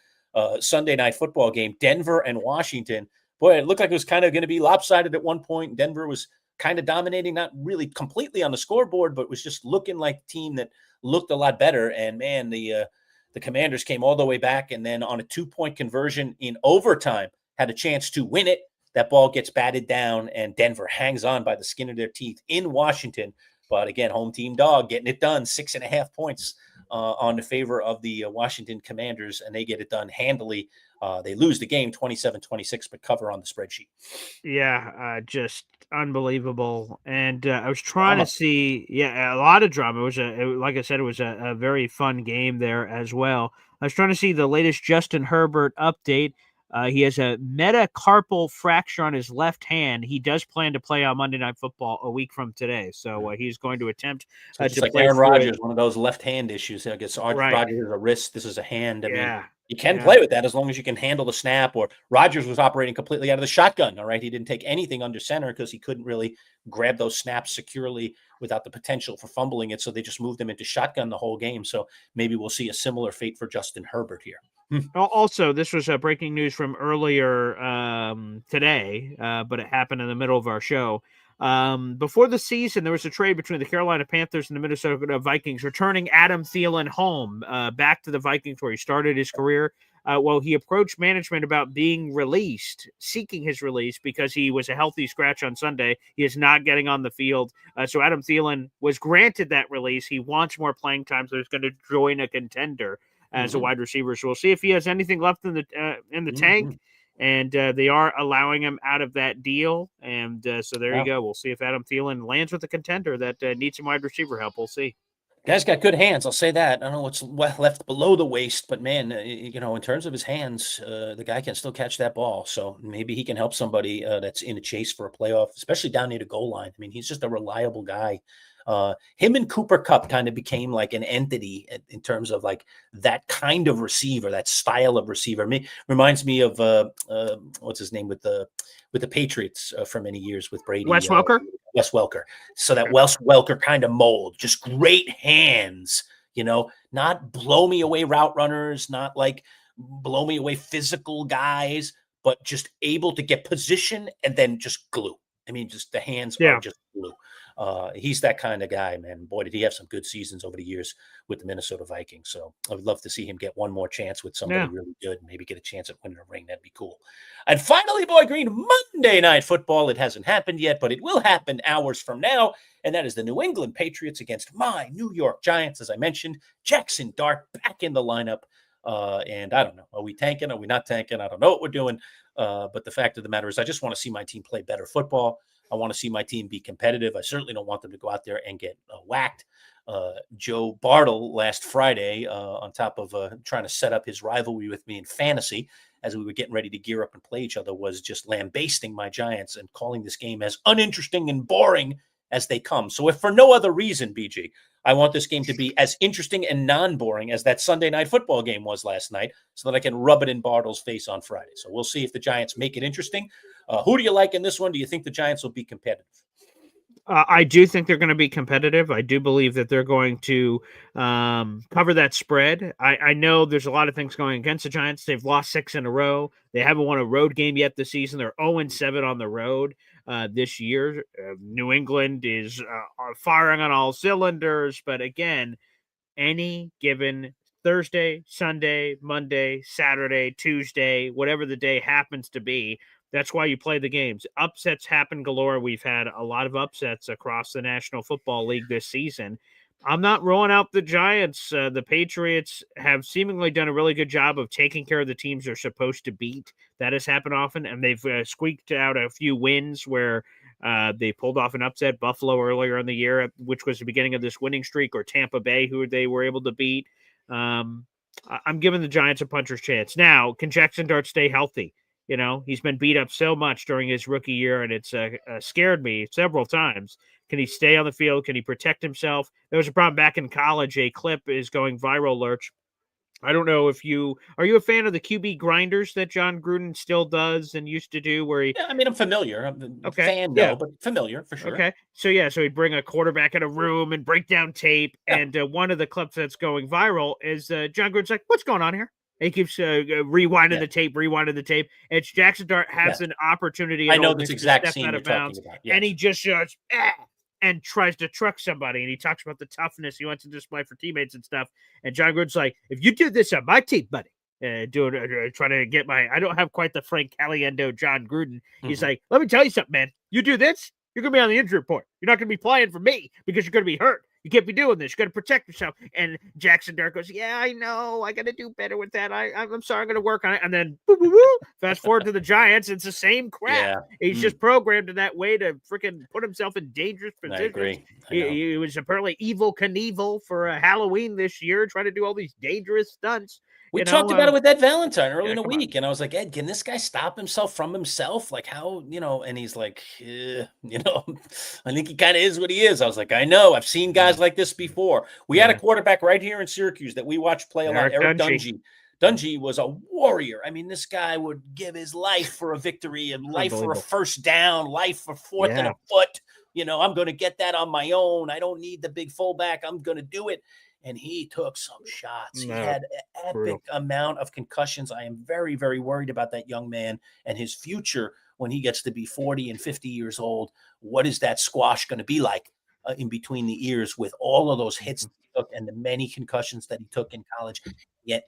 Sunday night football game, Denver and Washington. Boy, it looked like it was kind of going to be lopsided at one point. Denver was kind of dominating, not really completely on the scoreboard, but was just looking like a team that looked a lot better. And, man, the Commanders came all the way back, and then on a 2-point conversion in overtime, had a chance to win it. That ball gets batted down, and Denver hangs on by the skin of their teeth in Washington. But again, home team dog getting it done, 6.5 points on the favor of the Washington Commanders, and they get it done handily. They lose the game 27-26, but cover on the spreadsheet. Yeah, just unbelievable. And I was trying to see, a lot of drama. It was like I said, it was a very fun game there as well. I was trying to see the latest Justin Herbert update. He has a metacarpal fracture on his left hand. He does plan to play on Monday Night Football a week from today. So he's going to attempt to play. Aaron Rodgers, one of those left hand issues. I guess Rodgers is a wrist. This is a hand. I mean, You can play with that as long as you can handle the snap. Or Rodgers was operating completely out of the shotgun. All right. He didn't take anything under center because he couldn't really grab those snaps securely without the potential for fumbling it. So they just moved him into shotgun the whole game. So maybe we'll see a similar fate for Justin Herbert here. Also, this was breaking news from earlier today, but it happened in the middle of our show. Before the season, there was a trade between the Carolina Panthers and the Minnesota Vikings, returning Adam Thielen home back to the Vikings where he started his career. Well, he approached management about being released, seeking his release because he was a healthy scratch on Sunday. He is not getting on the field. So Adam Thielen was granted that release. He wants more playing time, so he's going to join a contender as a wide receiver. So we'll see if he has anything left in the tank. And they are allowing him out of that deal. And so there you go. We'll see if Adam Thielen lands with a contender that needs some wide receiver help. We'll see. Guy's got good hands. I'll say that. I don't know what's left below the waist, but man, in terms of his hands, the guy can still catch that ball. So maybe he can help somebody that's in a chase for a playoff, especially down near the goal line. I mean, he's just a reliable guy. Him and Cooper Kupp kind of became like an entity in terms of like that kind of receiver, that style of receiver. Reminds me of what's his name with the Patriots for many years with Brady. Wes Welker. Wes Welker. So that Wes Welker kind of mold, just great hands. Not blow me away route runners, not like blow me away physical guys, but just able to get position and then just glue. I mean, just the hands are just glue. He's that kind of guy, man. Boy, did he have some good seasons over the years with the Minnesota Vikings. So I would love to see him get one more chance with somebody really good and maybe get a chance at winning a ring. That'd be cool. And finally, Boy Green, Monday Night Football. It hasn't happened yet, but it will happen hours from now. And that is the New England Patriots against my New York Giants. As I mentioned, Jackson Dart back in the lineup. And I don't know, are we tanking? Are we not tanking? I don't know what we're doing. But the fact of the matter is I just want to see my team play better football. I want to see my team be competitive. I certainly don't want them to go out there and get whacked. Joe Bartle last Friday, on top of trying to set up his rivalry with me in fantasy as we were getting ready to gear up and play each other, was just lambasting my Giants and calling this game as uninteresting and boring as they come. So if for no other reason, BG, I want this game to be as interesting and non-boring as that Sunday Night Football game was last night so that I can rub it in Bartle's face on Friday. So we'll see if the Giants make it interesting. Who do you like in this one? Do you think the Giants will be competitive? I do think they're going to be competitive. I do believe that they're going to cover that spread. I know there's a lot of things going against the Giants. They've lost 6 in a row. They haven't won a road game yet this season. They're 0-7 on the road this year. New England is firing on all cylinders. But again, any given Thursday, Sunday, Monday, Saturday, Tuesday, whatever the day happens to be, that's why you play the games. Upsets happen galore. We've had a lot of upsets across the National Football League this season. I'm not rolling out the Giants. The Patriots have seemingly done a really good job of taking care of the teams they're supposed to beat. That has happened often, and they've squeaked out a few wins where they pulled off an upset. Buffalo earlier in the year, which was the beginning of this winning streak, or Tampa Bay, who they were able to beat. I'm giving the Giants a puncher's chance. Now, can Jackson Dart stay healthy? He's been beat up so much during his rookie year, and it's scared me several times. Can he stay on the field? Can he protect himself? There was a problem back in college. A clip is going viral, Lurch. I don't know if are you a fan of the QB grinders that John Gruden still does and used to do where he... Yeah, I mean, I'm familiar. I'm a fan, no, but familiar for sure. Okay. So he'd bring a quarterback in a room and break down tape. Yeah. And one of the clips that's going viral is John Gruden's like, what's going on here? And he keeps rewinding the tape. It's Jackson Dart has an opportunity. I know this exact scene you're talking about. Yes. And he just starts and tries to truck somebody. And he talks about the toughness he wants to display for teammates and stuff. And John Gruden's like, if you do this on my team, buddy, trying to get I don't have quite the Frank Caliendo John Gruden. He's like, let me tell you something, man. You do this, you're going to be on the injury report. You're not going to be playing for me because you're going to be hurt. You can't be doing this. You got to protect yourself. And Jackson Dart goes, yeah, I know. I got to do better with that. I'm sorry. I'm going to work on it. And then fast forward to the Giants. It's the same crap. Yeah. He's just programmed in that way to freaking put himself in dangerous positions. I agree. He was apparently Evil Knievel for Halloween this year, trying to do all these dangerous stunts. We talked about it with Ed Valentine early in the week. And I was like, Ed, can this guy stop himself from himself? Like how, and he's like, I think he kind of is what he is. I was like, I know. I've seen guys like this before. We had a quarterback right here in Syracuse that we watched play a lot, Eric Dungy. Dungy was a warrior. I mean, this guy would give his life for a victory and life for a first down, life for fourth and a foot. I'm going to get that on my own. I don't need the big fullback. I'm going to do it. And he took some shots. He had an epic amount of concussions. I am very, very worried about that young man and his future when he gets to be 40 and 50 years old. What is that squash going to be like in between the ears with all of those hits he took and the many concussions that he took in college? Yet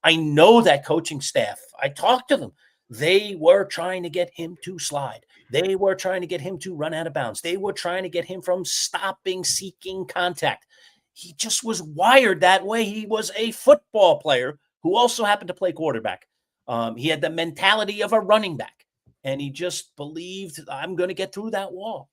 I know that coaching staff, I talked to them. They were trying to get him to slide. They were trying to get him to run out of bounds. They were trying to get him from seeking contact. He just was wired that way. He was a football player who also happened to play quarterback. He had the mentality of a running back, and he just believed, I'm going to get through that wall.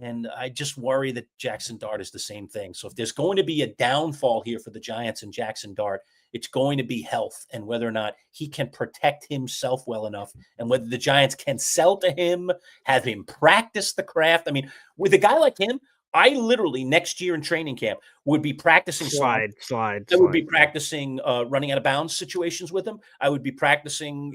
And I just worry that Jackson Dart is the same thing. So if there's going to be a downfall here for the Giants and Jackson Dart, it's going to be health and whether or not he can protect himself well enough and whether the Giants can sell to him, have him practice the craft. I mean, with a guy like him, I literally next year in training camp would be practicing slide. I would be practicing running out of bounds situations with him. I would be practicing,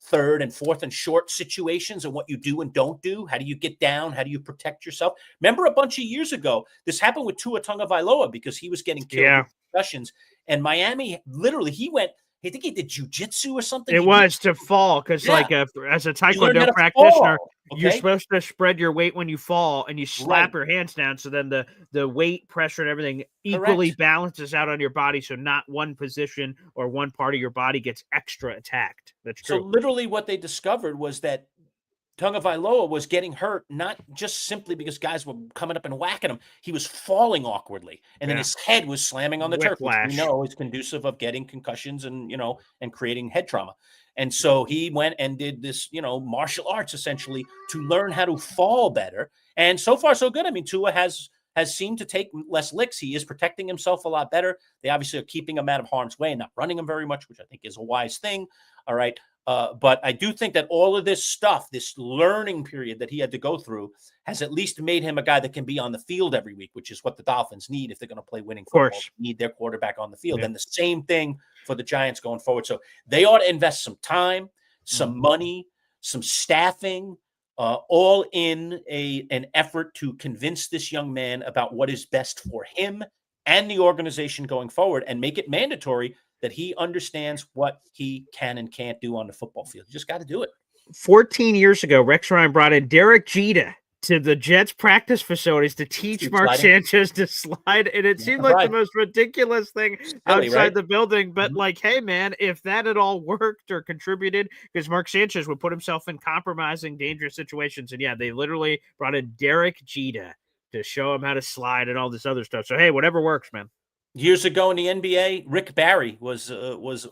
third and fourth and short situations and what you do and don't do. How do you get down? How do you protect yourself? Remember a bunch of years ago, this happened with Tua Tagovailoa because he was getting killed with concussions. And Miami, literally, I think he did jujitsu or something. It was to fall because, as a taekwondo practitioner, you're supposed to spread your weight when you fall and you slap your hands down. So then the weight, pressure, and everything equally balances out on your body. So not one position or one part of your body gets extra attacked. That's true. So literally what they discovered was that Tagovailoa was getting hurt, not just simply because guys were coming up and whacking him. He was falling awkwardly, and then his head was slamming on the turf, which we know is conducive of getting concussions and creating head trauma. And so he went and did this, martial arts essentially to learn how to fall better. And so far, so good. I mean, Tua has seemed to take less licks. He is protecting himself a lot better. They obviously are keeping him out of harm's way and not running him very much, which I think is a wise thing. All right. But I do think that all of this stuff, this learning period that he had to go through, has at least made him a guy that can be on the field every week, which is what the Dolphins need if they're going to play winning football. They need their quarterback on the field. And the same thing for the Giants going forward. So they ought to invest some time, some money, some staffing, all in an effort to convince this young man about what is best for him and the organization going forward and make it mandatory that he understands what he can and can't do on the football field. You just got to do it. 14 years ago, Rex Ryan brought in Derek Jeter to the Jets practice facilities to teach Mark Sanchez to slide. And it seemed like the most ridiculous thing outside the building. But hey, man, if that at all worked or contributed, because Mark Sanchez would put himself in compromising, dangerous situations. And they literally brought in Derek Jeter to show him how to slide and all this other stuff. So, hey, whatever works, man. Years ago in the NBA, Rick Barry was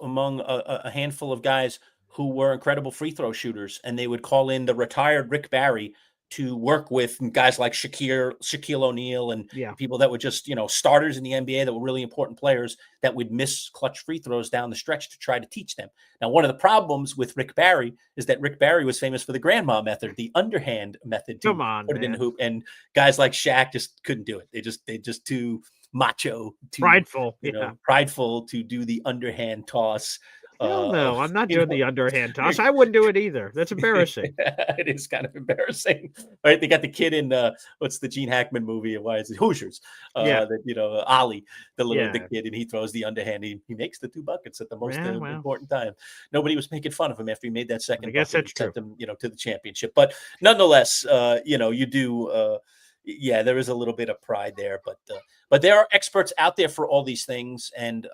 among a handful of guys who were incredible free throw shooters, and they would call in the retired Rick Barry to work with guys like Shaquille O'Neal and people that were just, starters in the NBA that were really important players that would miss clutch free throws down the stretch to try to teach them. Now, one of the problems with Rick Barry is that Rick Barry was famous for the grandma method, the underhand method to put it in the hoop, and guys like Shaq just couldn't do it. They just too macho, prideful, prideful to do the underhand toss. No, I'm not doing the underhand toss. I wouldn't do it either. That's embarrassing. It is kind of embarrassing, right? They got the kid in what's the Gene Hackman movie? Why is it Hoosiers? That Ollie, the kid, and he throws the underhand. He makes the 2 buckets at the most important time. Nobody was making fun of him after he made that second. I guess that's true. Sent them, to the championship. But nonetheless, you do. There is a little bit of pride there, but there are experts out there for all these things. And,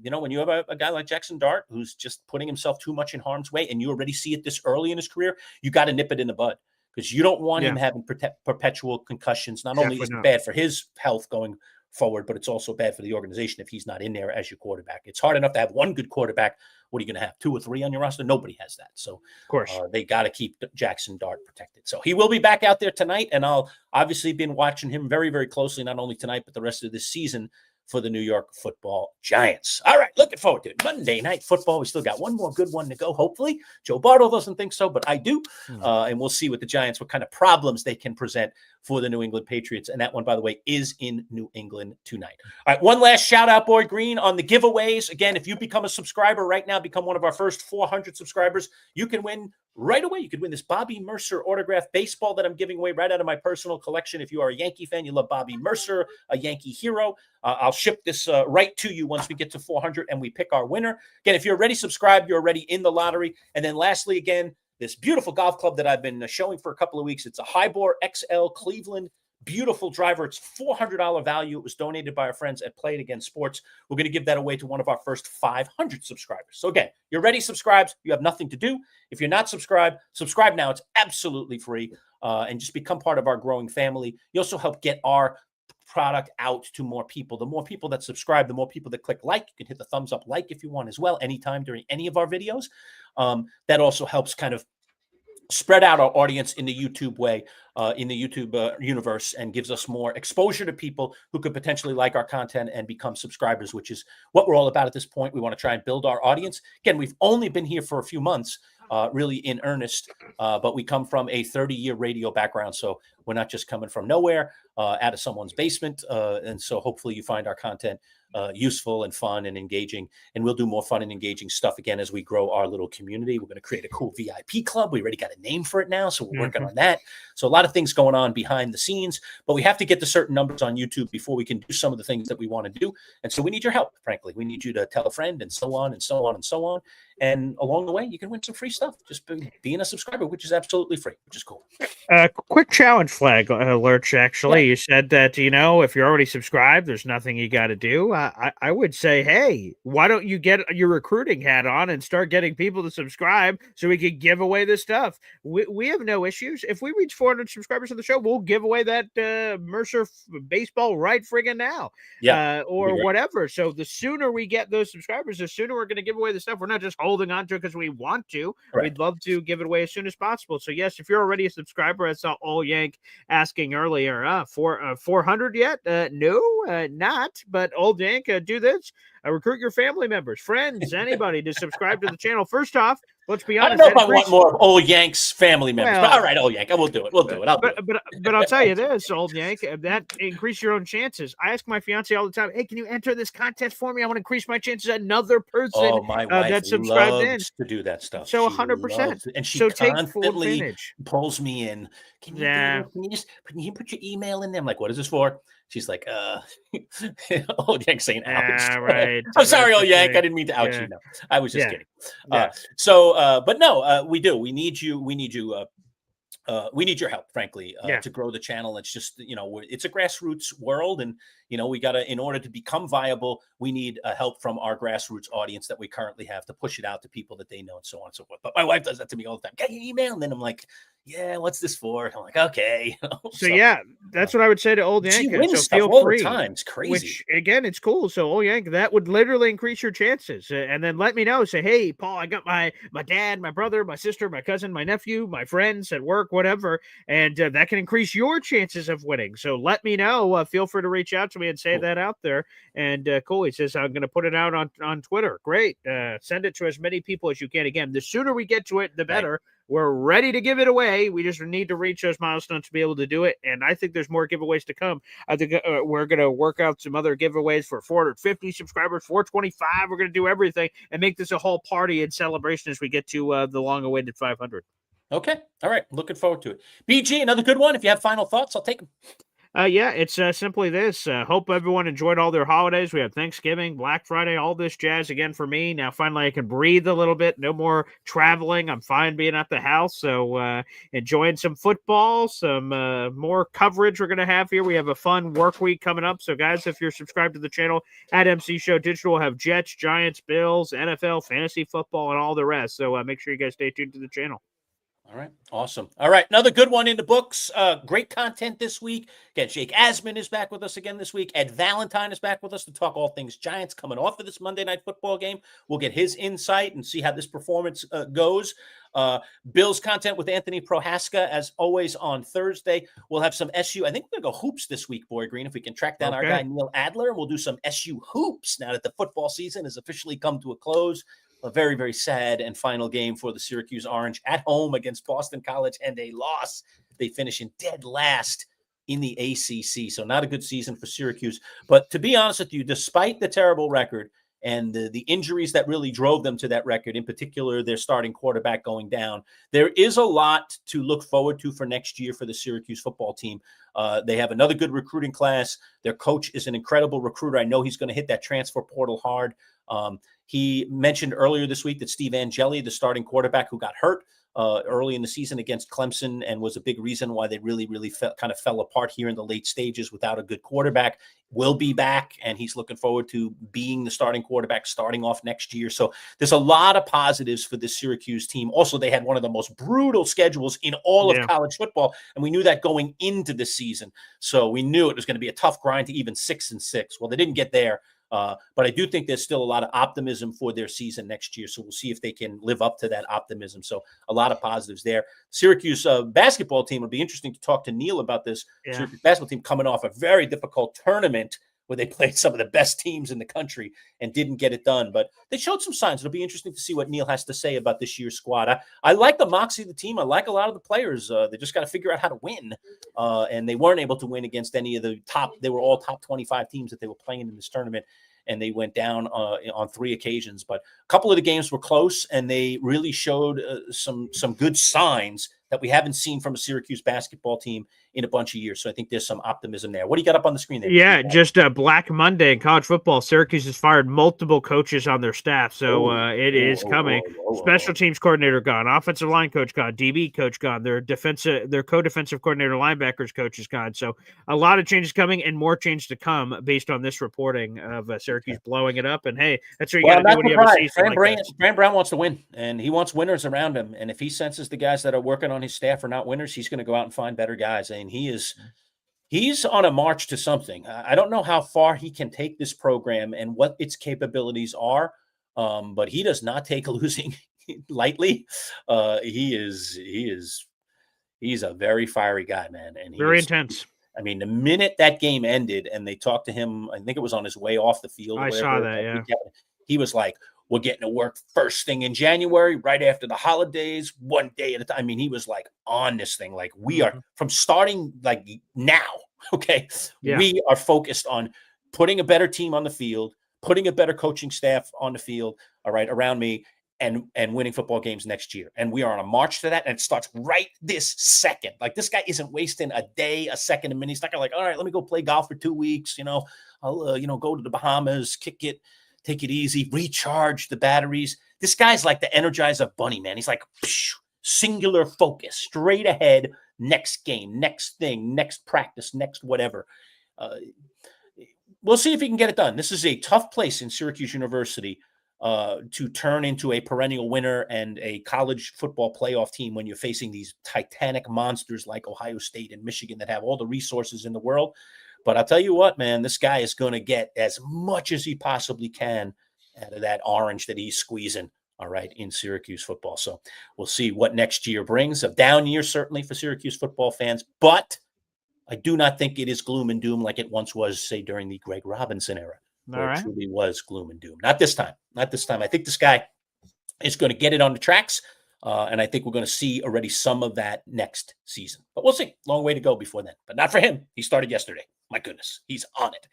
when you have a guy like Jackson Dart, who's just putting himself too much in harm's way, and you already see it this early in his career, you got to nip it in the bud because you don't want him having perpetual concussions. Not only is it bad for his health going forward, but it's also bad for the organization if he's not in there as your quarterback. It's hard enough to have one good quarterback. What are you going to have, 2 or 3 on your roster? Nobody has that. So of course they got to keep Jackson Dart protected. So he will be back out there tonight. And I'll obviously been watching him very, very closely, not only tonight, but the rest of this season for the New York Football Giants. All right, looking forward to it. Monday Night Football. We still got one more good one to go, hopefully. Joe Bartle doesn't think so, but I do. And we'll see with the Giants what kind of problems they can present for the New England Patriots. And that one, by the way, is in New England tonight. All right, one last shout out, Boy Green, on the giveaways. Again, if you become a subscriber right now, become one of our first 400 subscribers, you can win right away. You could win this Bobby Mercer autographed baseball that I'm giving away right out of my personal collection. If you are a Yankee fan, you love Bobby Mercer, a Yankee hero. I'll ship this right to you once we get to 400 and we pick our winner. Again, if you're already subscribed, you're already in the lottery. And then lastly, again, this beautiful golf club that I've been showing for a couple of weeks. It's a Highbore XL Cleveland. Beautiful driver. It's $400 value. It was donated by our friends at Play It Again Sports. We're going to give that away to one of our first 500 subscribers. So again, you're already subscribed. You have nothing to do. If you're not subscribed, subscribe now. It's absolutely free. And just become part of our growing family. You also help get our product out to more people. The more people that subscribe, the more people that click like. You can hit the thumbs up like if you want as well, anytime during any of our videos. That also helps kind of spread out our audience in the YouTube way, in the YouTube universe, and gives us more exposure to people who could potentially like our content and become subscribers, which is what we're all about at this point. We want to try and build our audience. Again, we've only been here for a few months, really in earnest, but we come from a 30-year radio background, so we're not just coming from nowhere, out of someone's basement, and so hopefully you find our content useful and fun and engaging, and we'll do more fun and engaging stuff again as we grow our little community. We're going to create a cool VIP club. We already got a name for it now, so we're working on that. So a lot of things going on behind the scenes, but we have to get to certain numbers on YouTube before we can do some of the things that we want to do. And so we need your help, frankly. We need you to tell a friend, and so on and so on and so on. And along the way, you can win some free stuff. Just being a subscriber, which is absolutely free, which is cool. Quick challenge flag alert, actually. Yeah. You said that, if you're already subscribed, there's nothing you got to do. I would say, hey, why don't you get your recruiting hat on and start getting people to subscribe so we can give away this stuff? We have no issues. If we reach 400 subscribers on the show, we'll give away that Mercer baseball right friggin' now. Or whatever. So the sooner we get those subscribers, the sooner we're going to give away the stuff. We're not just holding on to it because we want to. Right. We'd love to give it away as soon as possible. So yes, if you're already a subscriber, I saw Old Yank asking earlier, 400 yet? No, not. But Old Yank, do this. Recruit your family members, friends, anybody to subscribe to the channel. First off, let's be honest. I don't know if I want more Old Yank's family members. Well, but all right, Old Yank, we'll do it. We'll do it. But I'll tell you this, Old Yank, that increase your own chances. I ask my fiance all the time, hey, can you enter this contest for me? I want to increase my chances. Another person my wife that subscribed in to do that stuff. So 100%. And she constantly pulls me in. Can you put your email in there? I'm like, what is this for? She's like, Old Yank saying ouch. Right. I'm sorry, Old Yank. I didn't mean to ouch you. No, I was just kidding. But no, we do. We need you. We need you. We need your help, frankly, to grow the channel. It's just, it's a grassroots world, and we got to, in order to become viable, we need help from our grassroots audience that we currently have to push it out to people that they know, and so on and so forth. But my wife does that to me all the time. Get your email, and then I'm like, yeah, what's this for? I'm like, okay. So that's what I would say to Old Yank. She wins stuff all the time. It's crazy. Which again, it's cool. So Old Yank, that would literally increase your chances. And then let me know. Say, hey, Paul, I got my dad, my brother, my sister, my cousin, my nephew, my friends at work, whatever, and that can increase your chances of winning. So let me know. Feel free to reach out to me and say that out there. And cool. He says, I'm going to put it out on Twitter. Great. Send it to as many people as you can. Again, the sooner we get to it, the better. Right. We're ready to give it away. We just need to reach those milestones to be able to do it. And I think there's more giveaways to come. I think we're going to work out some other giveaways for 450 subscribers, 425. We're going to do everything and make this a whole party and celebration as we get to the long-awaited 500. Okay. All right. Looking forward to it. BG, another good one. If you have final thoughts, I'll take them. It's simply this. Hope everyone enjoyed all their holidays. We have Thanksgiving, Black Friday, all this jazz again for me. Now, finally, I can breathe a little bit. No more traveling. I'm fine being at the house. So enjoying some football, some more coverage we're going to have here. We have a fun work week coming up. So, guys, if you're subscribed to the channel at MC Show Digital, we'll have Jets, Giants, Bills, NFL, fantasy football, and all the rest. So make sure you guys stay tuned to the channel. All right. Awesome. All right. Another good one in the books. Great content this week. Again, Jake Asman is back with us again this week. Ed Valentine is back with us to talk all things Giants coming off of this Monday Night Football game. We'll get his insight and see how this performance goes. Bill's content with Anthony Prohaska, as always, on Thursday. We'll have some SU. I think we're going to go hoops this week, Boy Green, if we can track down our guy, Neil Adler. We'll do some SU hoops now that the football season has officially come to a close. A very, very sad and final game for the Syracuse Orange at home against Boston College, and a loss. They finish in dead last in the ACC. So not a good season for Syracuse. But to be honest with you, despite the terrible record and the injuries that really drove them to that record, in particular their starting quarterback going down, there is a lot to look forward to for next year for the Syracuse football team. They have another good recruiting class. Their coach is an incredible recruiter. I know he's going to hit that transfer portal hard. He mentioned earlier this week that Steve Angeli, the starting quarterback who got hurt early in the season against Clemson and was a big reason why they really kind of fell apart here in the late stages without a good quarterback, will be back, and he's looking forward to being the starting quarterback starting off next year. So there's a lot of positives for this Syracuse team. Also, they had one of the most brutal schedules in all of college football, and we knew that going into the season. So we knew it was going to be a tough grind to even 6-6. Well, they didn't get there. But I do think there's still a lot of optimism for their season next year. So we'll see if they can live up to that optimism. So a lot of positives there. Syracuse basketball team, would be interesting to talk to Neil about this. Syracuse basketball team coming off a very difficult tournament where they played some of the best teams in the country and didn't get it done. But they showed some signs. It'll be interesting to see what Neil has to say about this year's squad. I like the moxie of the team. I like a lot of the players. They just got to figure out how to win. And they weren't able to win against any of the top. They were all top 25 teams that they were playing in this tournament. And they went down on 3 occasions. But a couple of the games were close, and they really showed some good signs that we haven't seen from a Syracuse basketball team in a bunch of years. So I think there's some optimism there. What do you got up on the screen there? Yeah, just Black Monday in college football. Syracuse has fired multiple coaches on their staff, so it is coming. Special teams coordinator gone, offensive line coach gone, DB coach gone, their co-defensive coordinator linebackers coach is gone. So a lot of changes coming and more change to come based on this reporting of Syracuse blowing it up. And hey, that's what you got to do when you have a season like that. Grant Brown wants to win, and he wants winners around him. And if he senses the guys that are working on his staff are not winners, he's going to go out and find better guys. And he's on a march to something. I don't know how far he can take this program and what its capabilities are, but he does not take losing lightly. He's a very fiery guy, man, and very intense. I mean, the minute that game ended and they talked to him, I think it was on his way off the field. I saw that. Yeah, he was like, "We're getting to work first thing in January, right after the holidays, one day at a time." I mean, he was like on this thing. Like, we are from starting like now. Okay. Yeah. We are focused on putting a better team on the field, putting a better coaching staff on the field. All right. Around me and winning football games next year. And we are on a march to that. And it starts right this second. Like, this guy isn't wasting a day, a second, a minute. He's not gonna like, all right, let me go play golf for 2 weeks. I'll, go to the Bahamas, kick it, take it easy, recharge the batteries. This guy's like the Energizer Bunny, man. He's like singular focus, straight ahead, next game, next thing, next practice, next whatever. We'll see if he can get it done. This is a tough place in Syracuse University to turn into a perennial winner and a college football playoff team when you're facing these titanic monsters like Ohio State and Michigan that have all the resources in the world. But I'll tell you what, man, this guy is going to get as much as he possibly can out of that orange that he's squeezing, all right, in Syracuse football. So we'll see what next year brings. A down year, certainly, for Syracuse football fans. But I do not think it is gloom and doom like it once was, say, during the Greg Robinson era. Where it truly was gloom and doom. Not this time. Not this time. I think this guy is going to get it on the tracks. And I think we're going to see already some of that next season. But we'll see. Long way to go before then. But not for him. He started yesterday. My goodness. He's on it.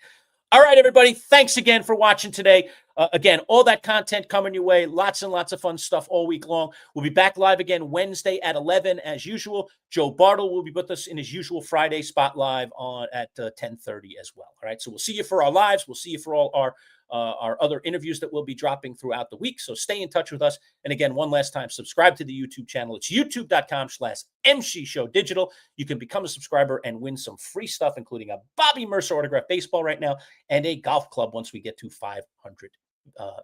All right, everybody. Thanks again for watching today. Again, all that content coming your way. Lots and lots of fun stuff all week long. We'll be back live again Wednesday at 11 as usual. Joe Bartle will be with us in his usual Friday spot live at 10:30 as well. All right, so we'll see you for our lives. We'll see you for all our other interviews that we'll be dropping throughout the week. So stay in touch with us. And again, one last time, subscribe to the YouTube channel. It's youtube.com/MC Show Digital. You can become a subscriber and win some free stuff, including a Bobby Mercer autographed baseball right now and a golf club once we get to 500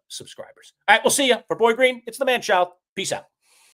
subscribers. All right, we'll see you. For Boy Green, it's the Manchild. Peace out.